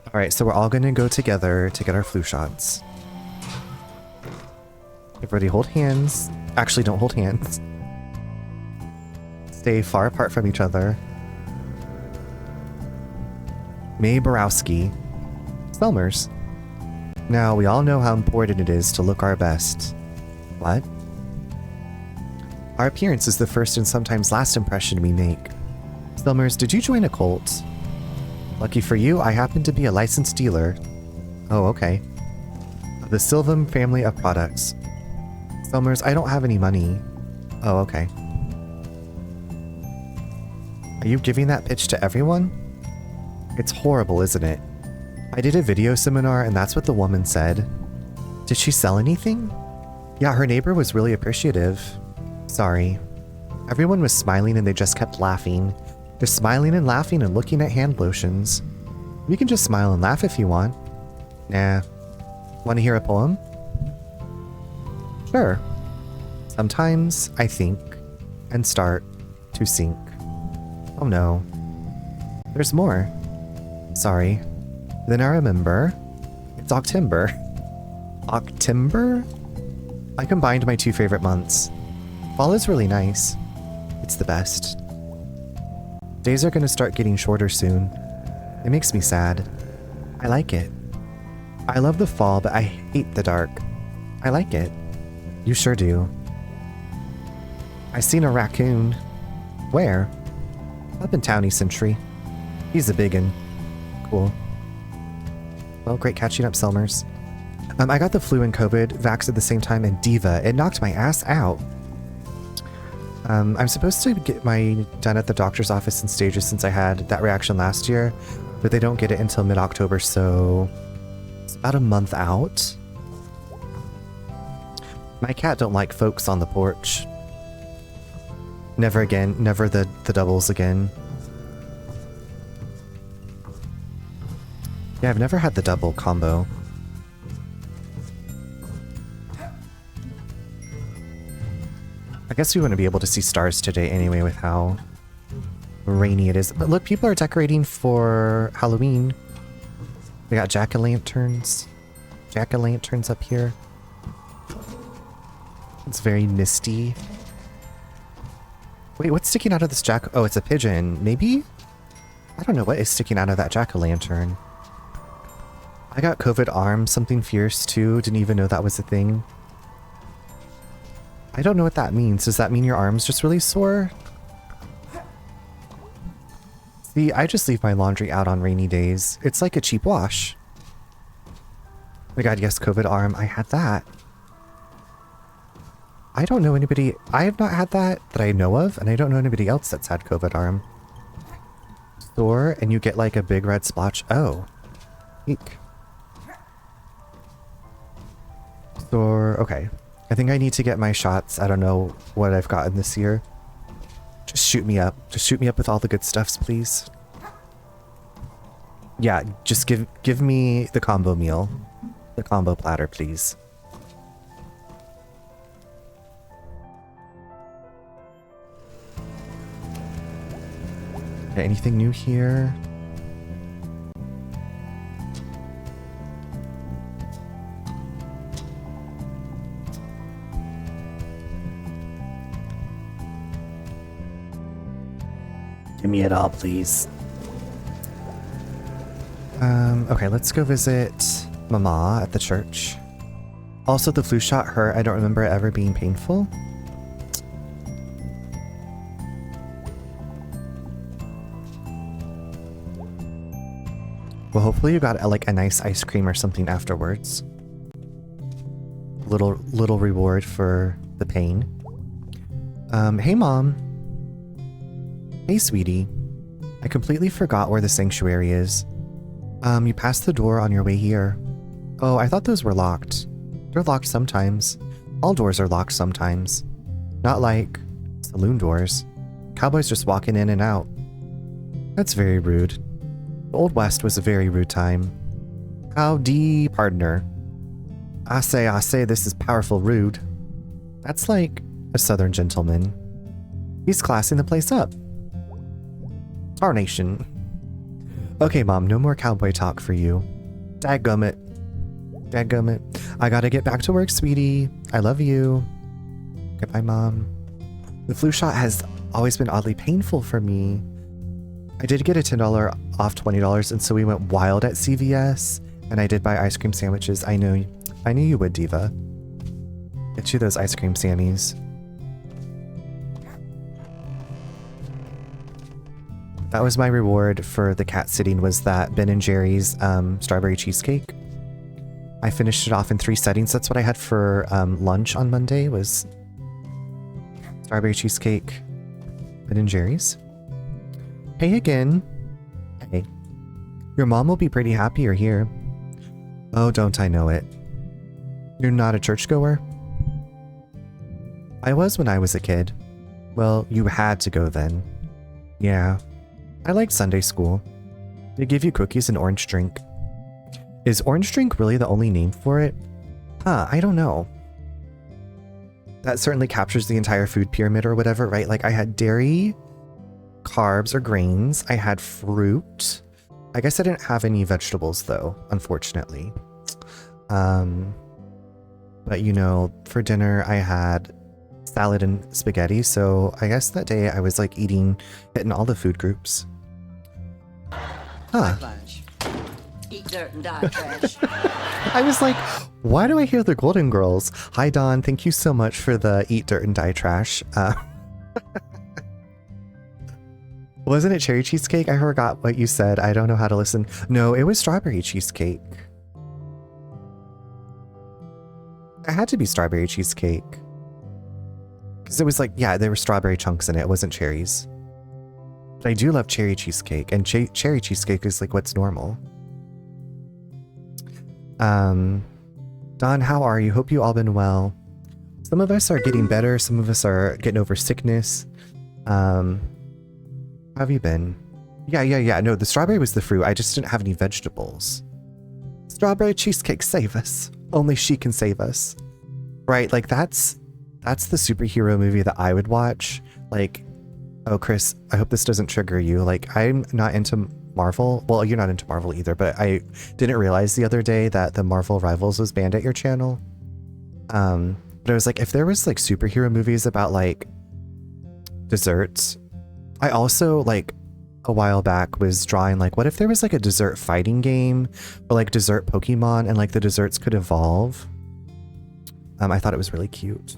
Alright, so we're all gonna go together to get our flu shots. Everybody hold hands. Actually, don't hold hands. Stay far apart from each other. Mae Bea Selmers. Now, we all know how important it is to look our best. What? Our appearance is the first and sometimes last impression we make. Selmers, did you join a cult? Lucky for you, I happen to be a licensed dealer. Oh, okay. The Sylvan family of products. Selmers, I don't have any money. Oh, okay. Are you giving that pitch to everyone? It's horrible, isn't it? I did a video seminar and that's what the woman said. Did she sell anything? Yeah, her neighbor was really appreciative. Sorry. Everyone was smiling and they just kept laughing. They're smiling and laughing and looking at hand lotions. You can just smile and laugh if you want. Nah. Want to hear a poem? Sure. Sometimes I think and start to sink. Oh no. There's more. Sorry. Then I remember. It's October. October? I combined my two favorite months. Fall is really nice. It's the best. Days are gonna start getting shorter soon. It makes me sad. I like it. I love the fall, but I hate the dark. I like it. You sure do. I seen a raccoon. Where? Up in Townie Century. He's a biggin. Cool. Well, great catching up, Selmers. I got the flu and COVID vax at the same time, and Diva, it knocked my ass out. I'm supposed to get mine done at the doctor's office in stages since I had that reaction last year, but they don't get it until mid-October, so it's about a month out. My cat don't like folks on the porch. Never again. Never the doubles again. Yeah, I've never had the double combo. I guess we wouldn't be able to see stars today anyway with how rainy it is. But look, people are decorating for Halloween. We got jack-o'-lanterns. Jack-o'-lanterns up here. It's very misty. Wait, what's sticking out of this jack? Oh, it's a pigeon. Maybe? I don't know what is sticking out of that jack-o'-lantern. I got COVID arm, something fierce too. Didn't even know that was a thing. I don't know what that means. Does that mean your arm's just really sore? See, I just leave my laundry out on rainy days. It's like a cheap wash. Oh my god, yes, COVID arm. I had that. I don't know anybody... I have not had that I know of, and I don't know anybody else that's had COVID arm. Sore, and you get like a big red splotch. Oh. Eek. Sore, okay. I think I need to get my shots. I don't know what I've gotten this year. Just shoot me up. Just shoot me up with all the good stuffs, please. Yeah, just give me the combo meal. The combo platter, please. Okay, anything new here? Give me it all, please. Okay, let's go visit Mama at the church. Also, the flu shot hurt. I don't remember it ever being painful. Well, hopefully you got like a nice ice cream or something afterwards. Little reward for the pain. Hey, Mom. Hey, sweetie. I completely forgot where the sanctuary is. You passed the door on your way here. Oh, I thought those were locked. They're locked sometimes. All doors are locked sometimes. Not like saloon doors. Cowboys just walking in and out. That's very rude. The Old West was a very rude time. Howdy, partner. I say, this is powerful rude. That's like a southern gentleman. He's classing the place up. Tarnation. Okay, Mom, no more cowboy talk for you. Dadgummit. Dadgummit. I gotta get back to work, sweetie. I love you. Goodbye, Mom. The flu shot has always been oddly painful for me. I did get a $10 off $20, and so we went wild at CVS, And I did buy ice cream sandwiches. I knew you would, Diva. Get you those ice cream sammies. That was my reward for the cat sitting, was that Ben & Jerry's strawberry cheesecake. I finished it off in 3 settings. That's what I had for lunch on Monday, was strawberry cheesecake, Ben & Jerry's. Hey again. Hey. Your mom will be pretty happy you're here. Oh, don't I know it. You're not a churchgoer? I was when I was a kid. Well, you had to go then. Yeah. I liked Sunday school. They give you cookies and orange drink. Is orange drink really the only name for it? Huh, I don't know. That certainly captures the entire food pyramid or whatever, right? Like I had dairy, carbs or grains. I had fruit. I guess I didn't have any vegetables though, unfortunately. But you know, for dinner I had salad and spaghetti. So I guess that day I was like hitting all the food groups. Huh. Eat dirt and die trash. I was like, why do I hear the Golden Girls? Hi, Dawn. Thank you so much for the eat dirt and die trash. Wasn't it cherry cheesecake? I forgot what you said. I don't know how to listen. No, it was strawberry cheesecake. It had to be strawberry cheesecake. Because it was like, yeah, there were strawberry chunks in it. It wasn't cherries. But I do love cherry cheesecake. And cherry cheesecake is like what's normal. Don, how are you? Hope you all been well. Some of us are getting better. Some of us are getting over sickness. How have you been? Yeah. No, the strawberry was the fruit. I just didn't have any vegetables. Strawberry cheesecake, save us. Only she can save us. Right, like that's the superhero movie that I would watch. Like, oh, Chris, I hope this doesn't trigger you. Like, I'm not into Marvel. Well, you're not into Marvel either, but I didn't realize the other day that the Marvel Rivals was banned at your channel. But I was like, if there was like superhero movies about like desserts, I also like a while back was drawing like, what if there was like a dessert fighting game or like dessert Pokemon and like the desserts could evolve? I thought it was really cute.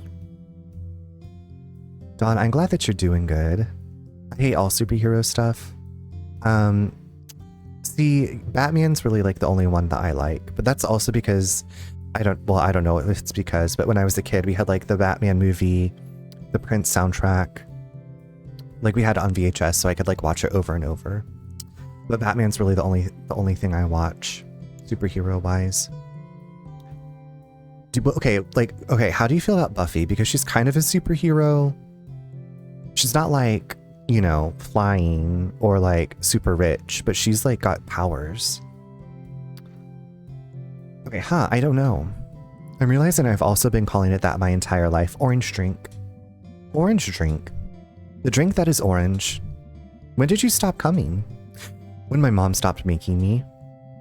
Dawn, I'm glad that you're doing good. I hate all superhero stuff. See, Batman's really like the only one that I like, but that's also because I don't know if it's because, but when I was a kid, we had like the Batman movie, the Prince soundtrack. Like we had it on VHS, so I could like watch it over and over. But Batman's really the only thing I watch, superhero wise. Okay, how do you feel about Buffy? Because she's kind of a superhero. She's not like, you know, flying or like super rich, but she's like got powers. Okay, I don't know. I'm realizing I've also been calling it that my entire life. Orange drink. Orange drink. The drink that is orange. When did you stop coming? When my mom stopped making me.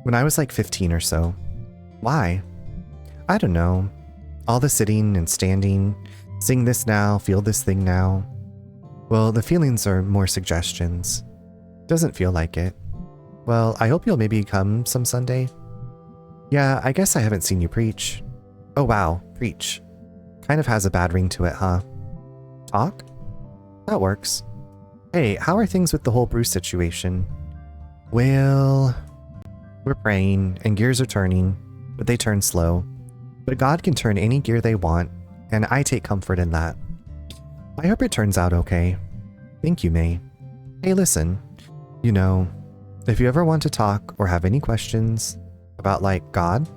When I was like 15 or so. Why? I don't know. All the sitting and standing. Sing this now, feel this thing now. Well, the feelings are more suggestions. Doesn't feel like it. Well, I hope you'll maybe come some Sunday. Yeah, I guess I haven't seen you preach. Oh wow, preach. Kind of has a bad ring to it, huh? Talk? That works. Hey, how are things with the whole Bruce situation? Well, we're praying and gears are turning, but they turn slow. But God can turn any gear they want, and I take comfort in that. I hope it turns out okay. Thank you, Mae. Hey, listen, you know, if you ever want to talk or have any questions about, like, God,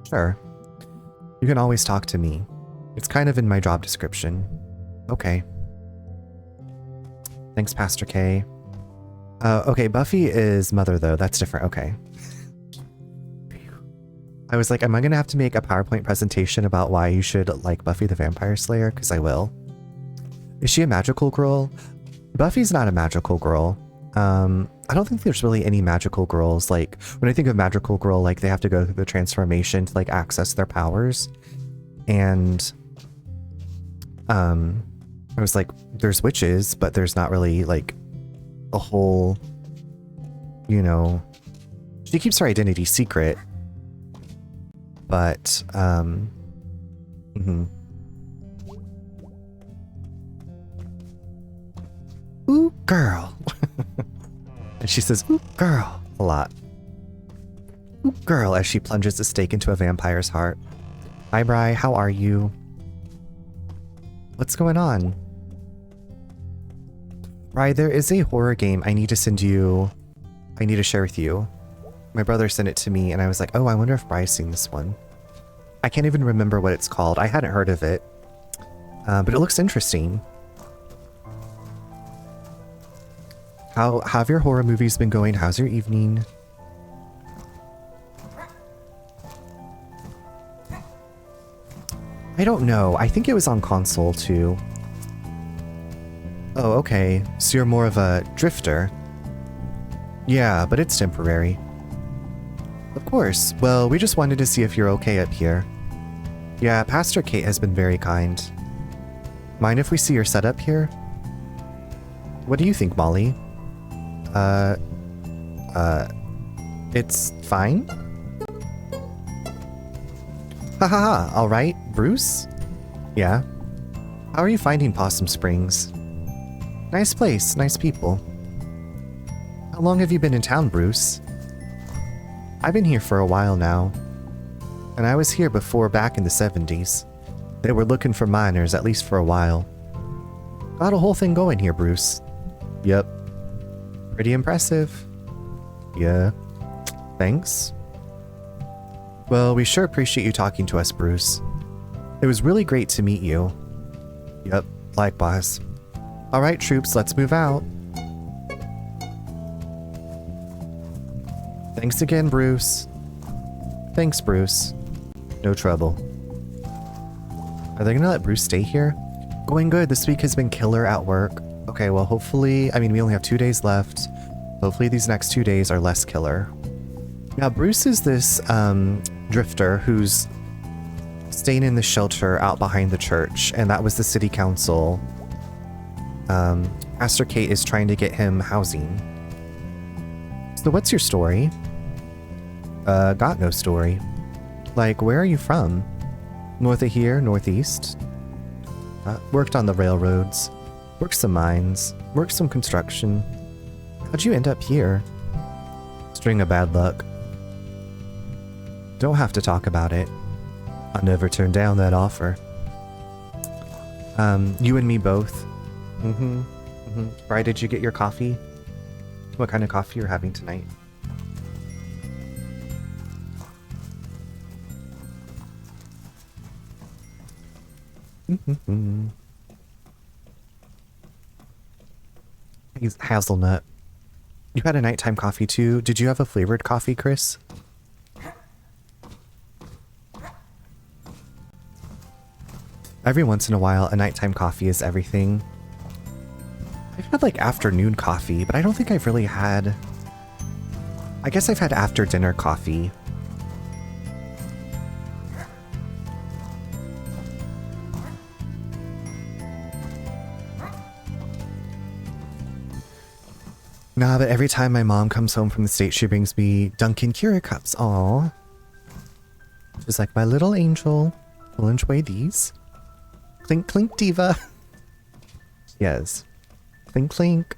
sure, you can always talk to me. It's kind of in my job description. Okay. Thanks, Pastor K. Okay, Buffy is mother, though. That's different. Okay. I was like, am I going to have to make a PowerPoint presentation about why you should like Buffy the Vampire Slayer? Because I will. Is she a magical girl? Buffy's not a magical girl. I don't think there's really any magical girls. Like, when I think of magical girl, like, they have to go through the transformation to, like, access their powers. And, I was like, there's witches, but there's not really, like, a whole, you know... She keeps her identity secret, But, Ooh, girl. And she says, ooh, girl, a lot. Ooh, girl, as she plunges a stake into a vampire's heart. Hi, Bri, how are you? What's going on? Bri, there is a horror game I need to share with you. My brother sent it to me, and I was like, oh, I wonder if Bri's seen this one. I can't even remember what it's called. I hadn't heard of it. But it looks interesting. How have your horror movies been going? How's your evening? I don't know. I think it was on console too. Oh, okay. So you're more of a drifter. Yeah, but it's temporary. Of course. Well, we just wanted to see if you're okay up here. Yeah, Pastor Kate has been very kind. Mind if we see your setup here? What do you think, Molly? It's fine? Hahaha, alright, Bruce? Yeah. How are you finding Possum Springs? Nice place, nice people. How long have you been in town, Bruce? I've been here for a while now. And I was here before back in the 70s. They were looking for miners, at least for a while. Got a whole thing going here, Bruce. Yep. Pretty impressive. Yeah. Thanks. Well, we sure appreciate you talking to us, Bruce. It was really great to meet you. Yep, likewise. Alright, troops, let's move out. Thanks again, Bruce. Thanks, Bruce. No trouble. Are they gonna let Bruce stay here? Going good. This week has been killer at work. Okay, well, hopefully, I mean, we only have 2 days left. Hopefully these next 2 days are less killer. Now, Bruce is this drifter who's staying in the shelter out behind the church, and that was the city council. Pastor Kate is trying to get him housing. So what's your story? Got no story. Like, where are you from? North of here, northeast. Worked on the railroads. Worked some mines. Worked some construction. How'd you end up here? String of bad luck. Don't have to talk about it. I never turned down that offer. You and me both. Right, did you get your coffee? What kind of coffee you're having tonight? Hazelnut. You had a nighttime coffee too. Did you have a flavored coffee, Chris? Every once in a while, a nighttime coffee is everything. I've had like afternoon coffee, but I don't think I've really had... I guess I've had after dinner coffee. Nah, but every time my mom comes home from the States, she brings me Dunkin' Keurig cups. Aww. She's like, my little angel. We'll enjoy these. Clink, clink, diva. Yes. Clink, clink.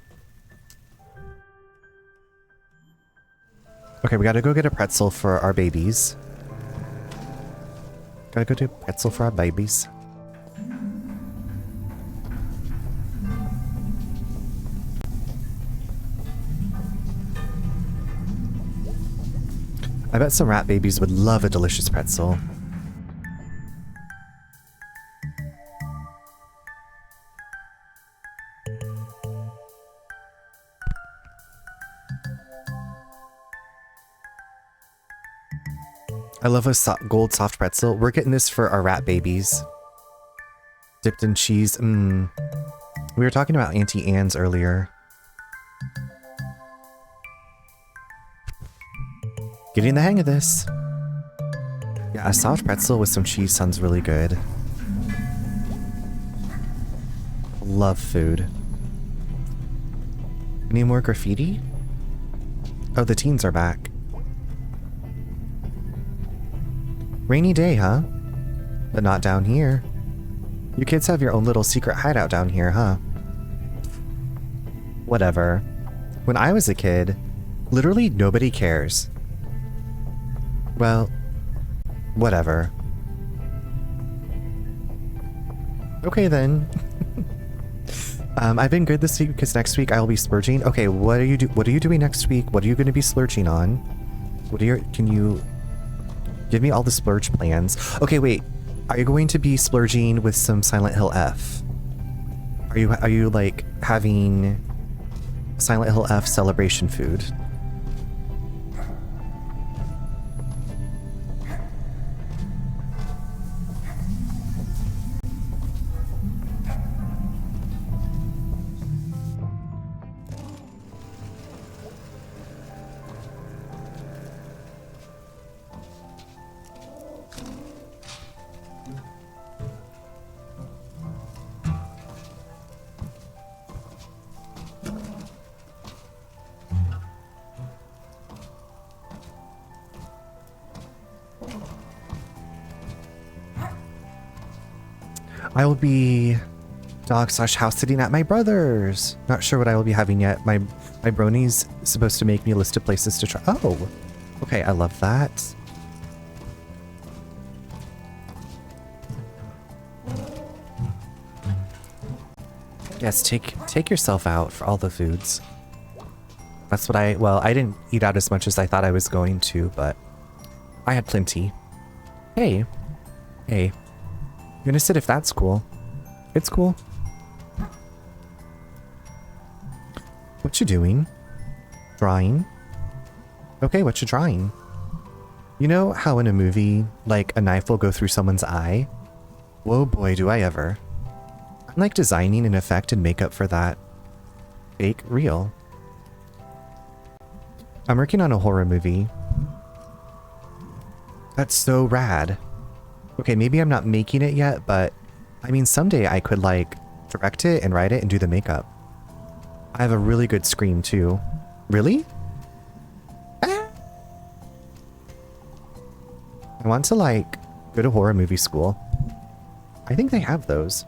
Okay, we gotta go get a pretzel for our babies. Gotta go do a pretzel for our babies. I bet some rat babies would love a delicious pretzel. I love a gold soft pretzel. We're getting this for our rat babies. Dipped in cheese. We were talking about Auntie Anne's earlier. Getting the hang of this. Yeah, a soft pretzel with some cheese sounds really good. Love food. Any more graffiti? Oh, the teens are back. Rainy day, huh? But not down here. You kids have your own little secret hideout down here, huh? Whatever. When I was a kid, literally nobody cares. Well, whatever. Okay then. I've been good this week because next week I will be splurging. Okay, what are you doing next week? What are you going to be splurging on? Can you give me all the splurge plans? Okay, wait. Are you going to be splurging with some Silent Hill F? Are you like having Silent Hill F celebration food? I will be dog/house sitting at my brother's. Not sure what I will be having yet. My brony's supposed to make me a list of places to try. Oh, okay. I love that. Yes, take yourself out for all the foods. That's what I didn't eat out as much as I thought I was going to, but I had plenty. Hey. You're gonna sit if that's cool. It's cool. What you doing? Drawing? Okay, what you drawing? You know how in a movie, like a knife will go through someone's eye? Whoa boy, do I ever. I'm like designing an effect and makeup for that. Fake real. I'm working on a horror movie. That's so rad. Okay, maybe I'm not making it yet, but I mean, someday I could like direct it and write it and do the makeup. I have a really good scream too. Really? Ah. I want to like go to horror movie school. I think they have those.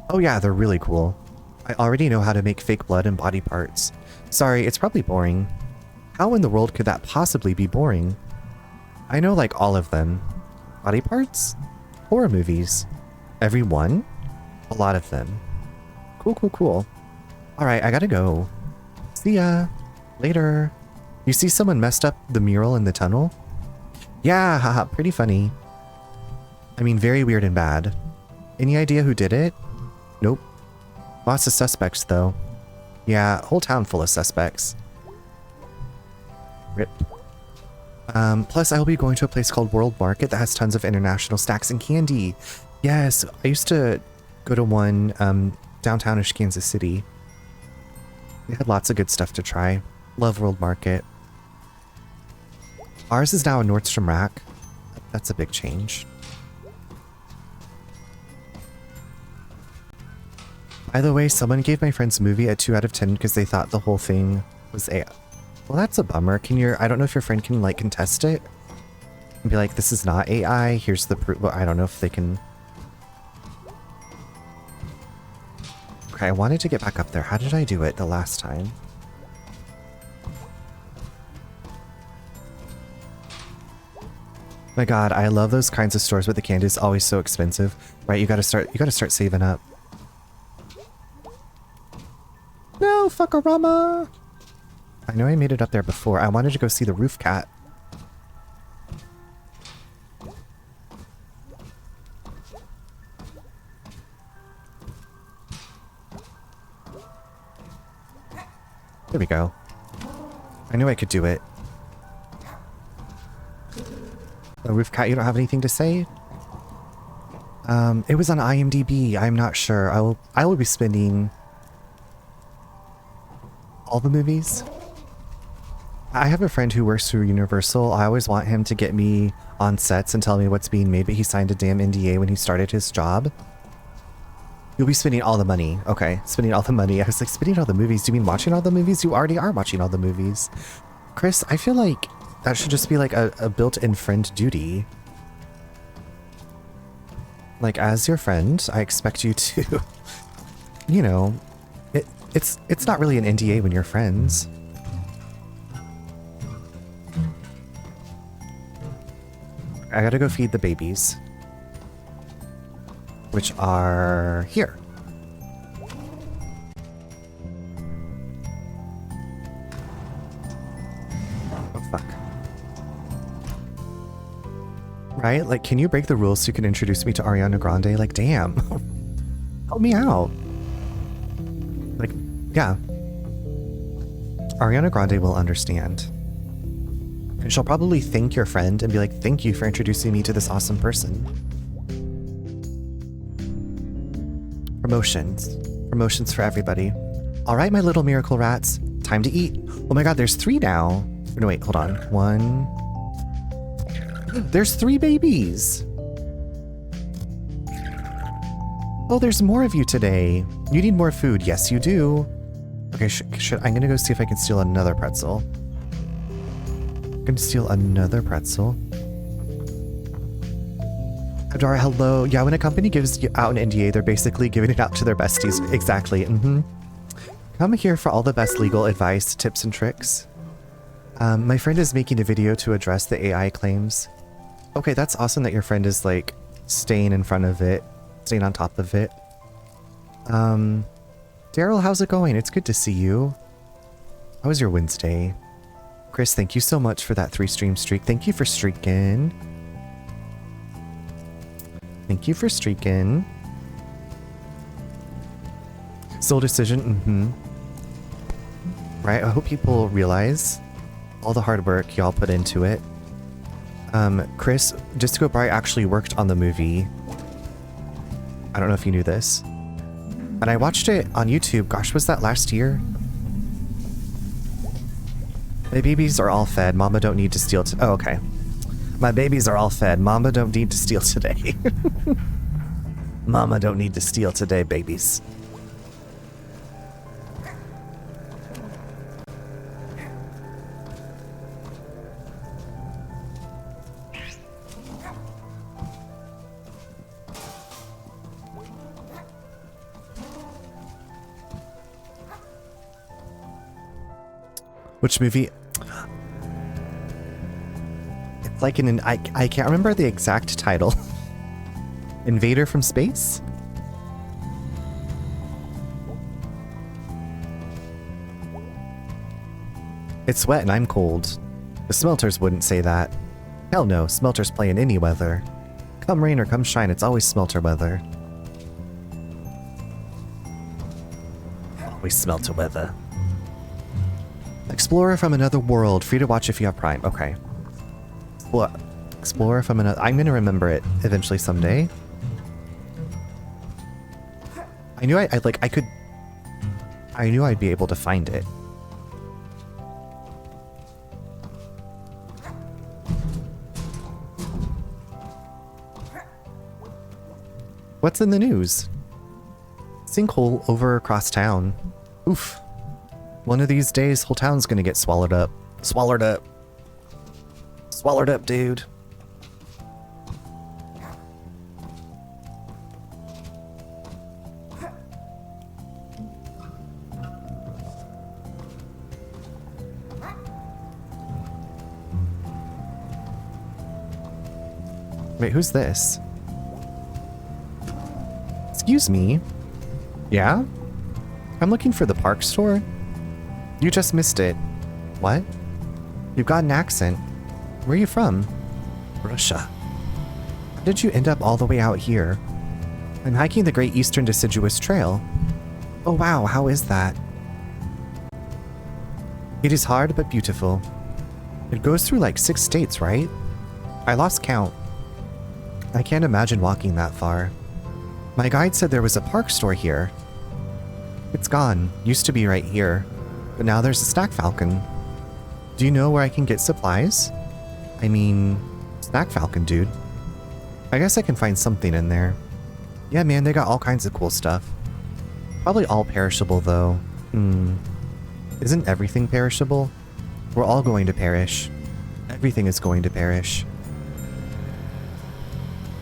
Oh yeah, they're really cool. I already know how to make fake blood and body parts. Sorry, it's probably boring. How in the world could that possibly be boring? I know like all of them. Body parts? Horror movies. Every one? A lot of them. Cool. Alright, I gotta go. See ya. Later. You see someone messed up the mural in the tunnel? Yeah, haha, pretty funny. I mean, very weird and bad. Any idea who did it? Nope. Lots of suspects though. Yeah, whole town full of suspects. Rip. Plus I will be going to a place called World Market that has tons of international snacks and candy. Yes, I used to go to one downtownish Kansas City. They had lots of good stuff to try. Love World Market. Ours is now a Nordstrom Rack. That's a big change. By the way, someone gave my friend's movie a 2 out of 10 because they thought the whole thing was AI. Well, that's a bummer. I don't know if your friend can like contest it and be like, this is not AI. Here's the proof. Well, I don't know if they can. Okay, I wanted to get back up there. How did I do it the last time? My God, I love those kinds of stores where the candy is always so expensive. Right, you gotta start saving up. No, fuckarama! I know I made it up there before. I wanted to go see the roof cat. There we go. I knew I could do it. A roof cat, you don't have anything to say? It was on IMDb. I'm not sure. I will be spending all the movies. I have a friend who works for Universal. I always want him to get me on sets and tell me what's being made, but he signed a damn NDA when he started his job. You'll be spending all the money. Okay, spending all the money. I was like, spending all the movies? Do you mean watching all the movies? You already are watching all the movies. Chris, I feel like That should just be like a built-in friend duty. Like, as your friend, I expect you to, you know, it's not really an NDA when you're friends. I gotta go feed the babies, which are here. Oh, fuck. Right? Like, can you break the rules so you can introduce me to Ariana Grande? Like, damn. Help me out. Like, yeah. Ariana Grande will understand. And she'll probably thank your friend and be like, thank you for introducing me to this awesome person. Promotions. Promotions for everybody. All right, my little miracle rats. Time to eat. Oh my god, there's 3 now. No, wait, hold on. 1. There's 3 babies. Oh, there's more of you today. You need more food. Yes, you do. Okay, I'm gonna go see if I can steal another pretzel. I'm gonna steal another pretzel. Adara, hello. Yeah, when a company gives you out an NDA, they're basically giving it out to their besties. Exactly. Come here for all the best legal advice, tips, and tricks. My friend is making a video to address the AI claims. Okay, that's awesome that your friend is, like, staying in front of it, staying on top of it. Daryl, how's it going? It's good to see you. How was your Wednesday? Chris, thank you so much for that 3-stream streak. Thank you for streaking. Thank you for streaking. Soul Decision, Right, I hope people realize all the hard work y'all put into it. Chris, just to go by, actually worked on the movie. I don't know if you knew this. But I watched it on YouTube. Gosh, was that last year? My babies are all fed. Mama don't need to steal oh, okay. My babies are all fed. Mama don't need to steal today. Mama don't need to steal today, babies. Which movie? It's like I can't remember the exact title. Invader from Space? It's wet and I'm cold. The Smelters wouldn't say that. Hell no, Smelters play in any weather. Come rain or come shine, it's always Smelter weather. Always Smelter weather. Explorer from another world. Free to watch if you have Prime. Okay. Explorer from another... I'm gonna remember it eventually someday. I knew I knew I'd be able to find it. What's in the news? Sinkhole over across town. Oof. One of these days, whole town's gonna get swallowed up. Swallowed up. Swallowed up, dude. Wait, who's this? Excuse me? Yeah? I'm looking for the park store. You just missed it. What? You've got an accent. Where are you from? Russia. How did you end up all the way out here? I'm hiking the Great Eastern Deciduous Trail. Oh wow, how is that? It is hard but beautiful. It goes through like 6 states, right? I lost count. I can't imagine walking that far. My guide said there was a park store here. It's gone. Used to be right here. But now there's a Snack Falcon. Do you know where I can get supplies? I mean, Snack Falcon, dude. I guess I can find something in there. Yeah, man, they got all kinds of cool stuff. Probably all perishable, though. Isn't everything perishable? We're all going to perish. Everything is going to perish.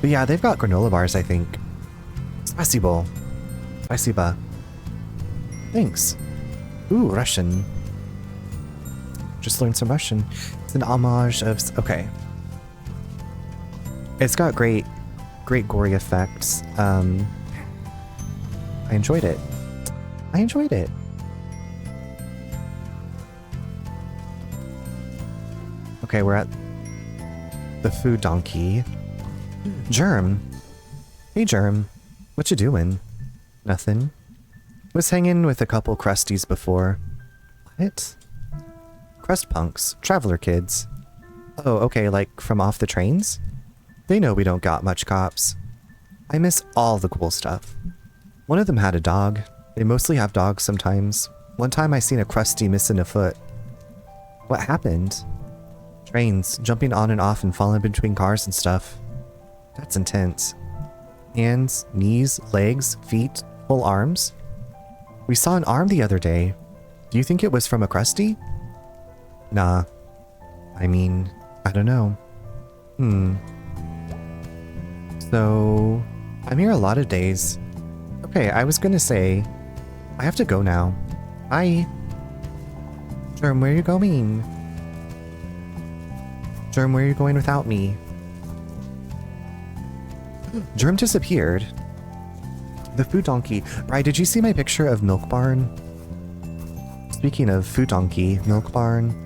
But yeah, they've got granola bars, I think. Spasibo. Spasiba. Thanks. Ooh, Russian. Just learned some Russian. It's an homage of... Okay. It's got great gory effects. I enjoyed it. I enjoyed it. Okay, we're at the food donkey. Germ. Hey, Germ. What you doing? Nothing. Was hanging with a couple crusties before. What? Crust punks. Traveler kids. Oh, okay, like from off the trains? They know we don't got much cops. I miss all the cool stuff. One of them had a dog. They mostly have dogs sometimes. One time I seen a crusty missing a foot. What happened? Trains, jumping on and off and falling between cars and stuff. That's intense. Hands, knees, legs, feet, whole arms. We saw an arm the other day. Do you think it was from a crusty? Nah. I mean, I don't know. So, I'm here a lot of days. Okay, I was gonna say, I have to go now. Bye. Germ, where are you going? Germ, where are you going without me? Germ disappeared. The food donkey. Bri, did you see my picture of Milk Barn? Speaking of food donkey, Milk Barn.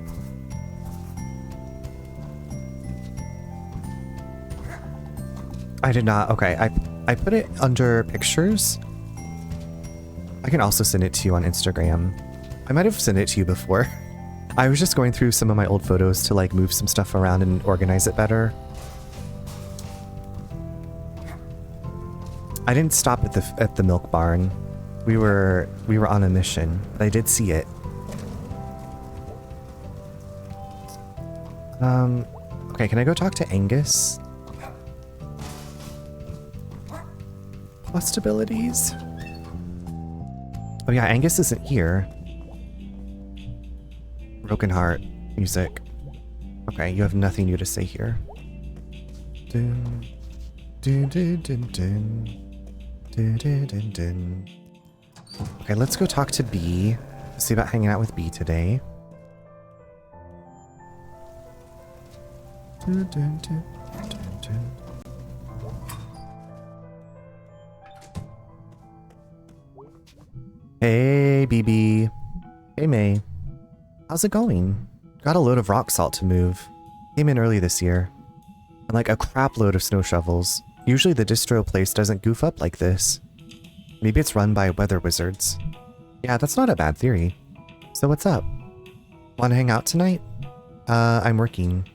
I did not. Okay, I put it under pictures. I can also send it to you on Instagram. I might have sent it to you before. I was just going through some of my old photos to like move some stuff around and organize it better. I didn't stop at the Milk Barn. We were on a mission, but I did see it. Okay, can I go talk to Angus? Possibilities? Oh yeah, Angus isn't here. Broken Heart. Music. Okay, you have nothing new to say here. Dun, dun, dun, dun, dun. Dun, dun, dun, dun. Okay, let's go talk to Bea. See about hanging out with Bea today. Dun, dun, dun, dun, dun. Hey, BB. Hey, Mae. How's it going? Got a load of rock salt to move. Came in early this year. And like a crap load of snow shovels. Usually the distro place doesn't goof up like this. Maybe it's run by weather wizards. Yeah, that's not a bad theory. So what's up? Wanna hang out tonight? I'm working.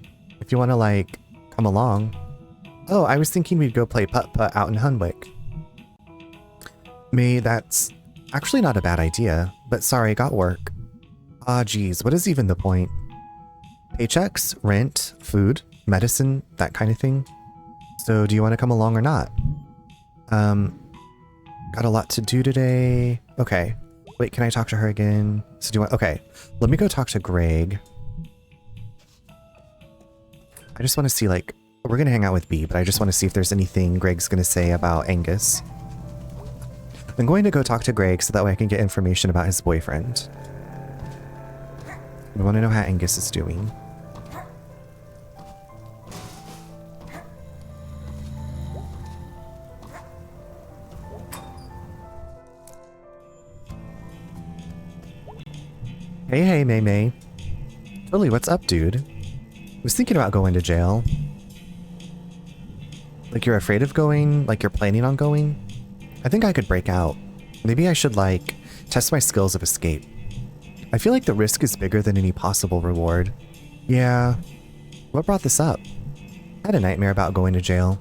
If you wanna like, come along. Oh, I was thinking we'd go play putt-putt out in Hunwick. Mae, that's actually not a bad idea, but sorry, got work. Ah, geez, what is even the point? Paychecks, rent, food, medicine, that kind of thing. So do you want to come along or not? Got a lot to do today. Okay. Wait, can I talk to her again? So do you want... Okay, let me go talk to Greg. I just want to see, like... We're going to hang out with Bea, but I just want to see if there's anything Greg's going to say about Angus. I'm going to go talk to Greg so that way I can get information about his boyfriend. I want to know how Angus is doing. Hey, Mae Mae. Totally, what's up, dude? I was thinking about going to jail. Like you're afraid of going? Like you're planning on going? I think I could break out. Maybe I should, like, test my skills of escape. I feel like the risk is bigger than any possible reward. Yeah. What brought this up? I had a nightmare about going to jail.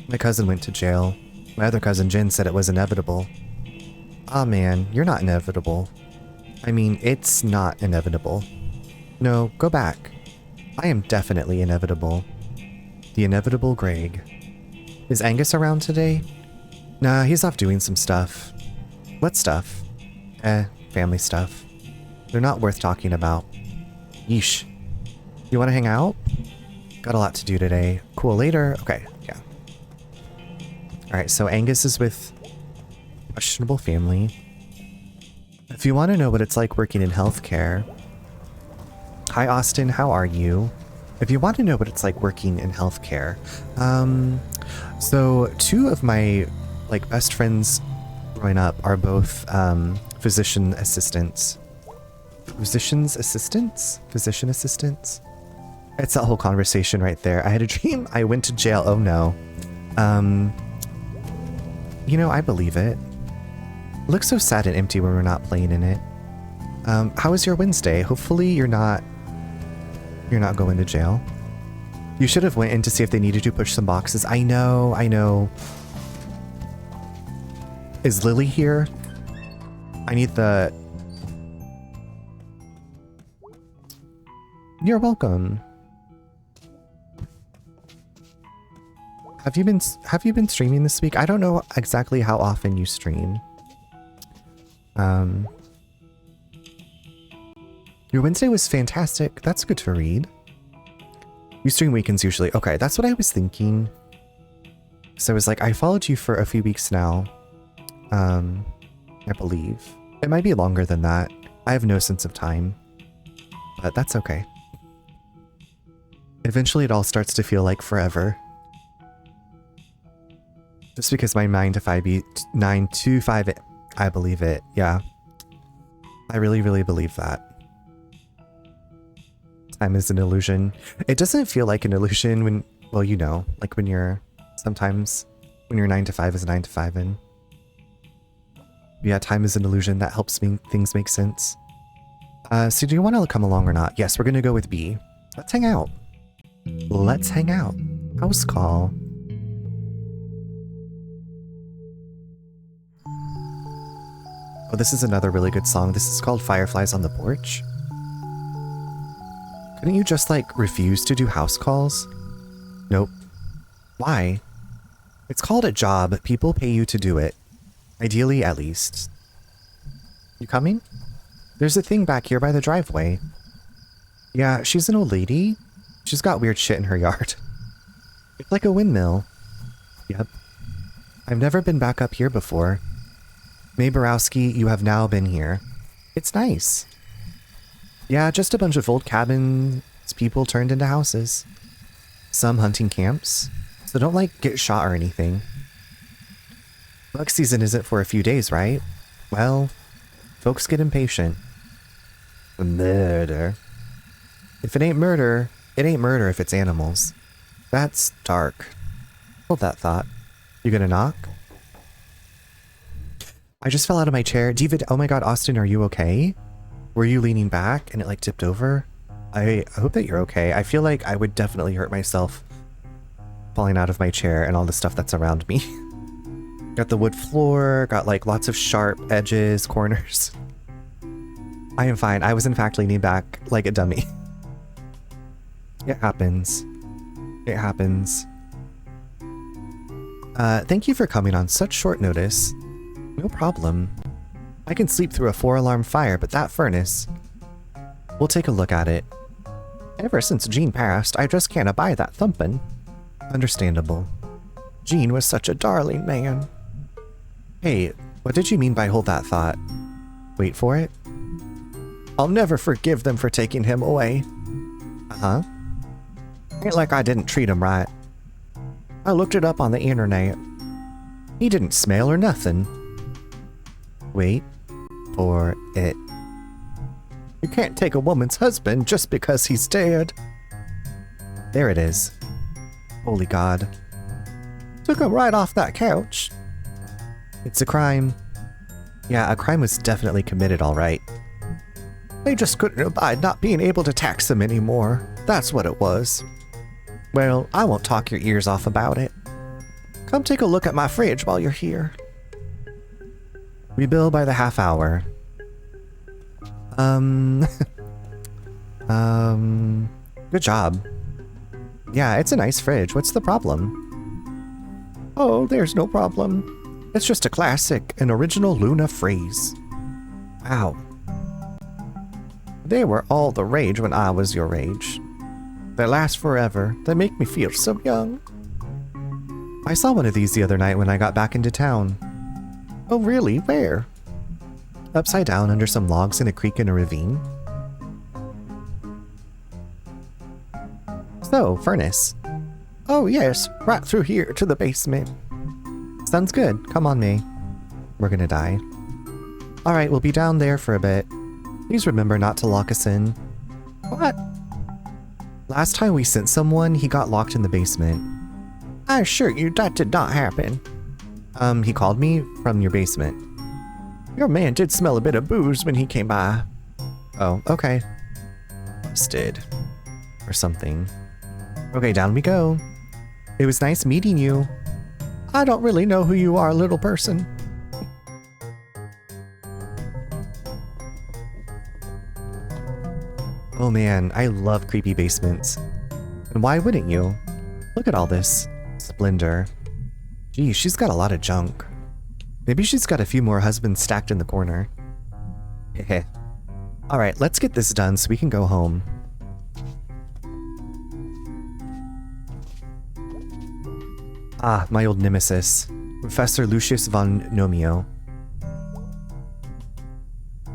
My cousin went to jail. My other cousin Jen said it was inevitable. Ah, man, you're not inevitable. I mean, it's not inevitable. No, go back. I am definitely inevitable. The inevitable Greg. Is Angus around today? Nah, he's off doing some stuff. What stuff? Family stuff. They're not worth talking about. Yeesh. You want to hang out? Got a lot to do today. Cool, later. Okay, yeah. Alright, so Angus is with questionable family. If you want to know what it's like working in healthcare... Hi, Austin, how are you? If you want to know what it's like working in healthcare... So, two of my, like, best friends growing up are both, physician assistants. Physician's assistants? Physician assistants? It's that whole conversation right there. I had a dream I went to jail. Oh no. You know, I believe it. It looks so sad and empty when we're not playing in it. How was your Wednesday? Hopefully you're not going to jail. You should have went in to see if they needed to push some boxes. I know. Is Lily here? I need the... You're welcome. Have you been streaming this week? I don't know exactly how often you stream. Your Wednesday was fantastic. That's good to read. You stream weekends usually. Okay, that's what I was thinking. So I was like, I followed you for a few weeks now. I believe. It might be longer than that. I have no sense of time. But that's okay. Eventually it all starts to feel like forever. Just because my 9 to 5, I believe it. Yeah. I really, really believe that. Time is an illusion. It doesn't feel like an illusion when, well, you know, like when you're, sometimes when your 9 to 5 is 9 to 5 and yeah, time is an illusion. That helps things make sense. So do you want to come along or not? Yes, we're going to go with B. Let's hang out. Let's hang out. House call. Oh, this is another really good song. This is called Fireflies on the Porch. Couldn't you just, like, refuse to do house calls? Nope. Why? It's called a job. People pay you to do it. Ideally, at least. You coming? There's a thing back here by the driveway. Yeah, she's an old lady. She's got weird shit in her yard. It's like a windmill. Yep. I've never been back up here before. Mae Borowski, you have now been here. It's nice. Yeah, just a bunch of old cabins people turned into houses. Some hunting camps. So don't, like, get shot or anything. Bug season isn't for a few days, right? Well, folks get impatient. Murder. If it ain't murder if it's animals. That's dark. Hold that thought. You gonna knock? I just fell out of my chair. David, oh my god, Austin, are you okay? Were you leaning back and it, like, tipped over? I hope that you're okay. I feel like I would definitely hurt myself falling out of my chair and all the stuff that's around me. Got the wood floor, got, like, lots of sharp edges, corners. I am fine. I was, in fact, leaning back like a dummy. It happens. It happens. Thank you for coming on such short notice. No problem. I can sleep through a 4-alarm fire, but that furnace... We'll take a look at it. Ever since Jean passed, I just can't abide that thumping. Understandable. Jean was such a darling, man. Hey, what did you mean by hold that thought? Wait for it. I'll never forgive them for taking him away. Uh-huh. Ain't like I didn't treat him right. I looked it up on the internet. He didn't smell or nothing. Wait for it. You can't take a woman's husband just because he's dead. There it is. Holy God. Took him right off that couch. It's a crime. Yeah, a crime was definitely committed, all right. They just couldn't abide not being able to tax him anymore. That's what it was. Well, I won't talk your ears off about it. Come take a look at my fridge while you're here. We bill by the half hour. Good job. Yeah, it's a nice fridge. What's the problem? Oh, there's no problem. It's just a classic, an original Luna freeze. Wow. They were all the rage when I was your age. They last forever. They make me feel so young. I saw one of these the other night when I got back into town. Oh really? Where? Upside down under some logs in a creek in a ravine. So, furnace. Oh yes, right through here to the basement. Sounds good. Come on, Mae. We're gonna die. Alright, we'll be down there for a bit. Please remember not to lock us in. What? Last time we sent someone, he got locked in the basement. I assure you that did not happen. He called me from your basement. Your man did smell a bit of booze when he came by. Oh, okay. Busted. Or something. Okay, down we go. It was nice meeting you. I don't really know who you are, little person. Oh man, I love creepy basements. And why wouldn't you? Look at all this splendor. Geez, she's got a lot of junk. Maybe she's got a few more husbands stacked in the corner. Heh. Alright, let's get this done so we can go home. Ah, my old nemesis. Professor Lucius von Nomio.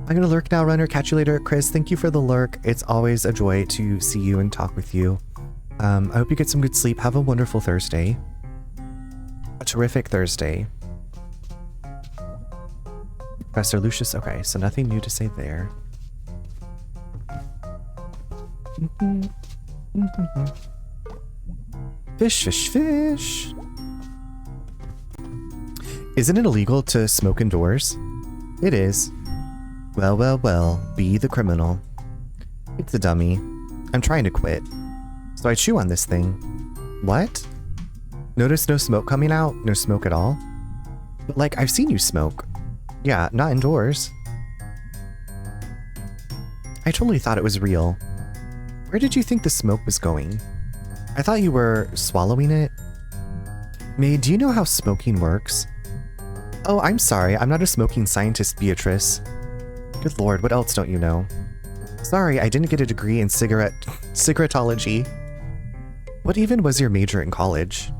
I'm gonna lurk now, runner. Catch you later. Chris, thank you for the lurk. It's always a joy to see you and talk with you. I hope you get some good sleep. Have a wonderful Thursday. A terrific Thursday. Professor Lucius, okay, so nothing new to say there. Fish, fish, fish. Isn't it illegal to smoke indoors? It is. Well, well, well, be the criminal. It's a dummy. I'm trying to quit. So I chew on this thing. What? Notice no smoke coming out? No smoke at all? But like, I've seen you smoke. Yeah, not indoors. I totally thought it was real. Where did you think the smoke was going? I thought you were swallowing it. Mae, do you know how smoking works? Oh, I'm sorry. I'm not a smoking scientist, Beatrice. Good lord, what else don't you know? Sorry, I didn't get a degree in cigarettology. What even was your major in college?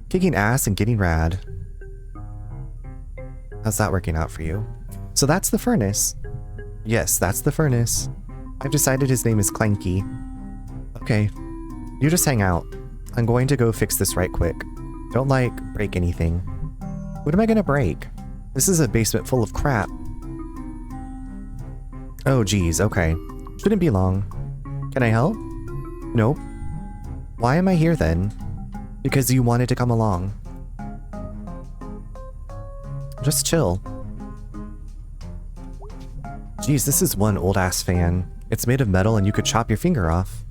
Kicking ass and getting rad. How's that working out for you? So that's the furnace. Yes, that's the furnace. I've decided his name is Clanky. Okay, you just hang out. I'm going to go fix this right quick. Don't, like, break anything. What am I gonna break? This is a basement full of crap. Oh, geez, okay. Shouldn't be long. Can I help? Nope. Why am I here then? Because you wanted to come along. Just chill. Geez, this is one old-ass fan. It's made of metal and you could chop your finger off.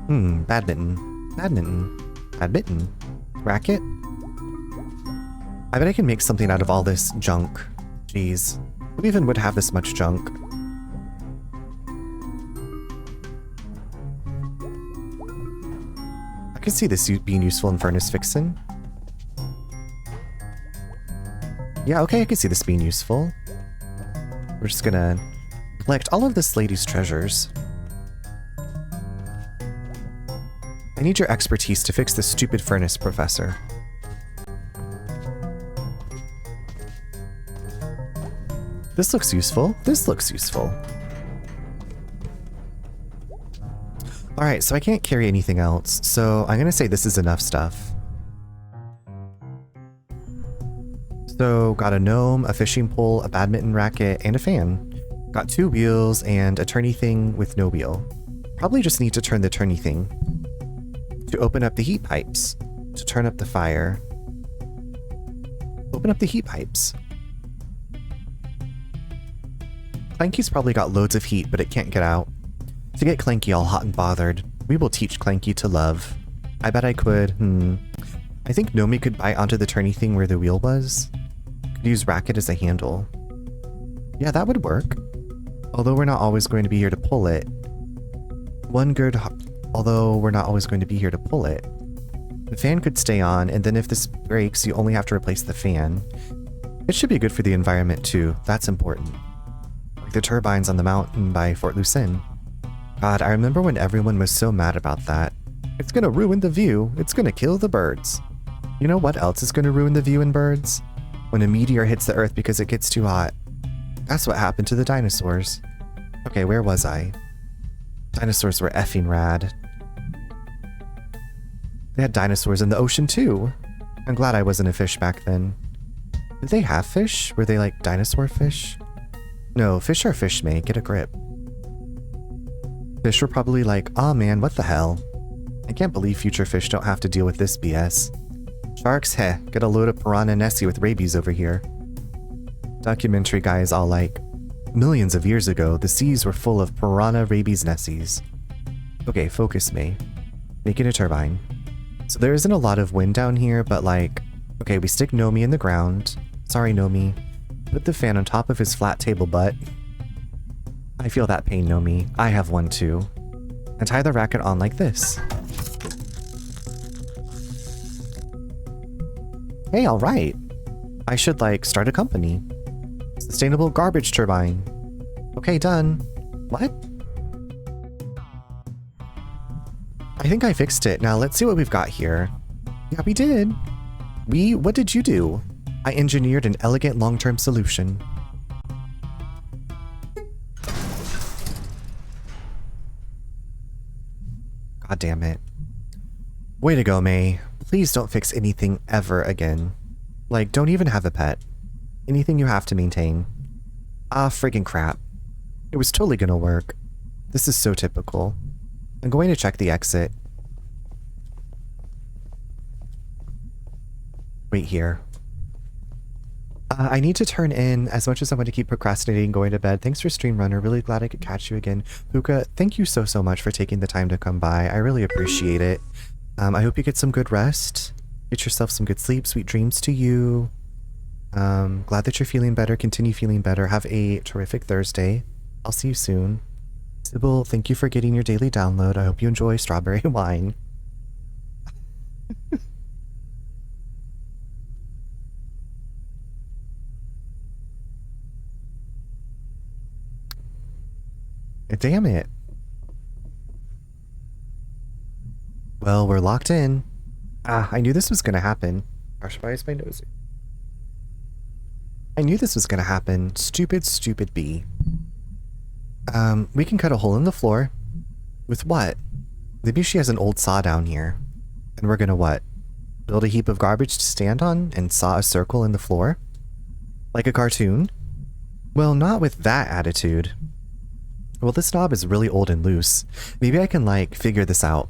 Badminton. Badminton. Badminton. Racket? I bet I can make something out of all this junk. Jeez. Who even would have this much junk? I can see this being useful in furnace fixing. Yeah, okay, I can see this being useful. We're just gonna collect all of this lady's treasures. I need your expertise to fix this stupid furnace, Professor. This looks useful. This looks useful. Alright, so I can't carry anything else, so I'm gonna say this is enough stuff. So, got a gnome, a fishing pole, a badminton racket, and a fan. Got 2 wheels and a turny thing with no wheel. Probably just need to turn the turny thing. To open up the heat pipes. To turn up the fire. Open up the heat pipes. Clanky's probably got loads of heat, but it can't get out. To get Clanky all hot and bothered, we will teach Clanky to love. I bet I could, I think Nomi could bite onto the turny thing where the wheel was. Could use Racket as a handle. Yeah, that would work. Although we're not always going to be here to pull it. Although we're not always going to be here to pull it. The fan could stay on, and then if this breaks, you only have to replace the fan. It should be good for the environment too, that's important. Like the turbines on the mountain by Fort Lucin. God, I remember when everyone was so mad about that. It's gonna ruin the view. It's gonna kill the birds. You know what else is gonna ruin the view and birds? When a meteor hits the earth because it gets too hot. That's what happened to the dinosaurs. Okay, where was I? Dinosaurs were effing rad. They had dinosaurs in the ocean too. I'm glad I wasn't a fish back then. Did they have fish? Were they like dinosaur fish? No, fish are fish, mate. Get a grip. Fish were probably like, aw man, what the hell? I can't believe future fish don't have to deal with this BS. Sharks, heh, get a load of piranha Nessie with rabies over here. Documentary guys all like, millions of years ago, the seas were full of piranha rabies Nessies. Okay, focus me. Making a turbine. So there isn't a lot of wind down here, but like, okay, we stick Nomi in the ground. Sorry, Nomi. Put the fan on top of his flat table butt. I feel that pain, Nomi. I have one too. And tie the racket on like this. Hey, alright. I should like start a company. Sustainable garbage turbine. Okay, done. What? I think I fixed it. Now let's see what we've got here. Yeah, we did. What did you do? I engineered an elegant long-term solution. God damn it. Way to go, Mae. Please don't fix anything ever again. Like, don't even have a pet. Anything you have to maintain. Ah, friggin' crap. It was totally gonna work. This is so typical. I'm going to check the exit. Wait here. I need to turn in. As much as I'm going to keep procrastinating going to bed. Thanks for Stream Runner. Really glad I could catch you again. Puka, thank you so much for taking the time to come by. I really appreciate it. I hope you get some good rest. Get yourself some good sleep. Sweet dreams to you. Glad that you're feeling better. Continue feeling better. Have a terrific Thursday. I'll see you soon. Sybil, thank you for getting your daily download. I hope you enjoy strawberry wine. Damn it. Well, we're locked in. Ah, I knew this was gonna happen. Gosh, why is my nose? I knew this was gonna happen. Stupid, stupid bee. We can cut a hole in the floor. With what? Maybe she has an old saw down here. And we're gonna what? Build a heap of garbage to stand on and saw a circle in the floor? Like a cartoon? Well, not with that attitude. Well, this knob is really old and loose. Maybe I can, like, figure this out.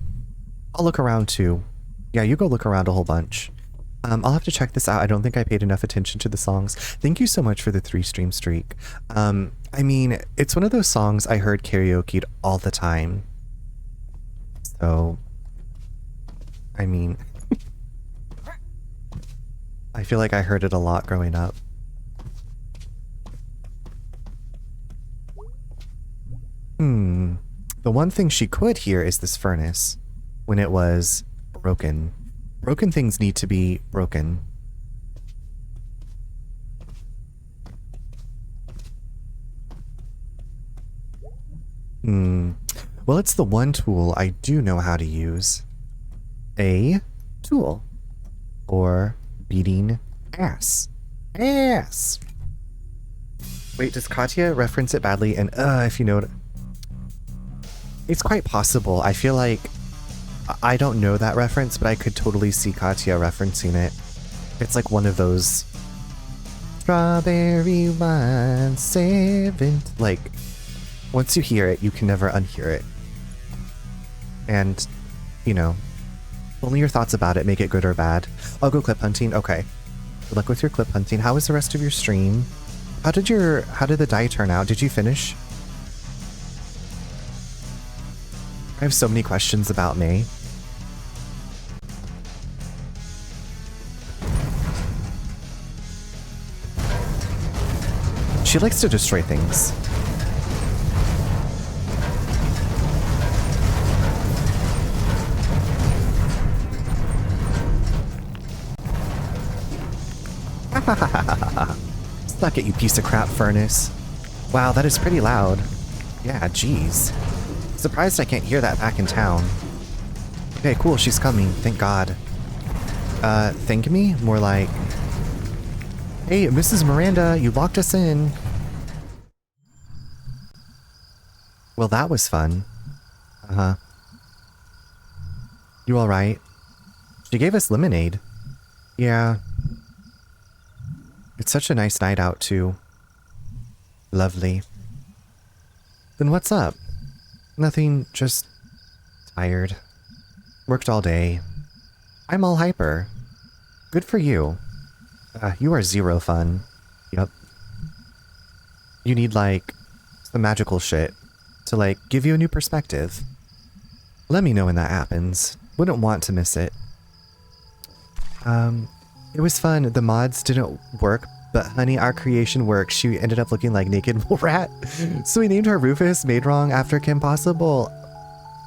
I'll look around, too. Yeah, you go look around a whole bunch. I'll have to check this out. I don't think I paid enough attention to the songs. Thank you so much for the 3-stream streak. I mean, it's one of those songs I heard karaoke'd all the time. So, I mean, I feel like I heard it a lot growing up. The one thing she could hear is this furnace when it was broken. Broken things need to be broken. Well, it's the one tool I do know how to use. A tool. Or beating ass. Ass! Wait, does Katya reference it badly? And if you know what... It's quite possible. I feel like I don't know that reference, but I could totally see Katya referencing it. It's like one of those strawberry wine 7. Like, once you hear it, you can never unhear it. And, you know, only your thoughts about it make it good or bad. I'll go clip hunting. Okay. Good luck with your clip hunting. How was the rest of your stream? How did the die turn out? Did you finish? I have so many questions about Mae. She likes to destroy things. Suck it, you piece of crap furnace. Wow, that is pretty loud. Yeah, jeez. Surprised I can't hear that back in town. Okay, cool, she's coming. Thank God. Thank me? More like... Hey, Mrs. Miranda, you locked us in. Well, that was fun. Uh-huh. You alright? She gave us lemonade. Yeah. It's such a nice night out, too. Lovely. Then what's up? Nothing, just... tired. Worked all day. I'm all hyper. Good for you. You are zero fun. Yep. You need, like, some magical shit to, like, give you a new perspective. Let me know when that happens. Wouldn't want to miss it. It was fun. The mods didn't work, but honey, our creation worked. She ended up looking like naked mole rat. So we named her Rufus Made Wrong after Kim Possible.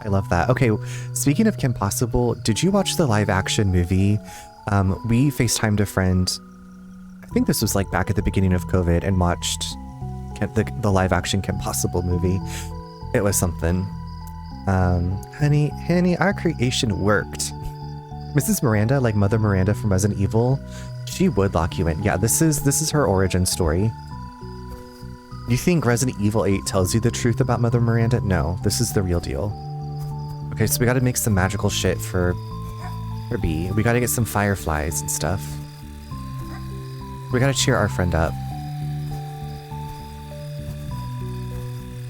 I love that. Okay, speaking of Kim Possible, did you watch the live action movie? We FaceTimed a friend. I think this was like back at the beginning of COVID and watched the live action Kim Possible movie. It was something. Honey, our creation worked. Mrs. Miranda, like Mother Miranda from Resident Evil, she would lock you in. Yeah, this is her origin story. You think Resident Evil 8 tells you the truth about Mother Miranda? No, this is the real deal. Okay, so we gotta make some magical shit for Bea. We gotta get some fireflies and stuff. We gotta cheer our friend up.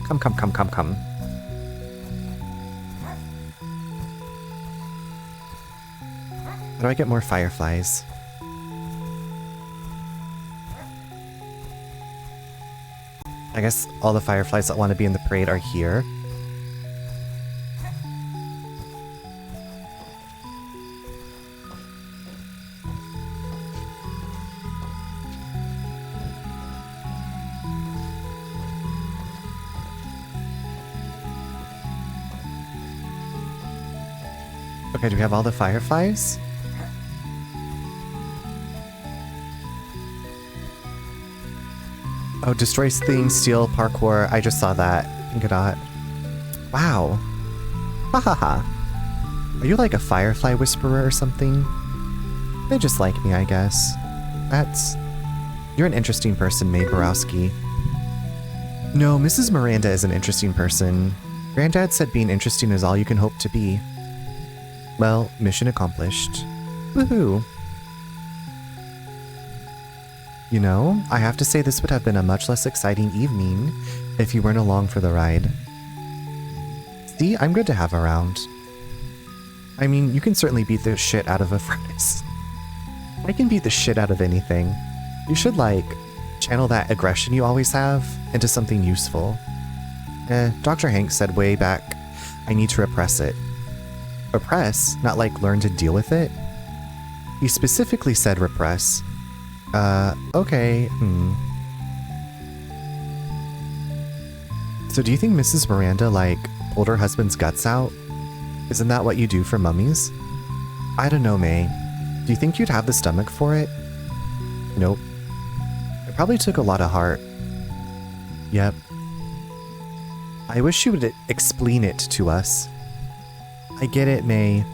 Come. How do I get more fireflies? I guess all the fireflies that want to be in the parade are here. Okay, do we have all the fireflies? Oh, destroys things, steal, parkour. I just saw that. Gadot. Wow. Hahaha. Are you like a firefly whisperer or something? They just like me, I guess. You're an interesting person, Mae Borowski. No, Mrs. Miranda is an interesting person. Granddad said being interesting is all you can hope to be. Well, mission accomplished. Woohoo. You know, I have to say this would have been a much less exciting evening if you weren't along for the ride. See, I'm good to have around. I mean, you can certainly beat the shit out of a furnace. I can beat the shit out of anything. You should, like, channel that aggression you always have into something useful. Dr. Hank said way back, I need to repress it. Repress? Not like learn to deal with it? He specifically said repress. Okay, So do you think Mrs. Miranda, like, pulled her husband's guts out? Isn't that what you do for mummies? I don't know, Mae. Do you think you'd have the stomach for it? Nope. It probably took a lot of heart. Yep. I wish she would explain it to us. I get it, Mae.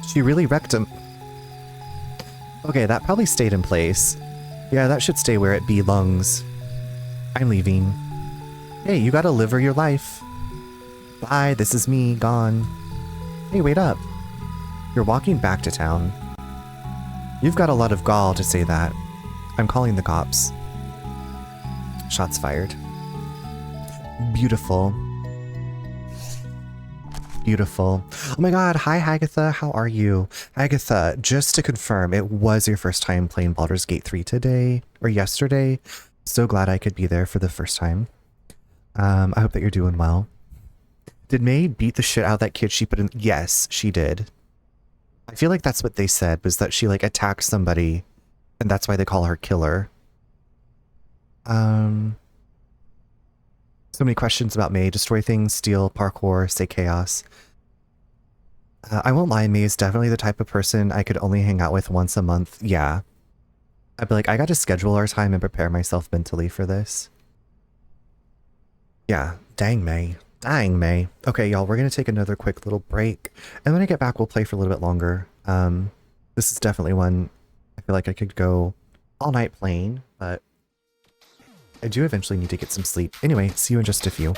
She really wrecked him. Okay, that probably stayed in place. Yeah, that should stay where it belongs. I'm leaving. Hey, you gotta live your life. Bye, this is me, gone. Hey, wait up. You're walking back to town. You've got a lot of gall to say that. I'm calling the cops. Shots fired. Beautiful. Beautiful. Oh my god, hi Hagatha, how are you? Hagatha, just to confirm, it was your first time playing Baldur's Gate 3 today, or yesterday. So glad I could be there for the first time. I hope that you're doing well. Did Mae beat the shit out of that kid she put in? Yes, she did. I feel like that's what they said, was that she like attacked somebody, and that's why they call her killer. So many questions about Mae. Destroy things, steal, parkour, say chaos. I won't lie, Mae is definitely the type of person I could only hang out with once a month. Yeah. I'd be like, I gotta schedule our time and prepare myself mentally for this. Yeah, dang Mae. Dang, May. Okay, y'all, we're gonna take another quick little break, and when I get back, we'll play for a little bit longer. This is definitely one I feel like I could go all night playing, but I do eventually need to get some sleep. Anyway, see you in just a few.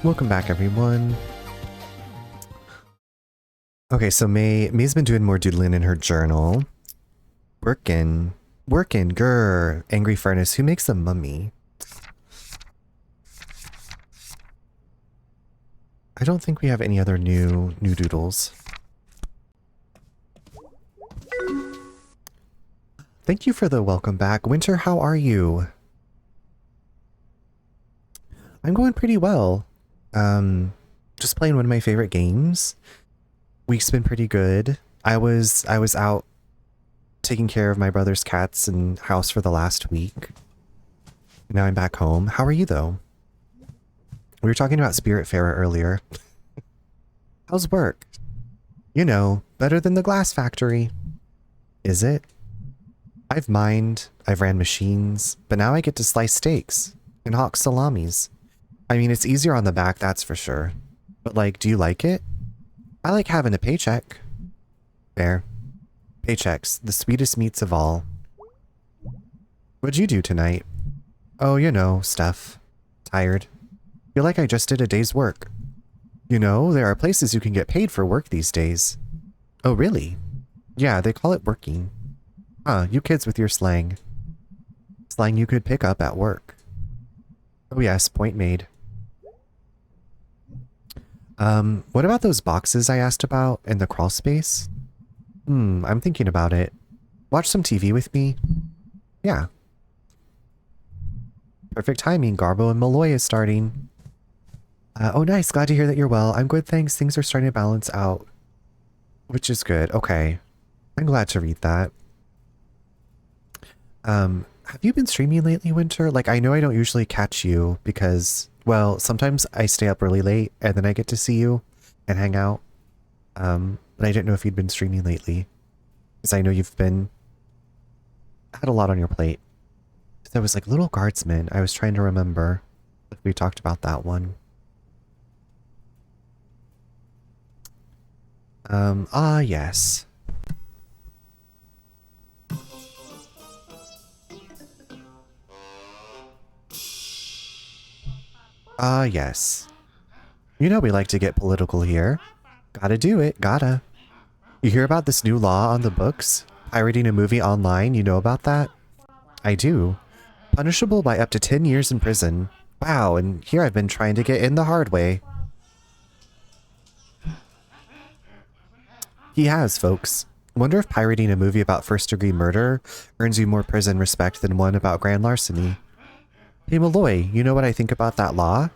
Welcome back, everyone. Okay, so May's been doing more doodling in her journal. Working, grr. Angry Furnace, who makes a mummy? I don't think we have any other new doodles. Thank you for the welcome back. Winter, how are you? I'm going pretty well. Just playing one of my favorite games. Week's been pretty good. I was out taking care of my brother's cats and house for the last week. Now I'm back home. How are you though? We were talking about Spiritfarer earlier. How's work? You know, better than the glass factory. Is it? I've mined, I've ran machines, but now I get to slice steaks and hawk salamis. I mean, it's easier on the back, that's for sure. But like, do you like it? I like having a paycheck. Fair. Paychecks, the sweetest meats of all. What'd you do tonight? Oh, you know, stuff. Tired. Feel like I just did a day's work. You know, there are places you can get paid for work these days. Oh, really? Yeah, they call it working. Huh, you kids with your slang. Slang you could pick up at work. Oh yes, point made. What about those boxes I asked about in the crawl space? I'm thinking about it. Watch some TV with me? Yeah. Perfect timing, Garbo and Malloy is starting. Oh nice, glad to hear that you're well. I'm good, thanks. Things are starting to balance out. Which is good, okay. I'm glad to read that. Have you been streaming lately, Winter? Like, I know I don't usually catch you because, well, sometimes I stay up really late and then I get to see you and hang out. But I didn't know if you'd been streaming lately. Because I know you've had a lot on your plate. There was like Little Guardsman. I was trying to remember if we talked about that one. Yes. Yes. You know we like to get political here. Gotta do it, gotta. You hear about this new law on the books? Pirating a movie online, you know about that? I do. Punishable by up to 10 years in prison. Wow, and here I've been trying to get in the hard way. He has, folks. Wonder if pirating a movie about first-degree murder earns you more prison respect than one about grand larceny. Hey Malloy, you know what I think about that law?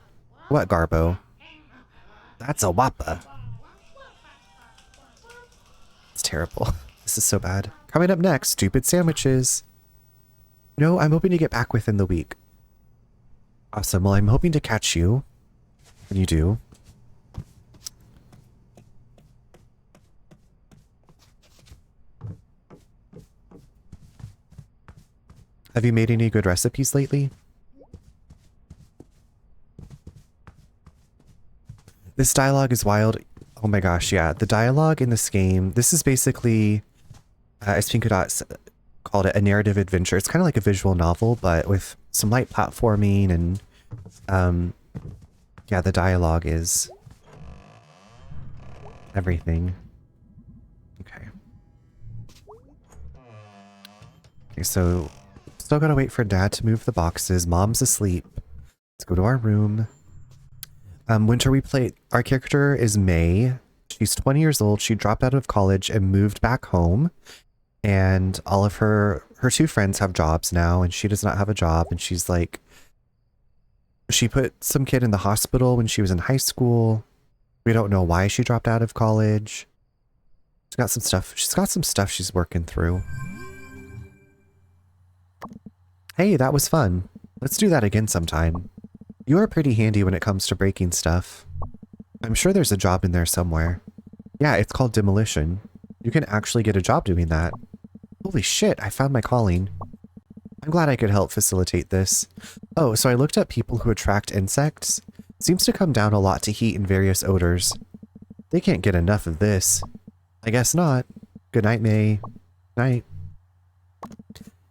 What, Garbo? That's a wappa. It's terrible. This is so bad. Coming up next, stupid sandwiches. No, I'm hoping to get back within the week. Awesome. Well, I'm hoping to catch you when you do. Have you made any good recipes lately? This dialogue is wild. Oh my gosh, yeah. The dialogue in this game, this is basically, as Pinkadot called it, a narrative adventure. It's kind of like a visual novel, but with some light platforming and, yeah, the dialogue is everything. Okay. Okay, so still gotta wait for Dad to move the boxes. Mom's asleep. Let's go to our room. Winter, we played, our character is Mae. She's 20 years old. She dropped out of college and moved back home. And all of her two friends have jobs now, and she does not have a job. And she's like, she put some kid in the hospital when she was in high school. We don't know why she dropped out of college. She's got some stuff she's working through. Hey, that was fun. Let's do that again sometime. You are pretty handy when it comes to breaking stuff. I'm sure there's a job in there somewhere. Yeah, it's called demolition. You can actually get a job doing that. Holy shit, I found my calling. I'm glad I could help facilitate this. Oh, so I looked up people who attract insects. Seems to come down a lot to heat and various odors. They can't get enough of this. I guess not. Good night, Mae. Night.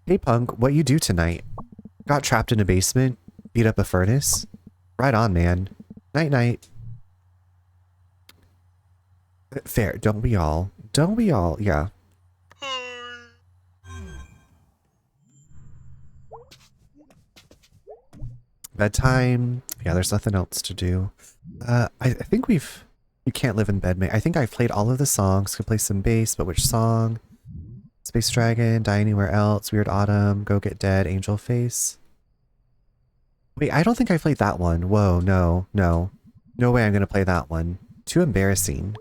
Hey, Punk, what you do tonight? Got trapped in a basement? Beat up a furnace? Right on, man. Night-night. Fair, don't we all? Don't we all? Yeah. Bedtime. Yeah, there's nothing else to do. I think you can't live in bed, mate. I think I've played all of the songs. Could play some bass, but which song? Space Dragon, Die Anywhere Else, Weird Autumn, Go Get Dead, Angel Face. Wait, I don't think I played that one. Whoa, no. No way I'm gonna play that one. Too embarrassing.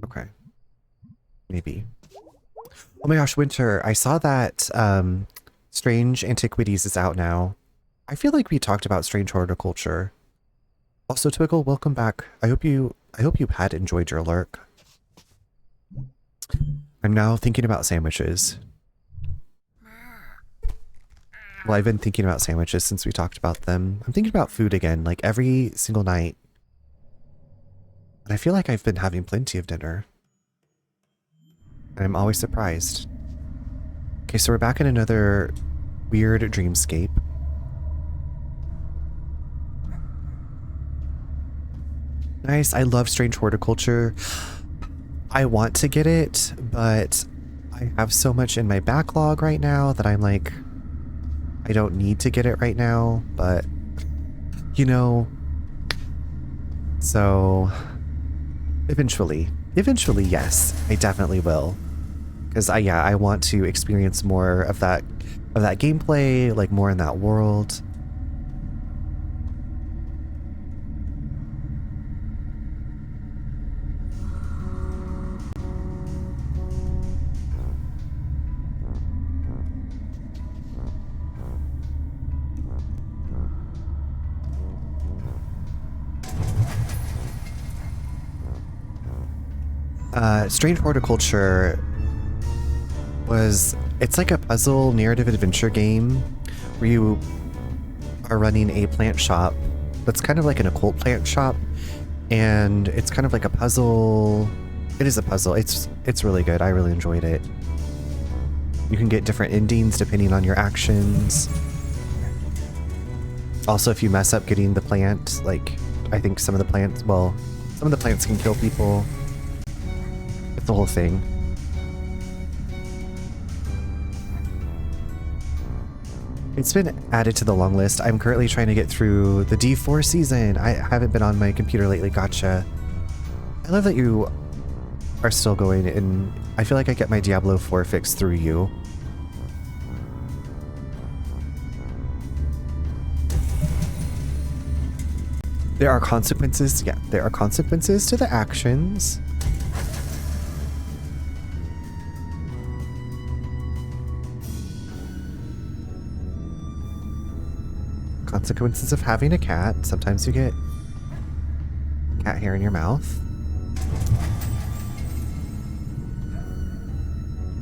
Okay. Maybe. Oh my gosh, Winter, I saw that Strange Antiquities is out now. I feel like we talked about strange horticulture. Also, Twinkle, welcome back. I hope you had enjoyed your lurk. I'm now thinking about sandwiches. Well, I've been thinking about sandwiches since we talked about them. I'm thinking about food again, like every single night. And I feel like I've been having plenty of dinner. And I'm always surprised. Okay, so we're back in another weird dreamscape. Nice, I love strange horticulture. I want to get it, but I have so much in my backlog right now that I'm like, I don't need to get it right now, but you know, so eventually, yes, I definitely will. Because I want to experience more of that gameplay, like more in that world. Strange Horticulture it's like a puzzle narrative adventure game where you are running a plant shop that's kind of like an occult plant shop, and it's kind of like a puzzle. It is a puzzle. It's really good. I really enjoyed it. You can get different endings depending on your actions. Also, if you mess up getting the plant, like I think some of the plants can kill people. It's the whole thing. It's been added to the long list. I'm currently trying to get through the D4 season. I haven't been on my computer lately. Gotcha. I love that you are still going, and I feel like I get my Diablo 4 fix through you. There are consequences. Yeah, there are consequences to the actions. Consequences of having a cat. Sometimes you get cat hair in your mouth.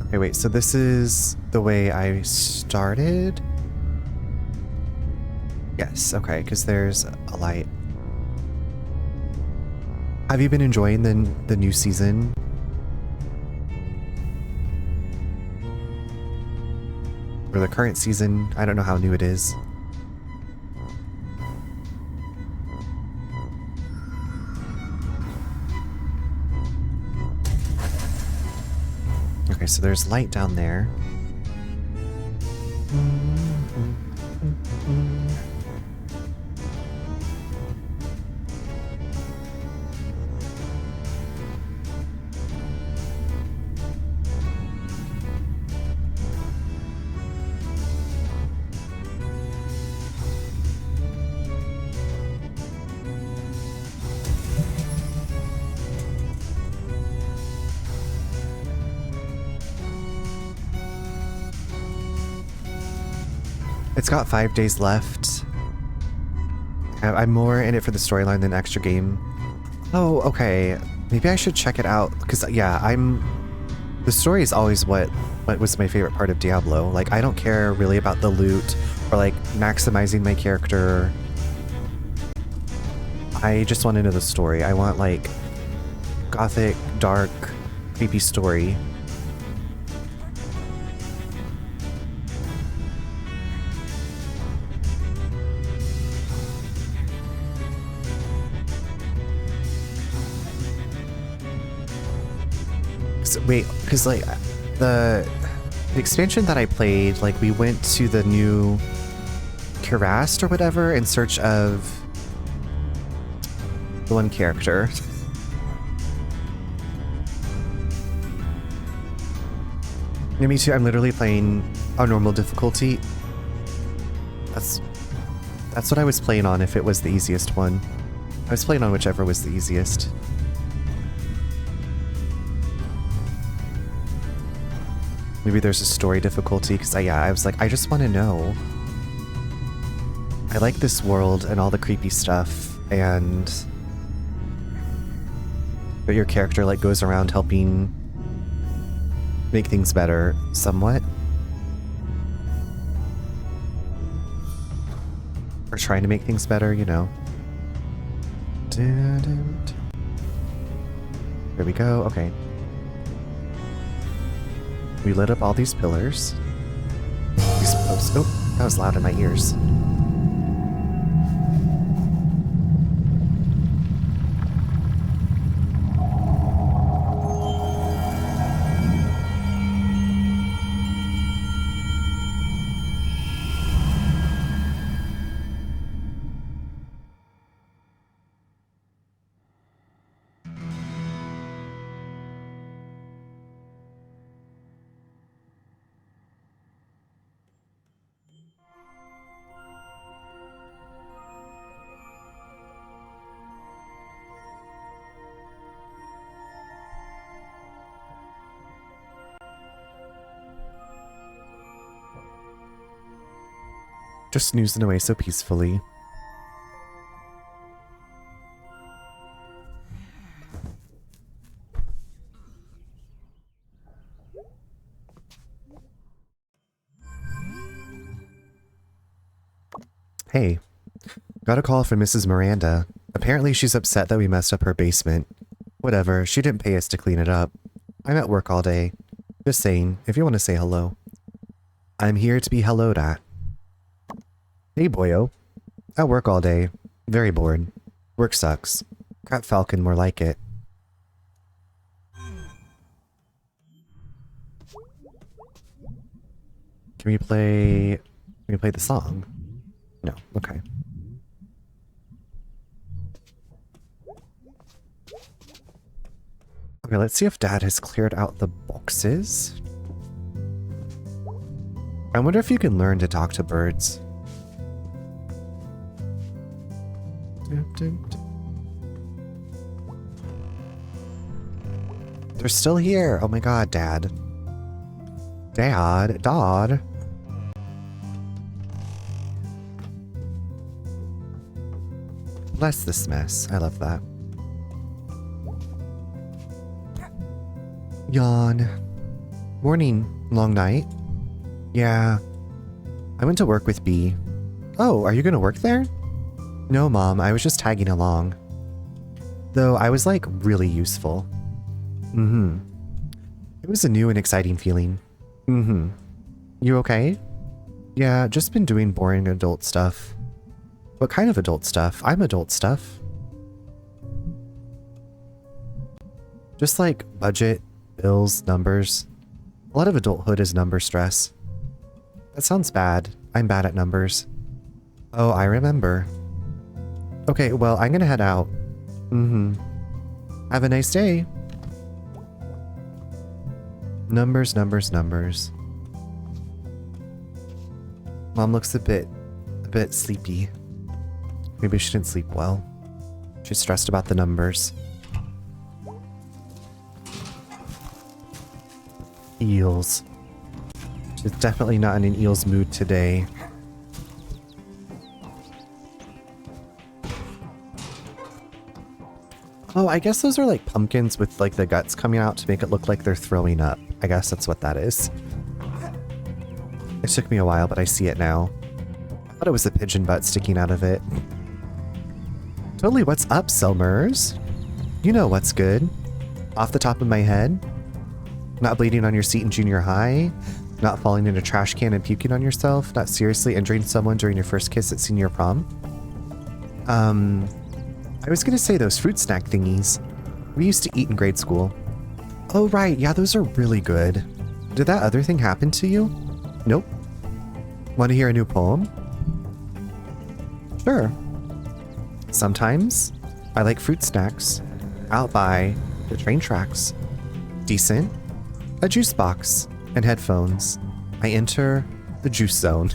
Okay, wait, so this is the way I started? Yes, okay, because there's a light. Have you been enjoying the new season? Or the current season? I don't know how new it is. Okay, so there's light down there. It's got 5 days left. I'm more in it for the storyline than extra game. Oh, okay. Maybe I should check it out, because yeah, the story is always what was my favorite part of Diablo. Like, I don't care really about the loot or like maximizing my character. I just want to know the story. I want like gothic, dark, creepy story. Wait, because like the expansion that I played, like we went to the new Kirast or whatever in search of the one character. Yeah, me too. I'm literally playing on normal difficulty. That's what I was playing on if it was the easiest one. I was playing on whichever was the easiest. Maybe there's a story difficulty, because I was like, I just want to know. I like this world and all the creepy stuff, and that your character like goes around helping make things better somewhat. Or trying to make things better, you know. There we go. Okay. We lit up all these pillars. These posts. Oh, that was loud in my ears. Just snoozing away so peacefully. Hey, got a call from Mrs. Miranda. Apparently she's upset that we messed up her basement. Whatever, she didn't pay us to clean it up. I'm at work all day. Just saying, if you want to say hello. I'm here to be helloed at. Hey, boyo. At work all day. Very bored. Work sucks. Cat Falcon more like it. Can we play the song? No, okay. Okay, let's see if Dad has cleared out the boxes. I wonder if you can learn to talk to birds. They're still here. Oh my god, Dad. Dad. Bless this mess. I love that. Yawn. Morning. Long night? Yeah. I went to work with Bea. Oh, are you gonna work there? No, Mom. I was just tagging along. Though I was like really useful. It was a new and exciting feeling. You okay? Yeah, just been doing boring adult stuff. What kind of adult stuff? I'm adult stuff. Just like budget, bills, numbers. A lot of adulthood is number stress. That sounds bad. I'm bad at numbers. Oh, I remember. Okay, well, I'm gonna head out. Have a nice day. Numbers. Mom looks a bit sleepy. Maybe she didn't sleep well. She's stressed about the numbers. Eels. She's definitely not in an eels mood today. Oh, I guess those are like pumpkins with like the guts coming out to make it look like they're throwing up. I guess that's what that is. It took me a while, but I see it now. I thought it was a pigeon butt sticking out of it. Totally, what's up, Selmers? You know what's good. Off the top of my head. Not bleeding on your seat in junior high. Not falling in a trash can and puking on yourself. Not seriously injuring someone during your first kiss at senior prom. I was gonna say those fruit snack thingies we used to eat in grade school. Oh right, yeah, those are really good. Did that other thing happen to you? Nope. Want to hear a new poem? Sure. Sometimes I like fruit snacks out by the train tracks. Decent. A juice box and headphones. I enter the juice zone.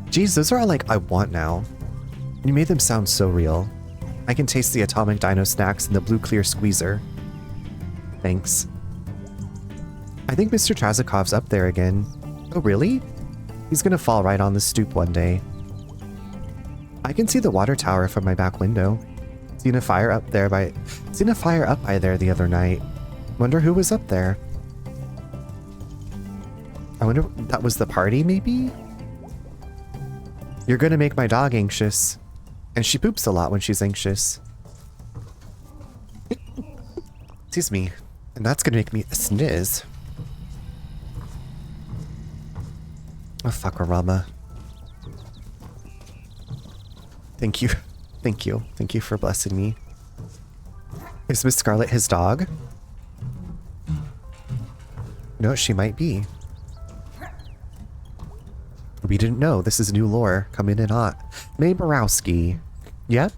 Geez, those are all like I want now. You made them sound so real. I can taste the atomic dino snacks in the blue clear squeezer. Thanks. I think Mr. Trazikov's up there again. Oh really? He's gonna fall right on the stoop one day. I can see the water tower from my back window. Seen a fire up by there the other night. Wonder who was up there. I wonder, that was the party maybe? You're gonna make my dog anxious. And she poops a lot when she's anxious. Excuse me. And that's gonna make me sniz. Oh, fuck-a-rama. Thank you. Thank you. Thank you for blessing me. Is Miss Scarlet his dog? No, she might be. We didn't know. This is new lore. Coming in hot. Mae Borowski. Yep.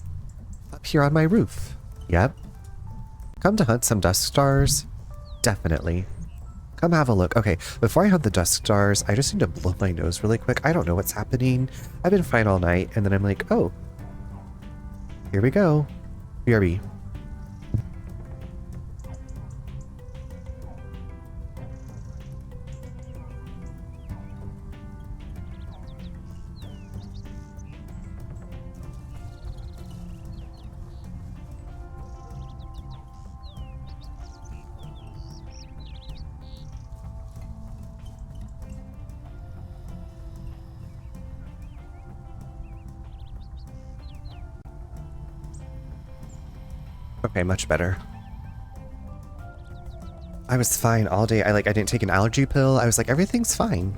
Up here on my roof. Yep. Come to hunt some dusk stars? Definitely. Come have a look. Okay, before I hunt the dusk stars, I just need to blow my nose really quick. I don't know what's happening. I've been fine all night, and then I'm like, oh. Here we go. BRB. Okay, much better. I was fine all day. I didn't take an allergy pill. I was like, everything's fine.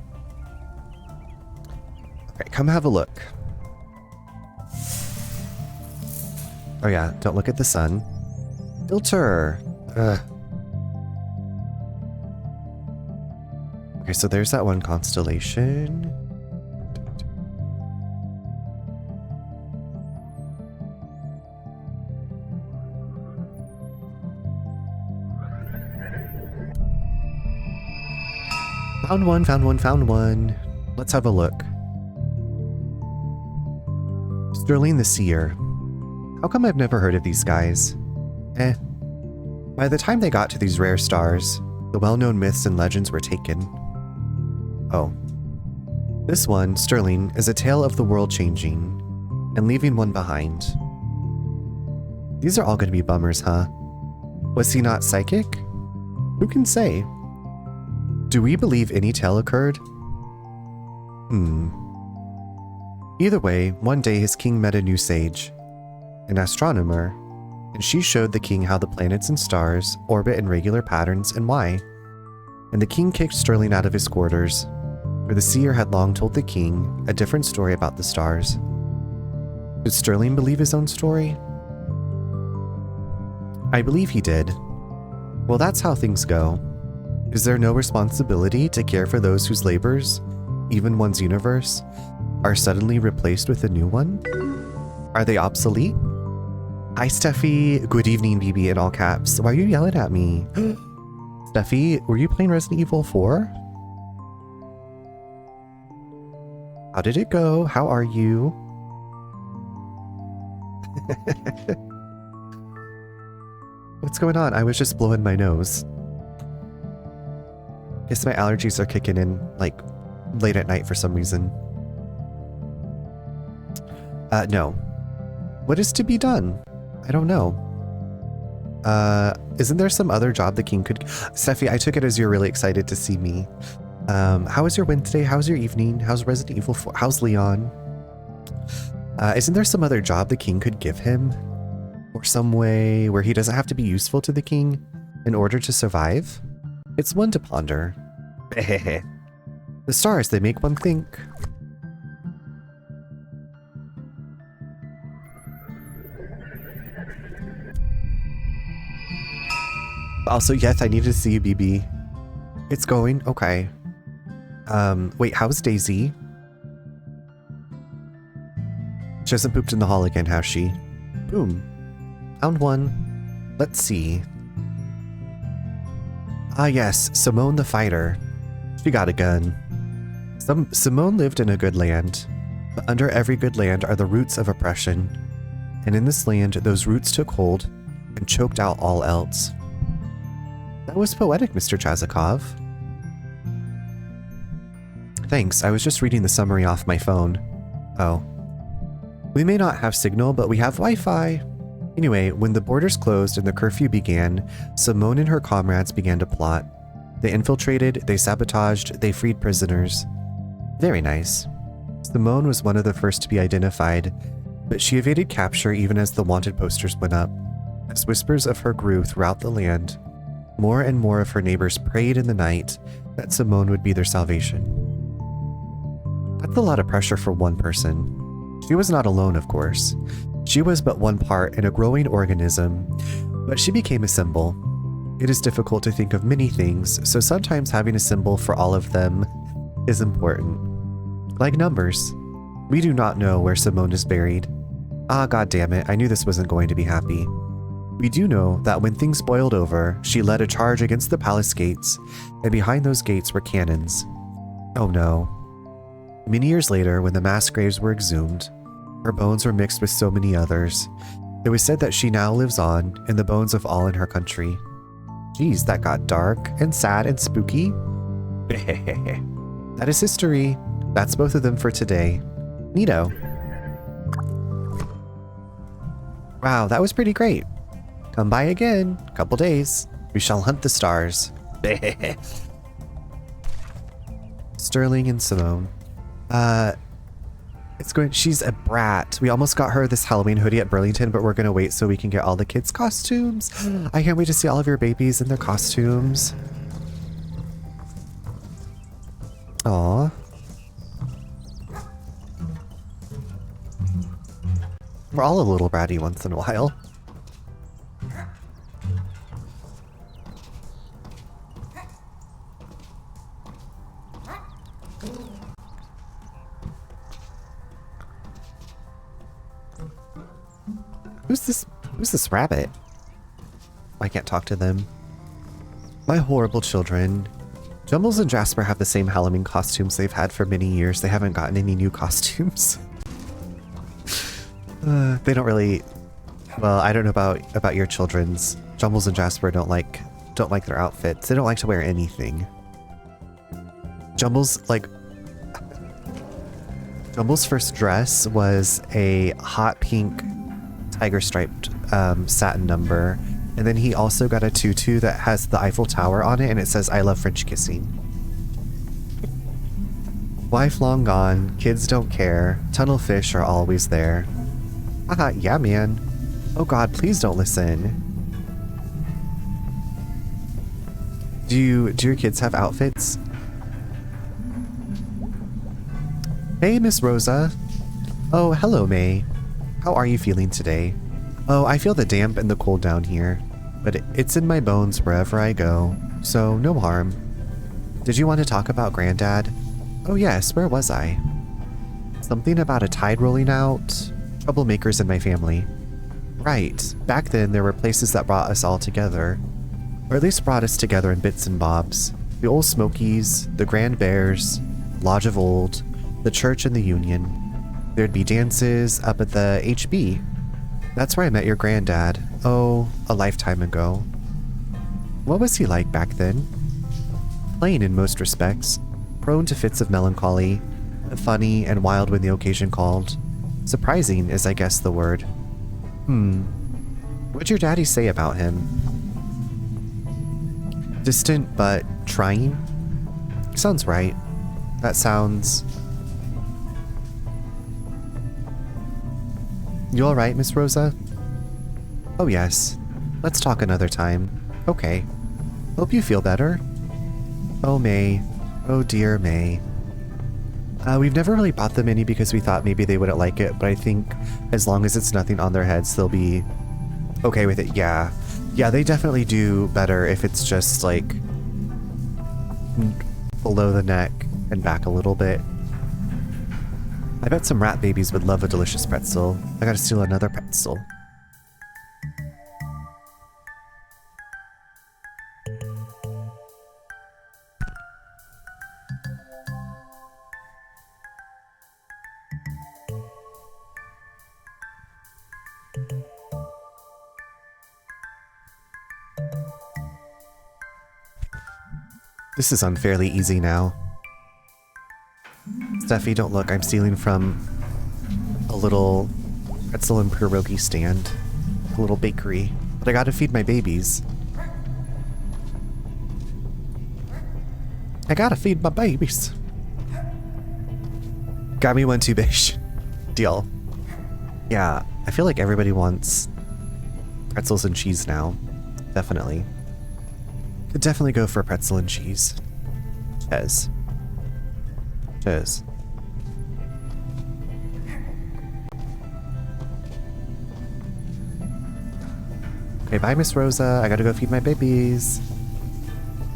Okay, come have a look. Oh yeah, don't look at the sun. Filter! Ugh. Okay, so there's that one constellation. Found one, found one, found one. Let's have a look. Sterling the Seer. How come I've never heard of these guys? Eh. By the time they got to these rare stars, the well-known myths and legends were taken. Oh. This one, Sterling, is a tale of the world changing and leaving one behind. These are all going to be bummers, huh? Was he not psychic? Who can say? Do we believe any tale occurred? Either way, one day his king met a new sage, an astronomer, and she showed the king how the planets and stars orbit in regular patterns and why. And the king kicked Sterling out of his quarters, for the seer had long told the king a different story about the stars. Did Sterling believe his own story? I believe he did. Well, that's how things go. Is there no responsibility to care for those whose labors, even one's universe, are suddenly replaced with a new one? Are they obsolete? Hi, Steffi. Good evening, BB, in all caps. Why are you yelling at me? Steffi, were you playing Resident Evil 4? How did it go? How are you? What's going on? I was just blowing my nose. Guess my allergies are kicking in, like, late at night for some reason. No. What is to be done? I don't know. Isn't there some other job the king could... Steffi, I took it as you're really excited to see me. How was your Wednesday? How's your evening? How's Resident Evil 4? How's Leon? Isn't there some other job the king could give him? Or some way where he doesn't have to be useful to the king in order to survive? It's one to ponder. The stars, they make one think. Also, yes, I need to see you, BB. It's going? Okay. Wait, how's Daisy? She hasn't pooped in the hall again, has she? Boom. Found one. Let's see. Ah yes, Simone the Fighter. She got a gun. Simone lived in a good land, but under every good land are the roots of oppression. And in this land, those roots took hold and choked out all else. That was poetic, Mr. Chazakov. Thanks, I was just reading the summary off my phone. Oh. We may not have signal, but we have Wi-Fi. Anyway, when the borders closed and the curfew began, Simone and her comrades began to plot. They infiltrated, they sabotaged, they freed prisoners. Very nice. Simone was one of the first to be identified, but she evaded capture even as the wanted posters went up. As whispers of her grew throughout the land, more and more of her neighbors prayed in the night that Simone would be their salvation. That's a lot of pressure for one person. She was not alone, of course. She was but one part in a growing organism, but she became a symbol. It is difficult to think of many things, so sometimes having a symbol for all of them is important. Like numbers. We do not know where Simone is buried. Ah, god damn it, I knew this wasn't going to be happy. We do know that when things boiled over, she led a charge against the palace gates, and behind those gates were cannons. Oh no. Many years later, when the mass graves were exhumed, her bones were mixed with so many others. It was said that she now lives on in the bones of all in her country. Geez, that got dark and sad and spooky. That is history. That's both of them for today. Neato. Wow, that was pretty great. Come by again. Couple days. We shall hunt the stars. Sterling and Simone. She's a brat. We almost got her this Halloween hoodie at Burlington, but we're gonna wait so we can get all the kids' costumes. I can't wait to see all of your babies in their costumes. Aw. We're all a little bratty once in a while. Who's this rabbit? I can't talk to them. My horrible children. Jumbles and Jasper have the same Halloween costumes they've had for many years. They haven't gotten any new costumes. They don't really... Well, I don't know about your children's. Jumbles and Jasper don't like their outfits. They don't like to wear anything. Jumbles first dress was a hot pink tiger striped satin number, and then he also got a tutu that has the Eiffel Tower on it and it says I love French kissing. Wife long gone, kids don't care, tunnel fish are always there. Haha, yeah man. Oh god, please don't listen. Do your kids have outfits? Hey Miss Rosa. Oh, hello Mae. How are you feeling today? Oh, I feel the damp and the cold down here, but it's in my bones wherever I go, so no harm. Did you want to talk about Granddad? Oh yes, where was I? Something about a tide rolling out? Troublemakers in my family. Right, back then there were places that brought us all together, or at least brought us together in bits and bobs. The Old Smokies, the Grand Bears, Lodge of Old, the church and the Union. There'd be dances up at the HB. That's where I met your granddad. Oh, a lifetime ago. What was he like back then? Plain in most respects, prone to fits of melancholy, funny and wild when the occasion called. Surprising is, I guess, the word. What'd your daddy say about him? Distant but trying? Sounds right. That sounds... You alright, Miss Rosa? Oh yes. Let's talk another time. Okay. Hope you feel better. Oh, Mae. Oh dear Mae. We've never really bought them any because we thought maybe they wouldn't like it, but I think as long as it's nothing on their heads, they'll be okay with it. Yeah. Yeah, they definitely do better if it's just like below the neck and back a little bit. I bet some rat babies would love a delicious pretzel. I gotta steal another pretzel. This is unfairly easy now. Steffi, don't look. I'm stealing from a little pretzel and pierogi stand. A little bakery. But I gotta feed my babies. I gotta feed my babies. Got me one too big. Deal. Yeah, I feel like everybody wants pretzels and cheese now. Definitely. Could definitely go for pretzel and cheese. Cheers. Cheers. Okay, bye, Miss Rosa. I gotta go feed my babies.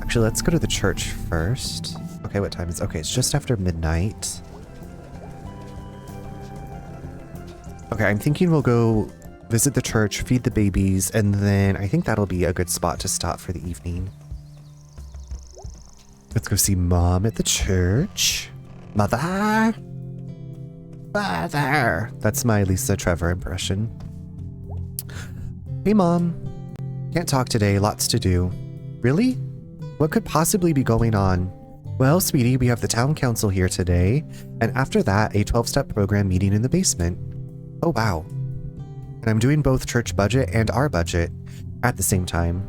Actually, let's go to the church first. Okay, what time is it? Okay, it's just after midnight. Okay, I'm thinking we'll go visit the church, feed the babies, and then I think that'll be a good spot to stop for the evening. Let's go see Mom at the church. Mother! Mother! That's my Lisa Trevor impression. Hey, Mom. Can't talk today, lots to do. Really? What could possibly be going on? Well, sweetie, we have the town council here today, and after that, a 12-step program meeting in the basement. Oh, wow. And I'm doing both church budget and our budget at the same time.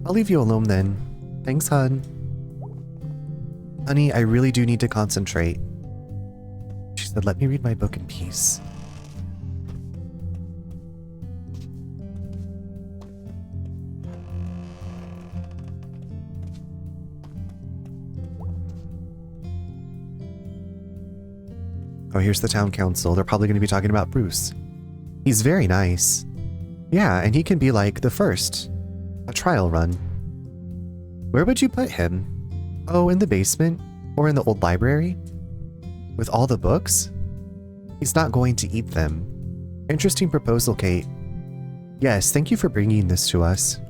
I'll leave you alone then. Thanks, hon. Honey, I really do need to concentrate. She said, let me read my book in peace. Oh, here's the town council. They're probably going to be talking about Bruce. He's very nice. Yeah, and he can be like the first. A trial run. Where would you put him? Oh, in the basement? Or in the old library? With all the books? He's not going to eat them. Interesting proposal, Kate. Yes, thank you for bringing this to us.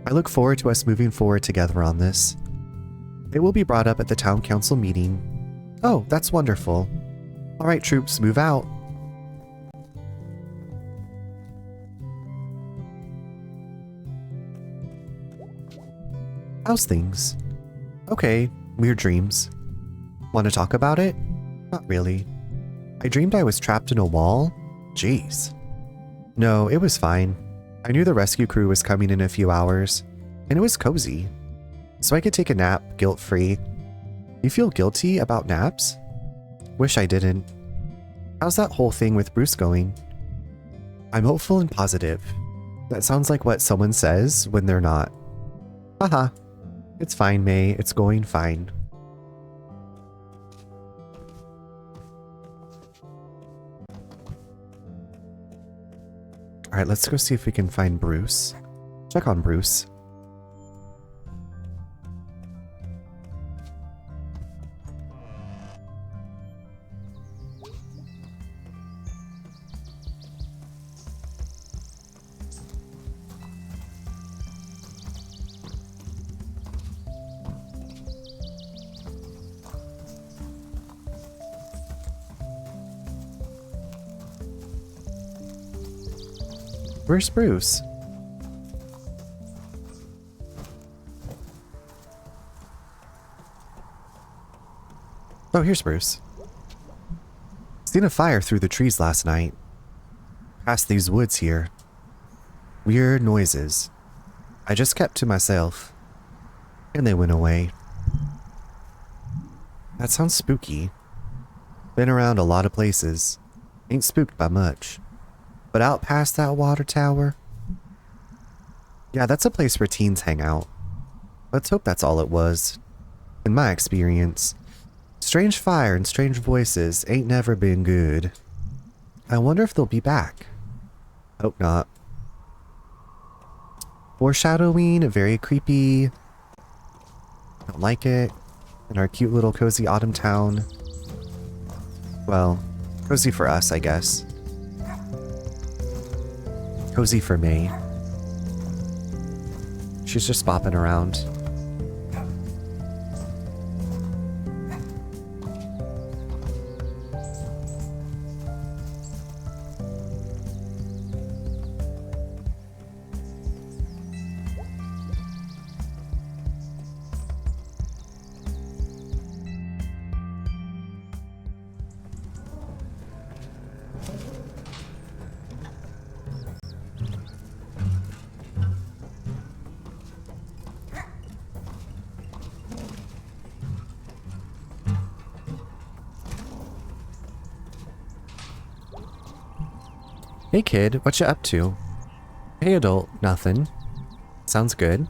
I look forward to us moving forward together on this. It will be brought up at the town council meeting. Oh, that's wonderful. All right, troops, move out. How's things? Okay, weird dreams. Want to talk about it? Not really. I dreamed I was trapped in a wall? Jeez. No, it was fine. I knew the rescue crew was coming in a few hours, and it was cozy. So I could take a nap, guilt-free. You feel guilty about naps? Wish I didn't. How's that whole thing with Bruce going? I'm hopeful and positive. That sounds like what someone says when they're not. Haha. It's fine, May. It's going fine. Alright, let's go see if we can find Bruce. Check on Bruce. Where's Bruce? Oh, here's Bruce. Seen a fire through the trees last night. Past these woods here. Weird noises. I just kept to myself. And they went away. That sounds spooky. Been around a lot of places. Ain't spooked by much. But out past that water tower? Yeah, that's a place where teens hang out. Let's hope that's all it was. In my experience, strange fire and strange voices ain't never been good. I wonder if they'll be back. Hope not. Foreshadowing, very creepy. Don't like it. In our cute little cozy autumn town. Well, cozy for us, I guess. Cozy for May. She's just bopping around. Hey kid, what you up to? Hey adult, nothing. Sounds good.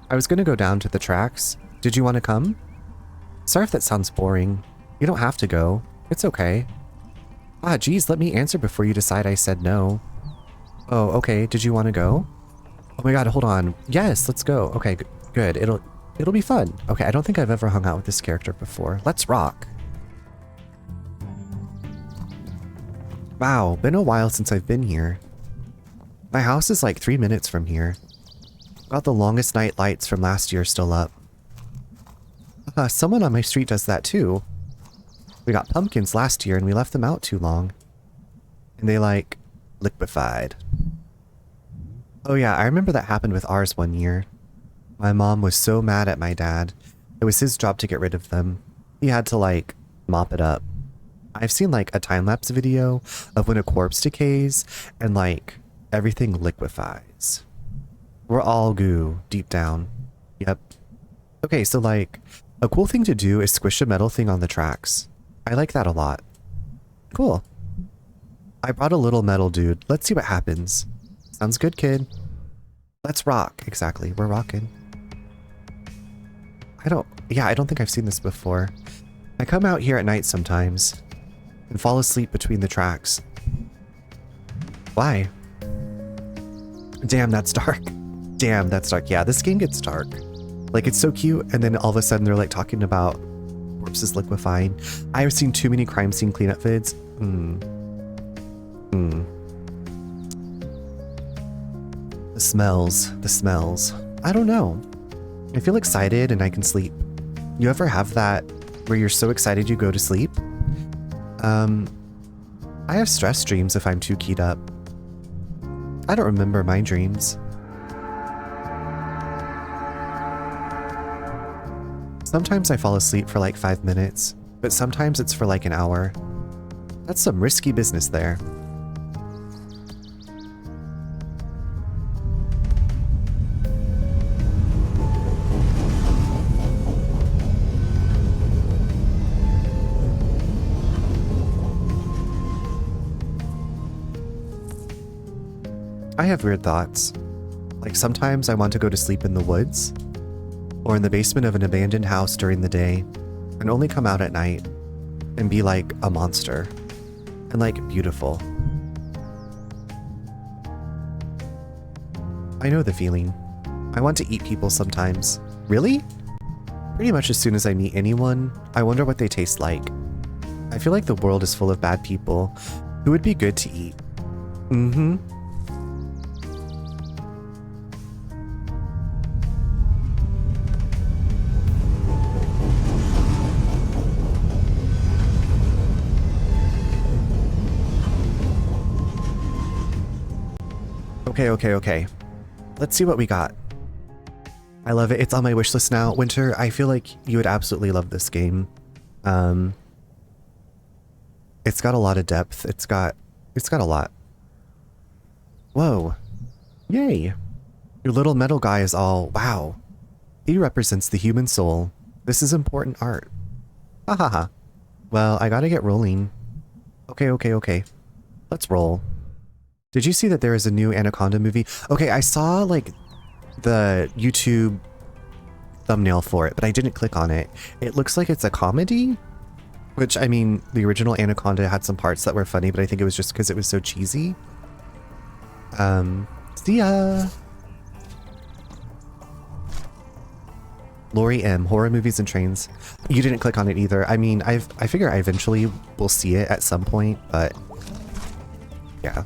I was gonna go down to the tracks. Did you want to come? Sorry if that sounds boring. You don't have to go. It's okay. Ah, geez, let me answer before you decide I said no. Oh, okay. Did you want to go? Oh my god, hold on. Yes, let's go. Okay, good. It'll be fun. Okay, I don't think I've ever hung out with this character before. Let's rock. Wow, been a while since I've been here. My house is like 3 minutes from here. Got the longest night lights from last year still up. Someone on my street does that too. We got pumpkins last year and we left them out too long. And they like liquefied. Oh yeah, I remember that happened with ours one year. My mom was so mad at my dad. It was his job to get rid of them. He had to like mop it up. I've seen like a time-lapse video of when a corpse decays and like everything liquefies. We're all goo deep down. Yep. Okay, so like a cool thing to do is squish a metal thing on the tracks. I like that a lot. Cool. I brought a little metal dude. Let's see what happens. Sounds good, kid. Let's rock. Exactly. We're rocking. I don't think I've seen this before. I come out here at night sometimes and fall asleep between the tracks. Why? Damn, that's dark. Damn, that's dark. Yeah, this game gets dark. Like, it's so cute, and then all of a sudden they're like talking about corpses liquefying. I've seen too many crime scene cleanup vids. The smells. I don't know. I feel excited and I can sleep. You ever have that where you're so excited you go to sleep? I have stress dreams if I'm too keyed up. I don't remember my dreams. Sometimes I fall asleep for like 5 minutes, but sometimes it's for like an hour. That's some risky business there. I have weird thoughts. Like sometimes I want to go to sleep in the woods or in the basement of an abandoned house during the day and only come out at night and be like a monster and like beautiful. I know the feeling. I want to eat people sometimes. Really? Pretty much as soon as I meet anyone, I wonder what they taste like. I feel like the world is full of bad people who would be good to eat. Okay. Let's see what we got. I love it. It's on my wish list now. Winter, I feel like you would absolutely love this game. It's got a lot of depth. It's got a lot. Whoa. Yay. Your little metal guy is all, wow. He represents the human soul. This is important art. Ha ha ha. Well, I gotta get rolling. Okay. Let's roll. Did you see that there is a new Anaconda movie? Okay, I saw like the YouTube thumbnail for it, but I didn't click on it. It looks like it's a comedy, which I mean, the original Anaconda had some parts that were funny, but I think it was just because it was so cheesy. See ya. Lori M, horror movies and trains. You didn't click on it either. I mean, I figure I eventually will see it at some point, but yeah.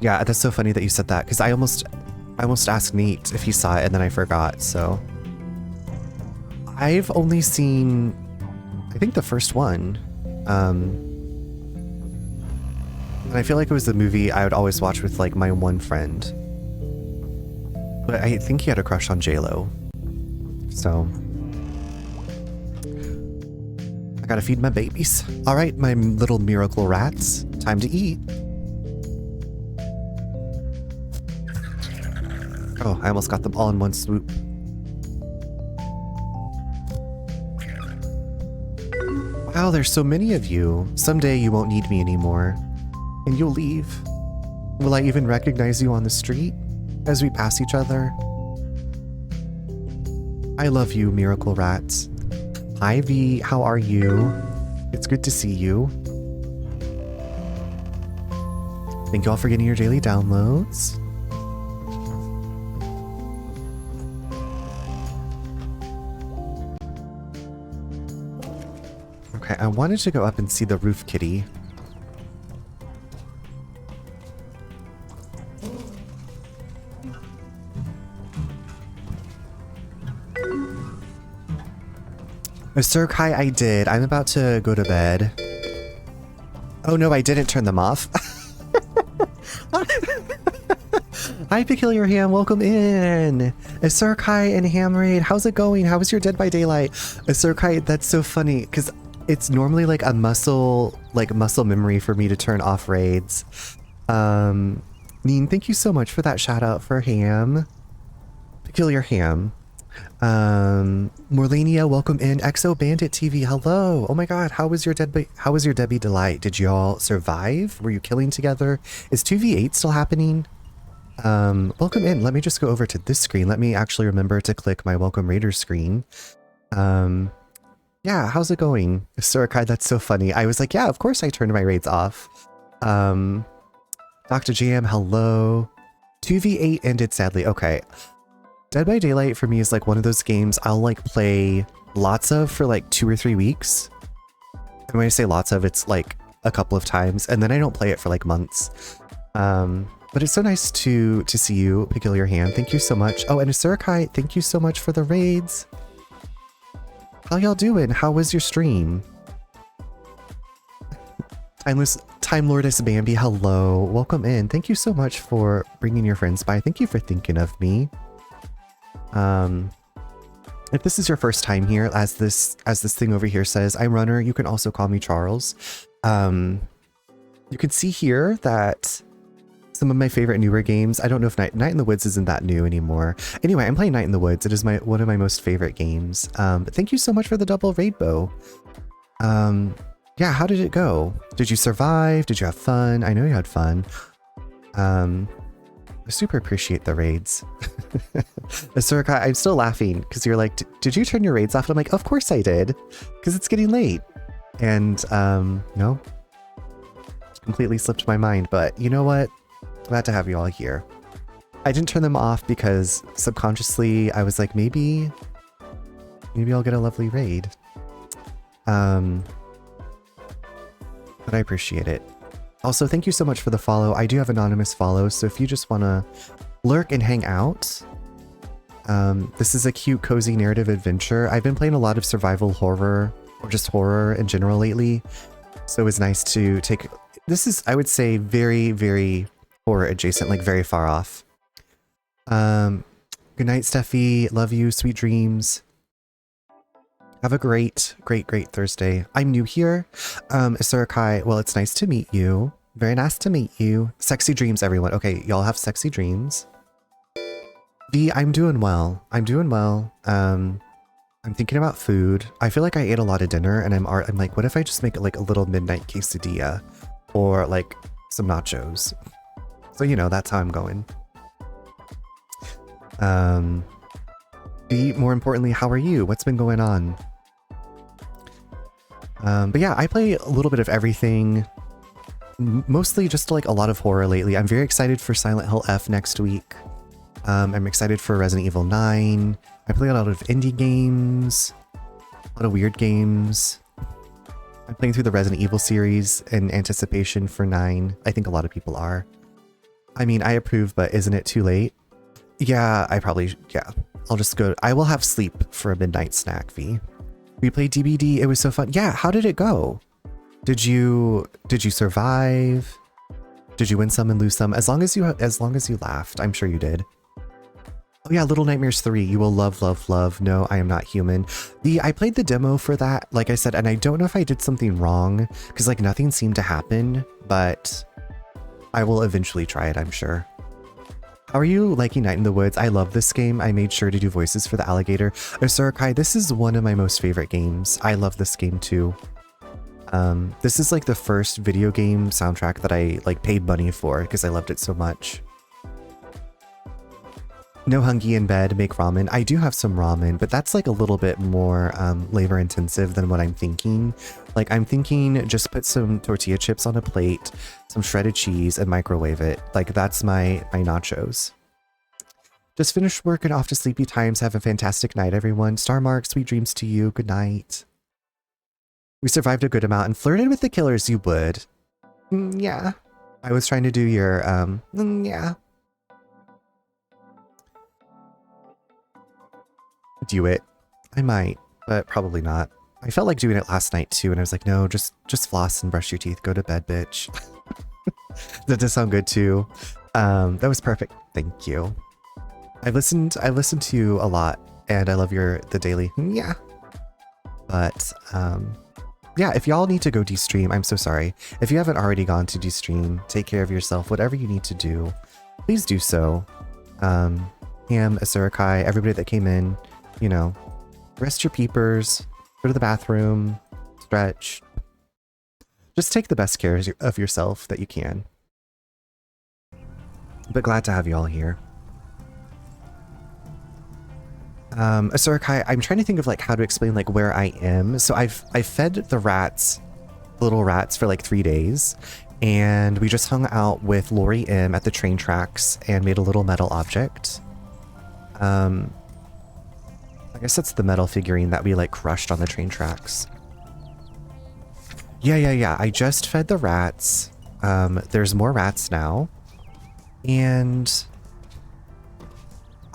Yeah, that's so funny that you said that, because I almost asked Nate if he saw it and then I forgot, so. I've only seen, I think the first one. And I feel like it was the movie I would always watch with like my one friend. But I think he had a crush on J-Lo. So. I gotta feed my babies. All right, my little miracle rats, time to eat. Oh, I almost got them all in one swoop. Wow, there's so many of you. Someday you won't need me anymore. And you'll leave. Will I even recognize you on the street as we pass each other? I love you, Miracle Rats. Hi, V. How are you? It's good to see you. Thank you all for getting your daily downloads. Okay, I wanted to go up and see the roof kitty. Sir Kai, I did. I'm about to go to bed. Oh no, I didn't turn them off. Hi, Peculiar Ham, welcome in. Sir Kai and Hamraid, how's it going? How was your Dead by Daylight? Sir Kai, that's so funny because it's normally like a muscle memory for me to turn off raids. Neen, thank you so much for that shout out for Ham. Peculiar Ham. Morlania, welcome in. Exo Bandit TV, hello. Oh my god, how was your Debbie Delight? Did y'all survive? Were you killing together? Is 2v8 still happening? Welcome in. Let me just go over to this screen. Let me actually remember to click my Welcome Raiders screen. Yeah, how's it going? Surakai, that's so funny. I was like, yeah, of course I turned my raids off. Dr. Jam, hello. 2v8 ended sadly. Okay. Dead by Daylight for me is like one of those games I'll like play lots of for like 2 or 3 weeks. And when I say lots of, it's like a couple of times, and then I don't play it for like months. But it's so nice to see you, Peculiar Hand. Thank you so much. Oh, and Surakai, thank you so much for the raids. How y'all doing? How was your stream? Time Lordess Bambi, hello. Welcome in. Thank you so much for bringing your friends by. Thank you for thinking of me. If this is your first time here, as this thing over here says, I'm Runner. You can also call me Charles. You can see here that some of my favorite newer games. I don't know if Night in the Woods isn't that new anymore. Anyway, I'm playing Night in the Woods. It is one of my most favorite games. But thank you so much for the double raid bow. Yeah, how did it go? Did you survive? Did you have fun? I know you had fun. I super appreciate the raids. Surika, I'm still laughing because you're like, did you turn your raids off? And I'm like, of course I did, because it's getting late. And no, completely slipped my mind. But you know what? Glad to have you all here. I didn't turn them off because subconsciously I was like, maybe I'll get a lovely raid. But I appreciate it. Also, thank you so much for the follow. I do have anonymous follows, so if you just want to lurk and hang out, this is a cute, cozy narrative adventure. I've been playing a lot of survival horror, or just horror in general lately, so it was nice to take... This is, I would say, very, very horror adjacent, like very far off. Good night, Steffi. Love you. Sweet dreams. Have a great Thursday. I'm new here. Surakai, well, it's nice to meet you. Very nice to meet you. Sexy dreams, everyone. Okay, y'all have sexy dreams. V, I'm doing well. I'm doing well. I'm thinking about food. I feel like I ate a lot of dinner, and I'm like, what if I just make it like a little midnight quesadilla, or like some nachos? So you know, that's how I'm going. V, more importantly, how are you? What's been going on? But yeah, I play a little bit of everything. Mostly just like a lot of horror lately. I'm very excited for Silent Hill F next week. I'm excited for Resident Evil 9. I play a lot of indie games, a lot of weird games. I'm playing through the Resident Evil series in anticipation for 9. I think a lot of people are. I mean, I approve, but isn't it too late? Yeah, yeah. I'll just go. I will have sleep for a midnight snack, V. We played DBD. It was so fun. Yeah, how did it go? Did you survive? Did you win some and lose some? As long as you laughed, I'm sure you did. Oh yeah, Little Nightmares 3. You will love, love, love. No, I am not human. I played the demo for that, like I said, and I don't know if I did something wrong, because like nothing seemed to happen, but I will eventually try it, I'm sure. How are you liking Night in the Woods? I love this game. I made sure to do voices for the alligator. Surakai, this is one of my most favorite games. I love this game too. This is like the first video game soundtrack that I like paid money for because I loved it so much. No hungy in bed, make ramen. I do have some ramen, but that's like a little bit more labor intensive than what I'm thinking. Like I'm thinking just put some tortilla chips on a plate, some shredded cheese, and microwave it. Like that's my nachos. Just finished work and off to sleepy times. Have a fantastic night, everyone. Star Mark, sweet dreams to you. Good night. We survived a good amount and flirted with the killers. You would. Yeah. I was trying to do your, yeah. Do it. I might, but probably not. I felt like doing it last night too, and I was like, no, just floss and brush your teeth. Go to bed, bitch. That does sound good too. That was perfect. Thank you. I've listened to you a lot, and I love the daily. Yeah. But yeah, if y'all need to go de-stream, I'm so sorry. If you haven't already gone to de-stream, take care of yourself. Whatever you need to do, please do so. Ham, Asurakai, everybody that came in, you know, rest your peepers, go to the bathroom, stretch. Just take the best care of yourself that you can. But glad to have you all here. Asurakai, I'm trying to think of like how to explain like where I am. So I've fed the rats, little rats, for like 3 days, and we just hung out with Lori M at the train tracks and made a little metal object. I guess that's the metal figurine that we like crushed on the train tracks. Yeah. I just fed the rats. There's more rats now, and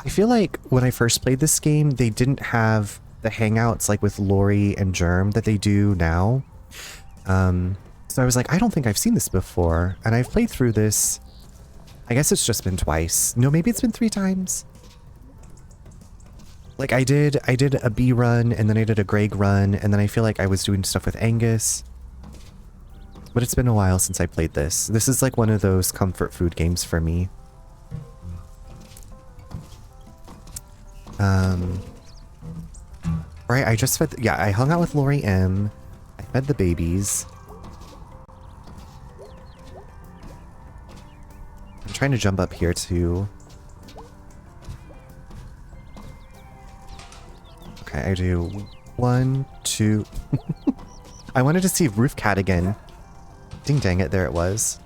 I feel like when I first played this game, they didn't have the hangouts like with Lori and Germ that they do now. So I was like, I don't think I've seen this before. And I've played through this. I guess it's just been twice. No, maybe it's been 3 times. Like I did a B run, and then I did a Greg run, and then I feel like I was doing stuff with Angus. But it's been a while since I played this. This is like one of those comfort food games for me. Right, I just fed, I hung out with Lori M. I fed the babies. I'm trying to jump up here too. Okay, I do 1, 2. I wanted to see Roof Cat again. Ding dang it, there it was.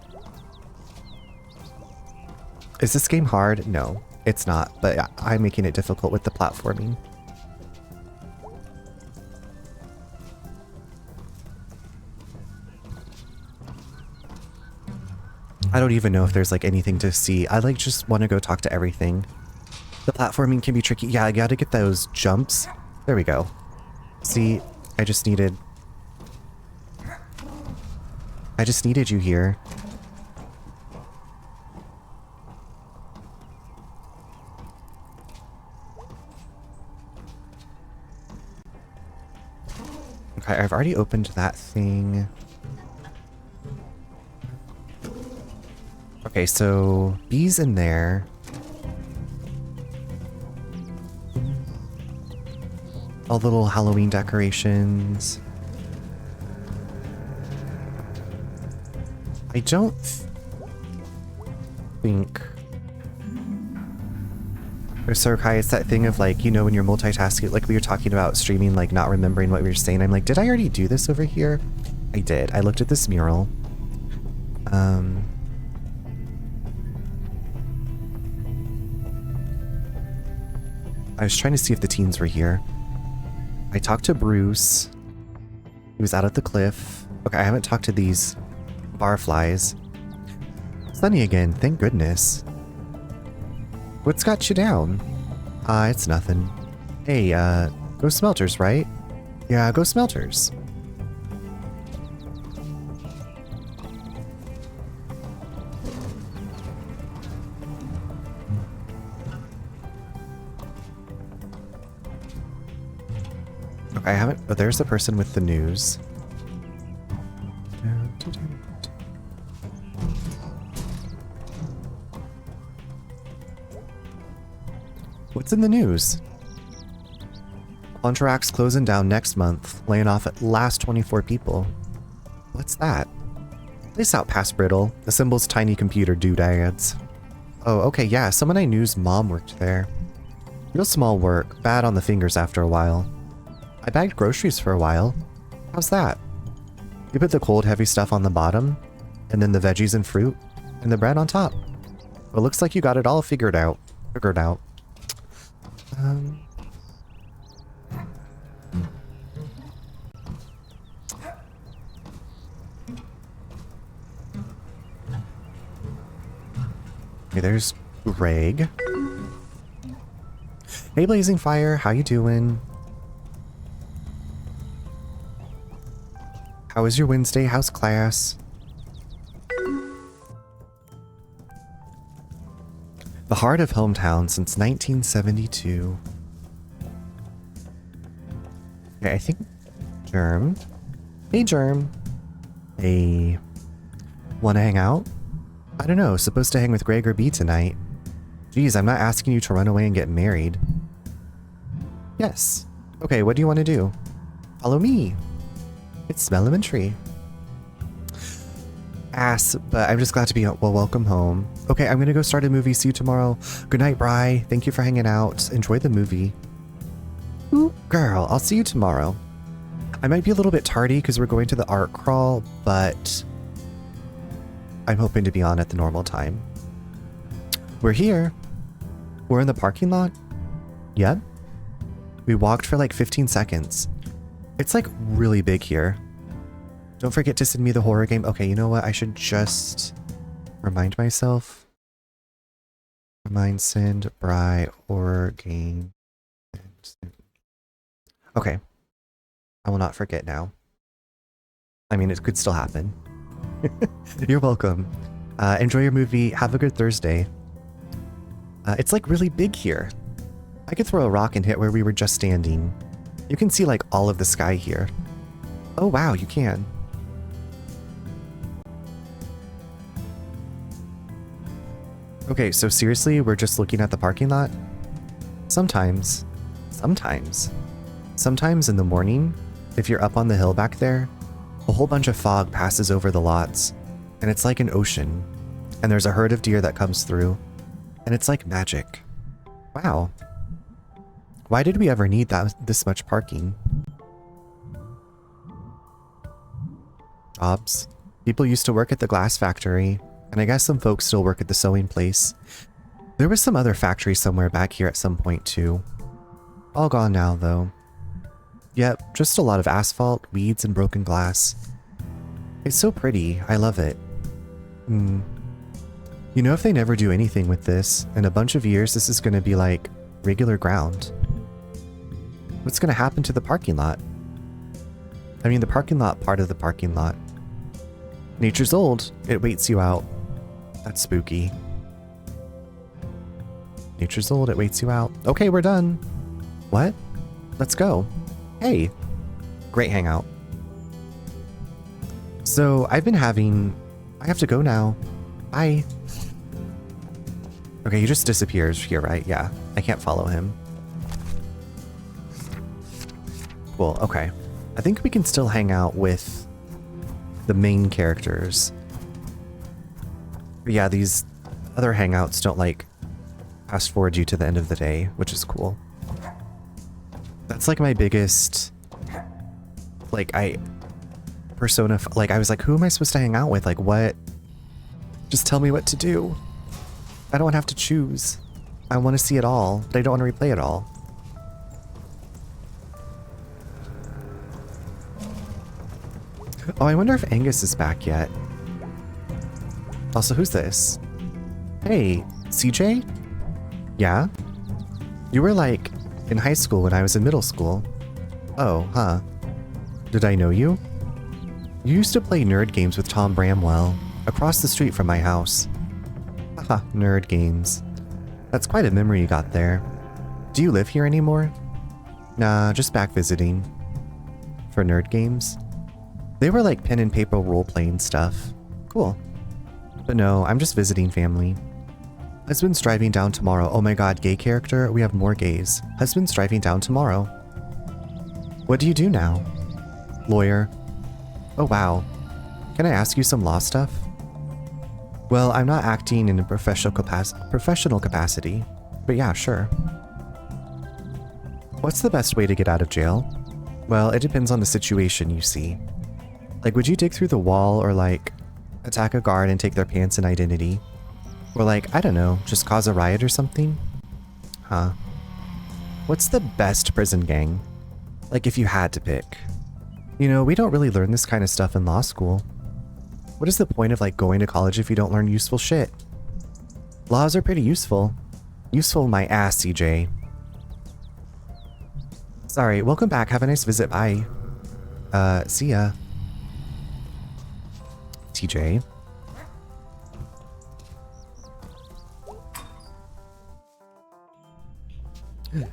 Is this game hard? No. It's not, but I'm making it difficult with the platforming. I don't even know if there's like anything to see. I like just want to go talk to everything. The platforming can be tricky. Yeah, I gotta get those jumps. There we go. See, I just needed you here. Okay, I've already opened that thing. Okay, so B's in there. All the little Halloween decorations. I don't think... Sorkai, it's that thing of like, you know, when you're multitasking, like we were talking about streaming, like not remembering what we were saying. I'm like, did I already do this over here? I did. I looked at this mural. I was trying to see if the teens were here. I talked to Bruce. He was out at the cliff. Okay, I haven't talked to these barflies. Sunny again, thank goodness. What's got you down? It's nothing. Hey, go Smelters, right? Yeah, go Smelters. Okay, I haven't... Oh, there's the person with the news. What's in the news? Entourage closing down next month, laying off at last 24 people. What's that? Place out past brittle. Assembles tiny computer doodads. Oh, okay, yeah, someone I knew's mom worked there. Real small work, bad on the fingers after a while. I bagged groceries for a while. How's that? You put the cold, heavy stuff on the bottom, and then the veggies and fruit, and the bread on top. Well, looks like you got it all figured out. Okay, there's Greg. Hey, Blazing Fire, how you doing? How was your Wednesday? How's class? The heart of hometown since 1972. Okay, I think Germ. Hey, Germ. Hey. Wanna hang out? I don't know, supposed to hang with Greg or B tonight. Geez, I'm not asking you to run away and get married. Yes. Okay, what do you want to do? Follow me. It's elementary. Ass, but I'm just glad to be well, welcome home. Okay, I'm gonna go start a movie. See you tomorrow. Good night, Bri. Thank you for hanging out. Enjoy the movie. Ooh, girl, I'll see you tomorrow. I might be a little bit tardy because we're going to the art crawl, but I'm hoping to be on at the normal time. We're here. We're in the parking lot. Yep. We walked for like 15 seconds. It's like really big here. Don't forget to send me the horror game. Okay, you know what? I should just remind myself. Send Bri horror game. Okay. I will not forget now. I mean, it could still happen. You're welcome. Enjoy your movie. Have a good Thursday. It's like really big here. I could throw a rock and hit where we were just standing. You can see like all of the sky here. Oh wow, you can. Okay, so seriously, we're just looking at the parking lot? Sometimes in the morning, if you're up on the hill back there, a whole bunch of fog passes over the lots, and it's like an ocean, and there's a herd of deer that comes through, and it's like magic. Wow. Why did we ever need this much parking? Jobs. People used to work at the glass factory, and I guess some folks still work at the sewing place. There was some other factory somewhere back here at some point too. All gone now though. Yep, just a lot of asphalt, weeds, and broken glass. It's so pretty, I love it. You know, if they never do anything with this, in a bunch of years this is gonna be like regular ground. What's gonna happen to the parking lot? I mean the parking lot part of the parking lot. Nature's old, it waits you out. That's spooky. Nature's old, it waits you out. Okay, we're done. What? Let's go. Hey. Great hangout. So, I have to go now. Bye. Okay, he just disappears here, right? Yeah, I can't follow him. Cool, okay. I think we can still hang out with the main characters. But yeah, these other hangouts don't like fast forward you to the end of the day, which is cool. That's like my biggest, like I was like, who am I supposed to hang out with? Like what? Just tell me what to do. I don't have to choose. I want to see it all, but I don't want to replay it all. Oh, I wonder if Angus is back yet. Also, who's this? Hey, CJ? Yeah? You were like in high school when I was in middle school. Oh, huh. Did I know you? You used to play nerd games with Tom Bramwell, across the street from my house. Haha, nerd games. That's quite a memory you got there. Do you live here anymore? Nah, just back visiting. For nerd games? They were like pen and paper role-playing stuff. Cool. But no, I'm just visiting family. Husband's driving down tomorrow. Oh my god, gay character? We have more gays. Husband's driving down tomorrow. What do you do now? Lawyer. Oh wow. Can I ask you some law stuff? Well, I'm not acting in a professional capacity, but yeah, sure. What's the best way to get out of jail? Well, it depends on the situation, you see. Like, would you dig through the wall or like attack a guard and take their pants and identity? Or like, I don't know, just cause a riot or something? Huh. What's the best prison gang? Like, if you had to pick. You know, we don't really learn this kind of stuff in law school. What is the point of like going to college if you don't learn useful shit? Laws are pretty useful. Useful my ass, CJ. Sorry, welcome back. Have a nice visit. Bye. See ya. TJ.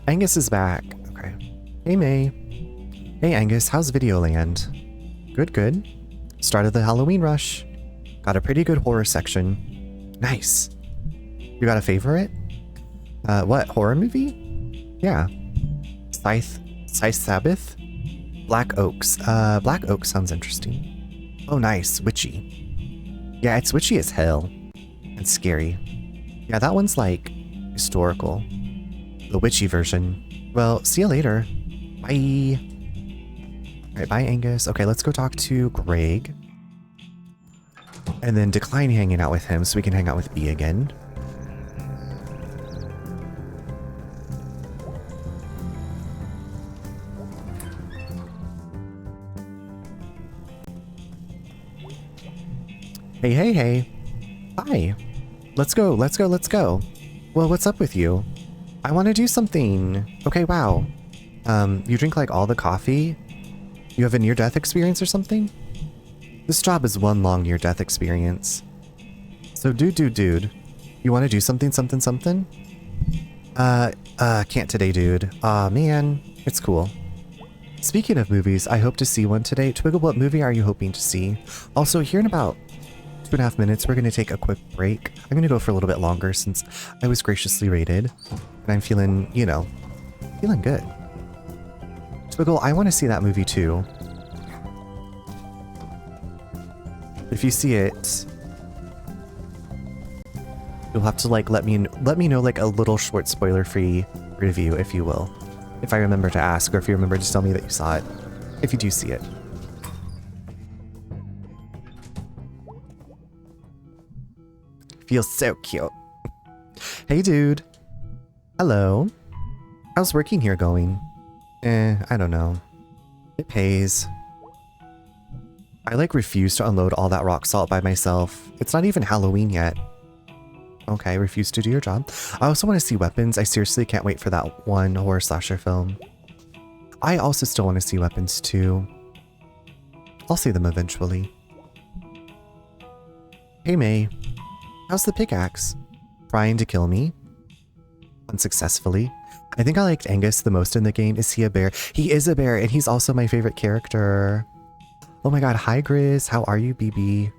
Angus is back. Okay. Hey, May. Hey, Angus. How's Videoland? Good, good. Start of the Halloween rush. Got a pretty good horror section. Nice. You got a favorite? What, horror movie? Yeah. Scythe Sabbath? Black Oaks. Black Oaks sounds interesting. Oh, nice. Witchy. Yeah, it's witchy as hell. And scary. Yeah, that one's like historical. The witchy version. Well, see you later. Bye. Alright, bye, Angus. Okay, let's go talk to Greg. And then decline hanging out with him so we can hang out with B again. Hey, hey, hey. Hi. Let's go, let's go, let's go. Well, what's up with you? I want to do something. Okay, wow. You drink like all the coffee? You have a near-death experience or something? This job is one long near-death experience. So dude. You want to do something? Can't today, dude. Aw, man. It's cool. Speaking of movies, I hope to see one today. Twiggle, what movie are you hoping to see? Also, here in about 2.5 minutes, we're going to take a quick break. I'm going to go for a little bit longer since I was graciously rated. And I'm feeling, you know, feeling good. Twiggle, I want to see that movie too. If you see it, you'll have to like let me know like a little short spoiler-free review, if you will. If I remember to ask, or if you remember to tell me that you saw it. If you do see it. Feels so cute. Hey, dude. Hello. How's working here going? I don't know. It pays. I like refuse to unload all that rock salt by myself. It's not even Halloween yet. Okay, refuse to do your job. I also want to see Weapons. I seriously can't wait for that one horror slasher film. I also still want to see Weapons too. I'll see them eventually. Hey, May. How's the pickaxe? Trying to kill me? Unsuccessfully. I think I liked Angus the most in the game. Is he a bear? He is a bear, and he's also my favorite character. Oh my god, hi Grizz. How are you, BB?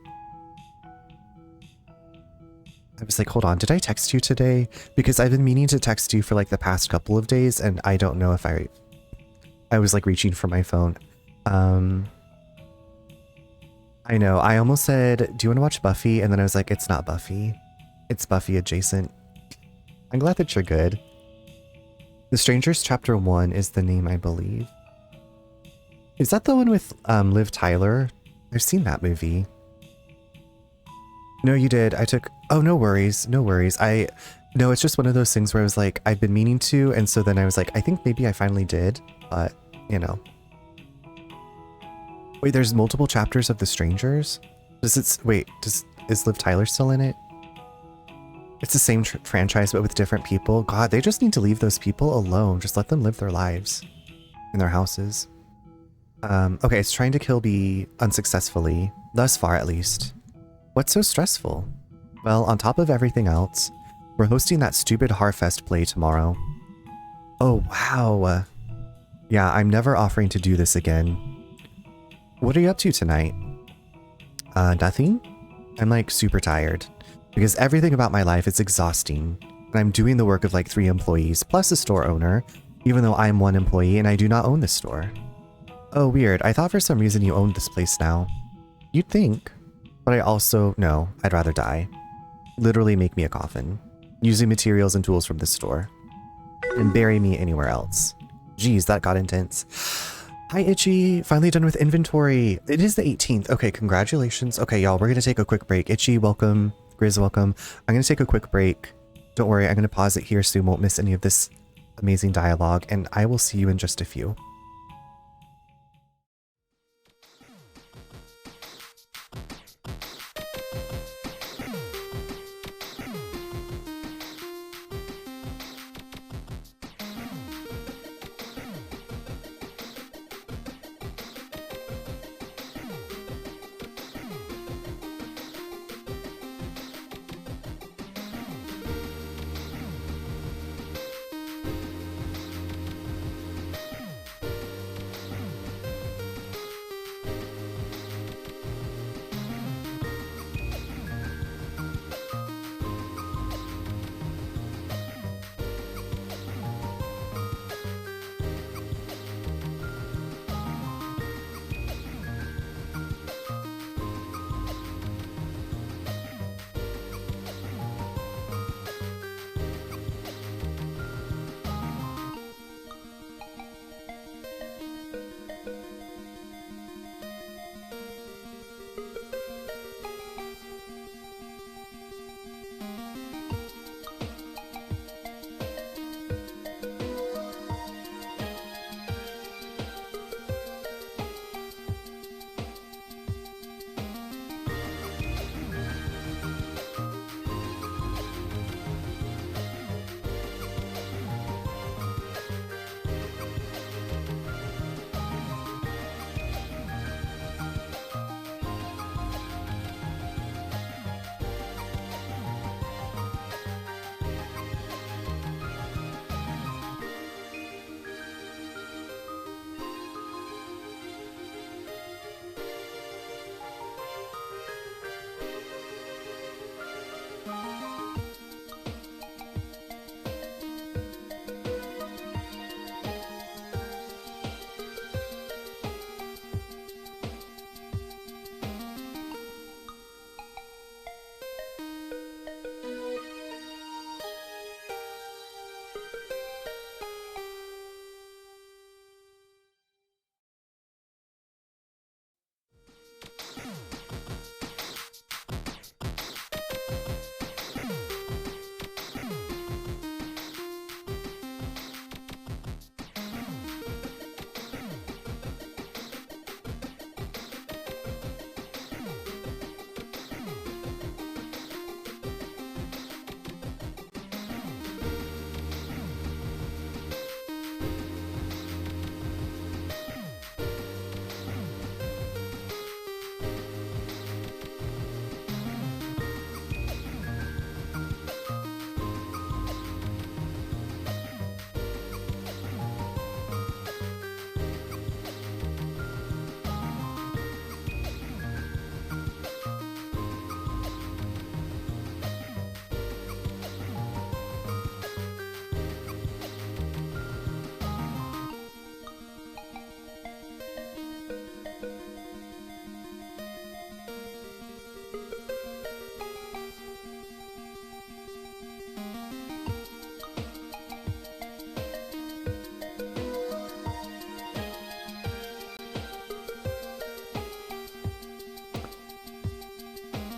I was like, hold on, did I text you today? Because I've been meaning to text you for like the past couple of days, and I don't know if I was like reaching for my phone. I know, I almost said, do you want to watch Buffy? And then I was like, it's not Buffy. It's Buffy adjacent. I'm glad that you're good. The Strangers Chapter 1 is the name, I believe. Is that the one with Liv Tyler? I've seen that movie. No, you did. I took... Oh, no worries. No worries. No, it's just one of those things where I was like, I've been meaning to, and so then I was like, I think maybe I finally did, but, you know. Wait, there's multiple chapters of The Strangers? Is Liv Tyler still in it? It's the same franchise, but with different people. God, they just need to leave those people alone. Just let them live their lives in their houses. Okay, it's trying to kill B unsuccessfully, thus far at least. What's so stressful? Well, on top of everything else, we're hosting that stupid Harfest play tomorrow. Oh, wow. Yeah, I'm never offering to do this again. What are you up to tonight? Nothing? I'm like super tired. Because everything about my life is exhausting, and I'm doing the work of like 3 employees, plus a store owner, even though I'm 1 employee and I do not own the store. Oh, weird. I thought for some reason you owned this place now. You'd think. But I also, no, I'd rather die. Literally make me a coffin, using materials and tools from this store, and bury me anywhere else. Geez, that got intense. Hi, Itchy. Finally done with inventory. It is the 18th. Okay, congratulations. Okay, y'all, we're going to take a quick break. Itchy, welcome. Grizz, welcome. I'm going to take a quick break. Don't worry, I'm going to pause it here so you won't miss any of this amazing dialogue, and I will see you in just a few.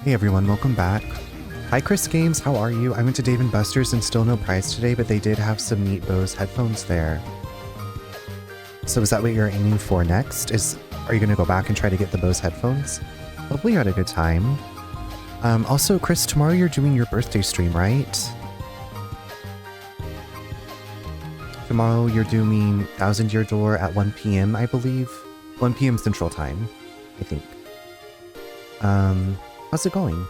Hey everyone, welcome back. Hi Chris Games, how are you? I went to Dave & Buster's and still no prize today, but they did have some neat Bose headphones there. So is that what you're aiming for next? Are you going to go back and try to get the Bose headphones? Hopefully you had a good time. Also, Chris, tomorrow you're doing your birthday stream, right? Tomorrow you're doing Thousand Year Door at 1 p.m., I believe. 1 p.m. Central Time, I think. How's it going?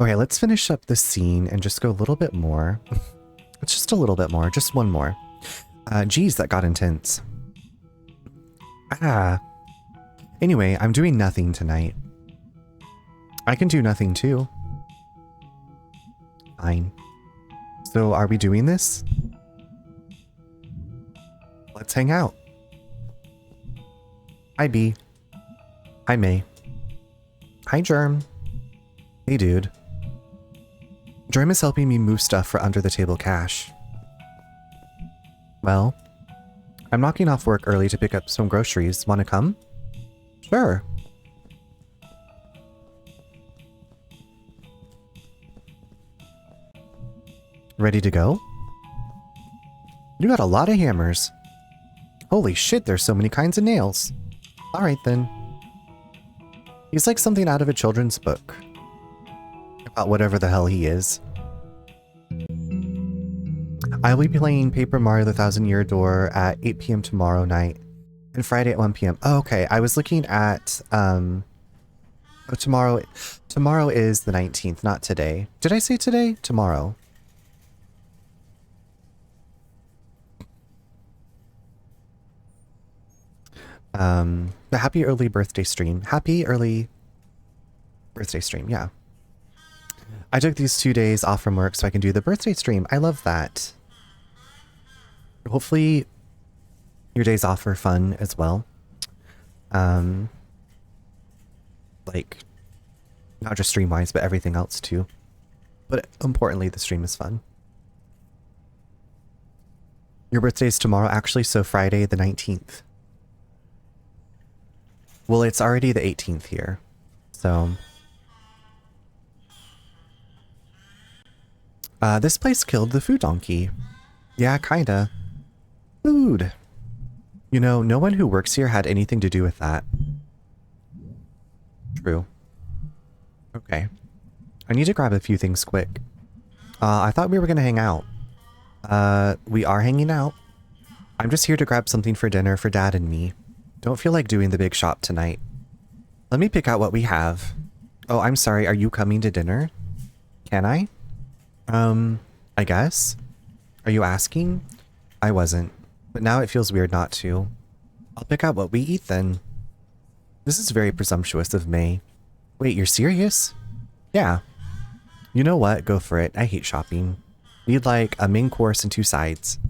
Okay, let's finish up this scene and just go a little bit more. It's just a little bit more, just one more. Geez, that got intense. Anyway, I'm doing nothing tonight. I can do nothing too. Fine. So are we doing this? Let's hang out. Hi, B. Hi, May. Hi, Germ. Hey, dude. Germ is helping me move stuff for under the table cash. Well, I'm knocking off work early to pick up some groceries. Wanna come? Sure. Ready to go? You got a lot of hammers. Holy shit, there's so many kinds of nails. Alright then. He's like something out of a children's book. About whatever the hell he is. I will be playing Paper Mario the Thousand Year Door at 8 p.m. tomorrow night. And Friday at 1 p.m. Oh, okay, I was looking at, tomorrow is the 19th, not today. Did I say today? Tomorrow. The happy early birthday stream. Happy early birthday stream, yeah. I took these 2 days off from work so I can do the birthday stream. I love that. Hopefully your days off are fun as well. Like, not just stream-wise, but everything else too. But importantly, the stream is fun. Your birthday is tomorrow, actually, so Friday the 19th. Well, it's already the 18th here, so... this place killed the food donkey. Yeah, kinda. Food. You know, no one who works here had anything to do with that. True. Okay. I need to grab a few things quick. I thought we were gonna hang out. We are hanging out. I'm just here to grab something for dinner for Dad and me. Don't feel like doing the big shop tonight. Let me pick out what we have. Oh, I'm sorry, are you coming to dinner? Can I? I guess? Are you asking? I wasn't, but now it feels weird not to. I'll pick out what we eat then. This is very presumptuous of May. Wait, you're serious? Yeah. You know what? Go for it. I hate shopping. Need like a main course and 2 sides.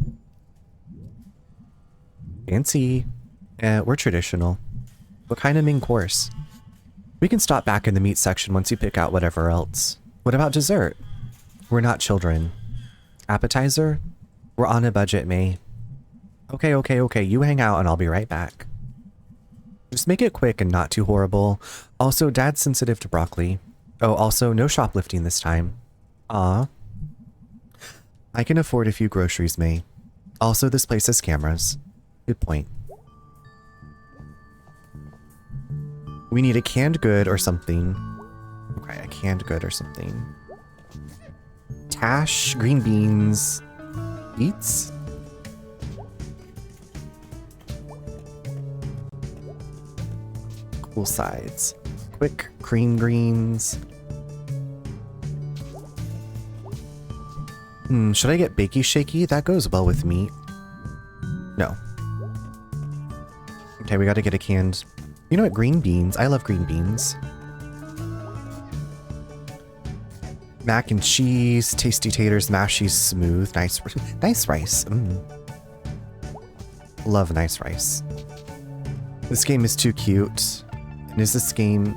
Fancy. We're traditional. What kind of main course? We can stop back in the meat section once you pick out whatever else. What about dessert? We're not children. Appetizer? We're on a budget, May. Okay. You hang out and I'll be right back. Just make it quick and not too horrible. Also, Dad's sensitive to broccoli. Oh, also, no shoplifting this time. Aw. I can afford a few groceries, May. Also, this place has cameras. Good point. We need a canned good or something. Okay, a canned good or something. Tash, green beans, beets? Cool sides. Quick cream greens. Should I get bakey shaky? That goes well with meat. No. Okay, we gotta get a canned... You know what? Green beans. I love green beans. Mac and cheese, tasty taters, mashy smooth, nice rice. Love nice rice. This game is too cute. And is this game...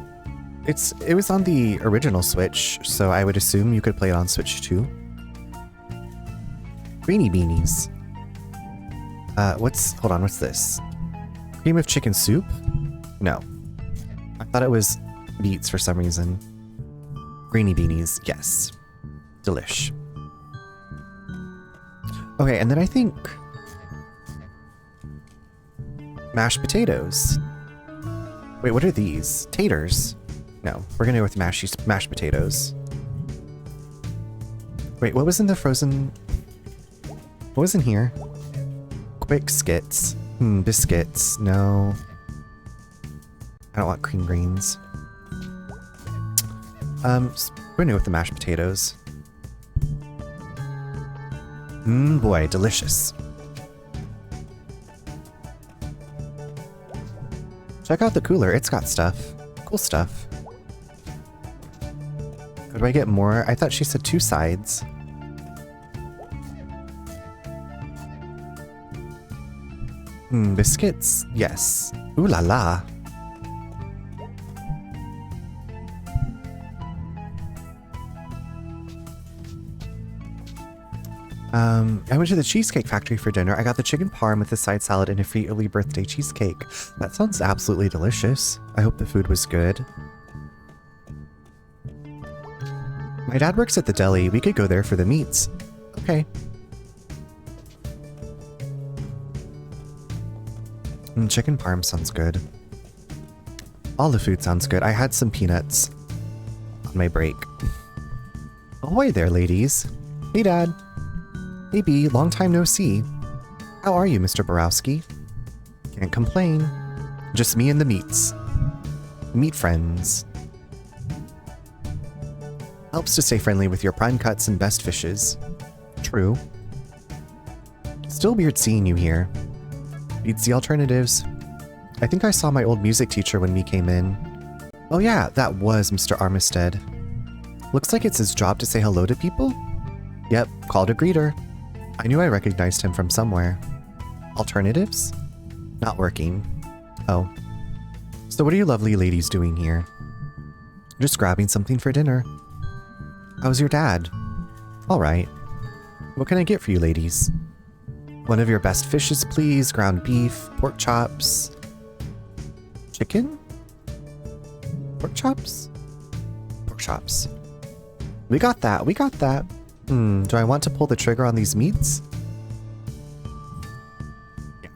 It was on the original Switch, so I would assume you could play it on Switch too. Greeny beanies. Hold on, what's this? Cream of chicken soup? No. I thought it was beets for some reason. Greeny beanies, yes. Delish. Okay, and then I think... mashed potatoes. Wait, what are these? Taters. No, we're gonna go with mashed potatoes. Wait, what was in the frozen... What was in here? Quick skits. Biscuits. No. I don't want cream greens. We're gonna go with the mashed potatoes. Boy, delicious. Check out the cooler, it's got stuff. Cool stuff. Do I get more? I thought she said 2 sides. Biscuits? Yes. Ooh la la. I went to the Cheesecake Factory for dinner. I got the chicken parm with a side salad and a free early birthday cheesecake. That sounds absolutely delicious. I hope the food was good. My dad works at the deli. We could go there for the meats. Okay. Chicken parm sounds good. All the food sounds good. I had some peanuts on my break. Ahoy there, ladies. Hey, Dad. Hey, Bea. Long time no see. How are you, Mr. Borowski? Can't complain. Just me and the meats. Meat friends. Helps to stay friendly with your prime cuts and best fishes. True. Still weird seeing you here. Beats the alternatives. I think I saw my old music teacher when we came in. Oh yeah, that was Mr. Armistead. Looks like it's his job to say hello to people? Yep, called a greeter. I knew I recognized him from somewhere. Alternatives? Not working. Oh. So what are you lovely ladies doing here? Just grabbing something for dinner. How's your dad? Alright. What can I get for you ladies? One of your best fishes, please. Ground beef, pork chops. Chicken? Pork chops? Pork chops. We got that, we got that. Do I want to pull the trigger on these meats? Yeah.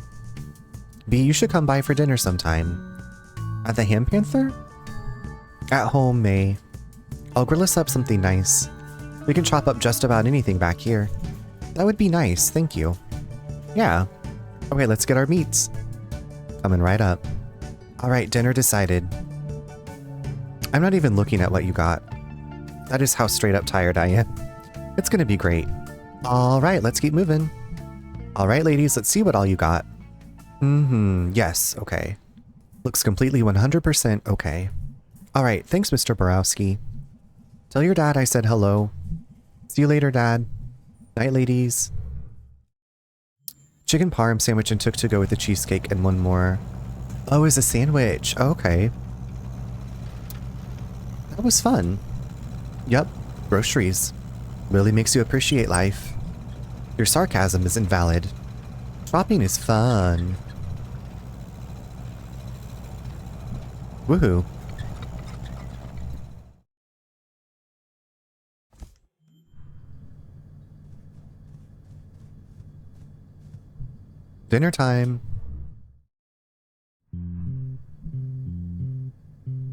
Bea, you should come by for dinner sometime. At the Ham Panther? At home, Mae. I'll grill us up something nice. We can chop up just about anything back here. That would be nice, thank you. Yeah. Okay, let's get our meats. Coming right up. Alright, dinner decided. I'm not even looking at what you got. That is how straight up tired I am. It's gonna be great. Alright, let's keep moving. Alright, ladies, let's see what all you got. Yes, okay. Looks completely 100% okay. Alright, thanks, Mr. Borowski. Tell your dad I said hello. See you later, Dad. Night, ladies. Chicken parm sandwich and took to go with the cheesecake and one more. Oh, it's a sandwich. Okay. That was fun. Yep, groceries. Really makes you appreciate life. Your sarcasm is invalid. Shopping is fun. Woohoo. Dinner time.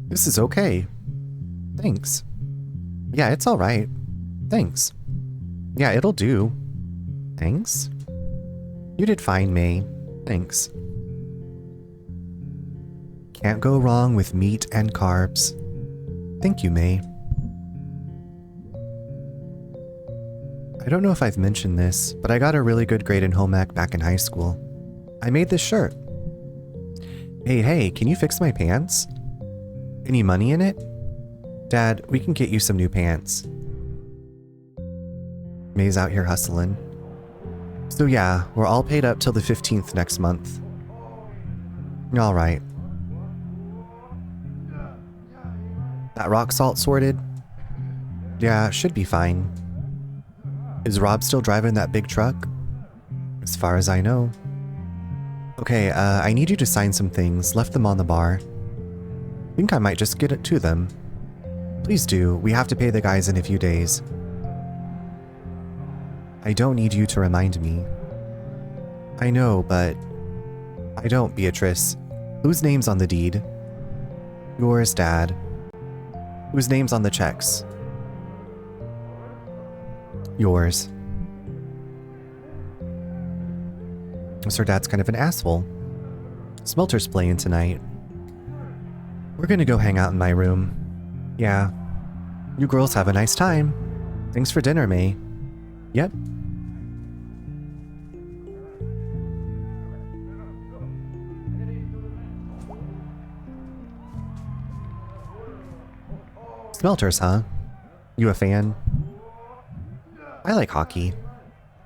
This is okay. Thanks. Yeah, it's alright. Thanks. Yeah, it'll do. Thanks. You did fine, Mae. Thanks. Can't go wrong with meat and carbs. Thank you, Mae. I don't know if I've mentioned this, but I got a really good grade in home ec back in high school. I made this shirt. Hey, can you fix my pants? Any money in it? Dad, we can get you some new pants. Mae's out here hustling. So yeah, we're all paid up till the 15th next month. Alright. That rock salt sorted? Yeah, should be fine. Is Rob still driving that big truck? As far as I know. Okay, I need you to sign some things. Left them on the bar. Think I might just get it to them. Please do. We have to pay the guys in a few days. I don't need you to remind me. I know, but... I don't, Beatrice. Whose name's on the deed? Yours, Dad. Whose name's on the checks? Yours. So Dad's kind of an asshole. Smelter's playing tonight. We're gonna go hang out in my room. Yeah. You girls have a nice time. Thanks for dinner, Mae. Yep. Smelters, huh? You a fan? I like hockey.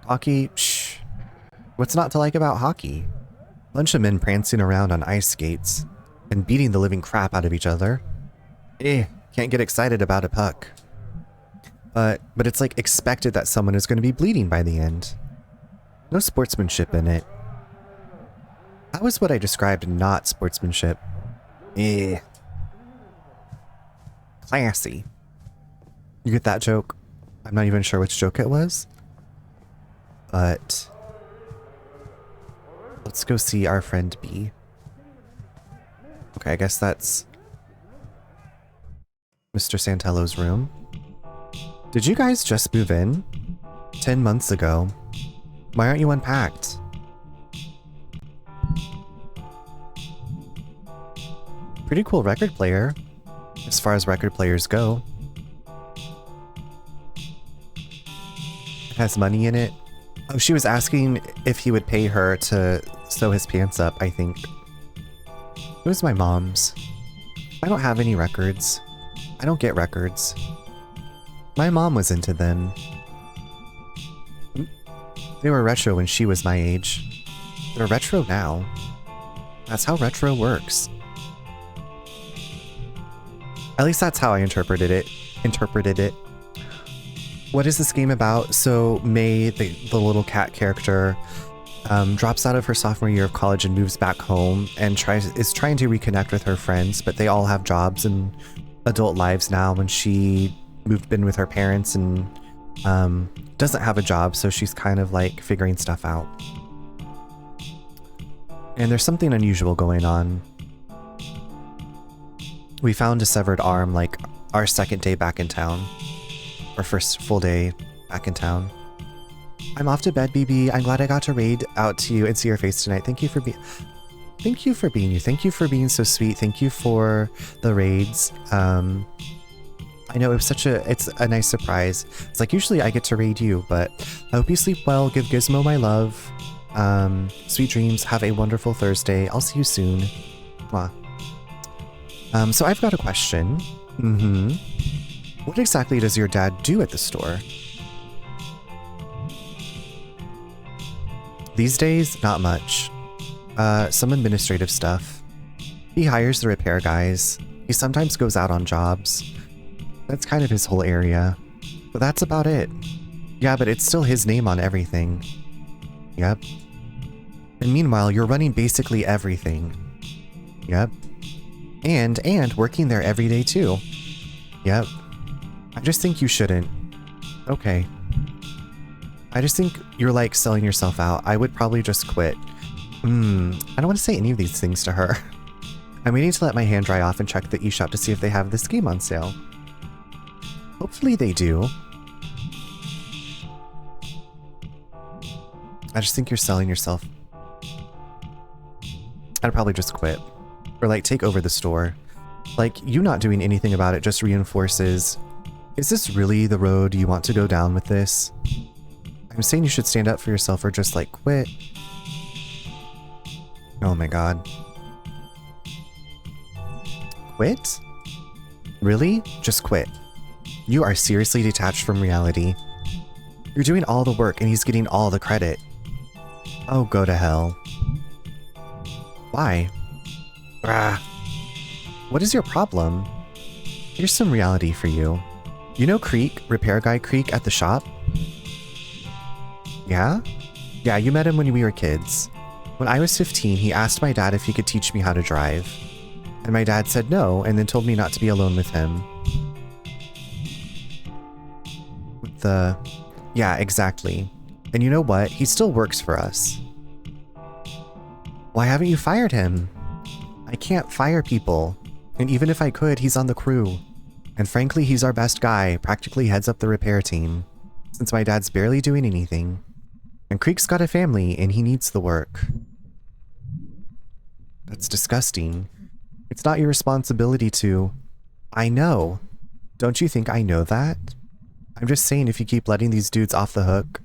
Hockey? Shh. What's not to like about hockey? Bunch of men prancing around on ice skates and beating the living crap out of each other. Can't get excited about a puck. But it's like expected that someone is going to be bleeding by the end. No sportsmanship in it. That was what I described not sportsmanship. Classy. You get that joke? I'm not even sure which joke it was. But let's go see our friend B. Okay, I guess that's Mr. Santello's room. Did you guys just move in? 10 months ago. Why aren't you unpacked? Pretty cool record player, as far as record players go. It has money in it. Oh, she was asking if he would pay her to sew his pants up, I think. It was my mom's. I don't have any records. I don't get records. My mom was into them. They were retro when she was my age. They're retro now. That's how retro works. At least that's how I interpreted it. What is this game about? So Mae, the little cat character, drops out of her sophomore year of college and moves back home and is trying to reconnect with her friends, but they all have jobs and adult lives now, and she been with her parents and doesn't have a job, so she's kind of like figuring stuff out. And there's something unusual going on. We found a severed arm like our second day back in town. Our first full day back in town. I'm off to bed, BB. I'm glad I got to raid out to you and see your face tonight. Thank you for being you. Thank you for being so sweet. Thank you for the raids. I know it's a nice surprise. It's like usually I get to raid you, but I hope you sleep well. Give Gizmo my love. Sweet dreams. Have a wonderful Thursday. I'll see you soon. Mwah. So I've got a question. What exactly does your dad do at the store? These days, not much. Some administrative stuff. He hires the repair guys. He sometimes goes out on jobs. That's kind of his whole area. But that's about it. Yeah, but it's still his name on everything. Yep. And meanwhile, you're running basically everything. Yep. And working there every day too. Yep. I just think you shouldn't. Okay. I just think you're like selling yourself out. I would probably just quit. I don't want to say any of these things to her. I'm waiting to let my hand dry off and check the eShop to see if they have this game on sale. Hopefully they do. I just think you're selling yourself. I'd probably just quit. Or like take over the store. Like you not doing anything about it just reinforces, is this really the road you want to go down with this? I'm saying you should stand up for yourself or just like quit. Oh my god. Quit? Really? Just quit. You are seriously detached from reality. You're doing all the work and he's getting all the credit. Oh, go to hell. Why? What is your problem? Here's some reality for you. You know Creek, repair guy Creek at the shop? Yeah? Yeah, you met him when we were kids. When I was 15, he asked my dad if he could teach me how to drive. And my dad said no, and then told me not to be alone with him. Yeah, exactly. And you know what? He still works for us. Why haven't you fired him? I can't fire people. And even if I could, he's on the crew. And frankly, he's our best guy, practically heads up the repair team. Since my dad's barely doing anything. And Creek's got a family, and he needs the work. That's disgusting. It's not your responsibility to... I know. Don't you think I know that? I'm just saying if you keep letting these dudes off the hook...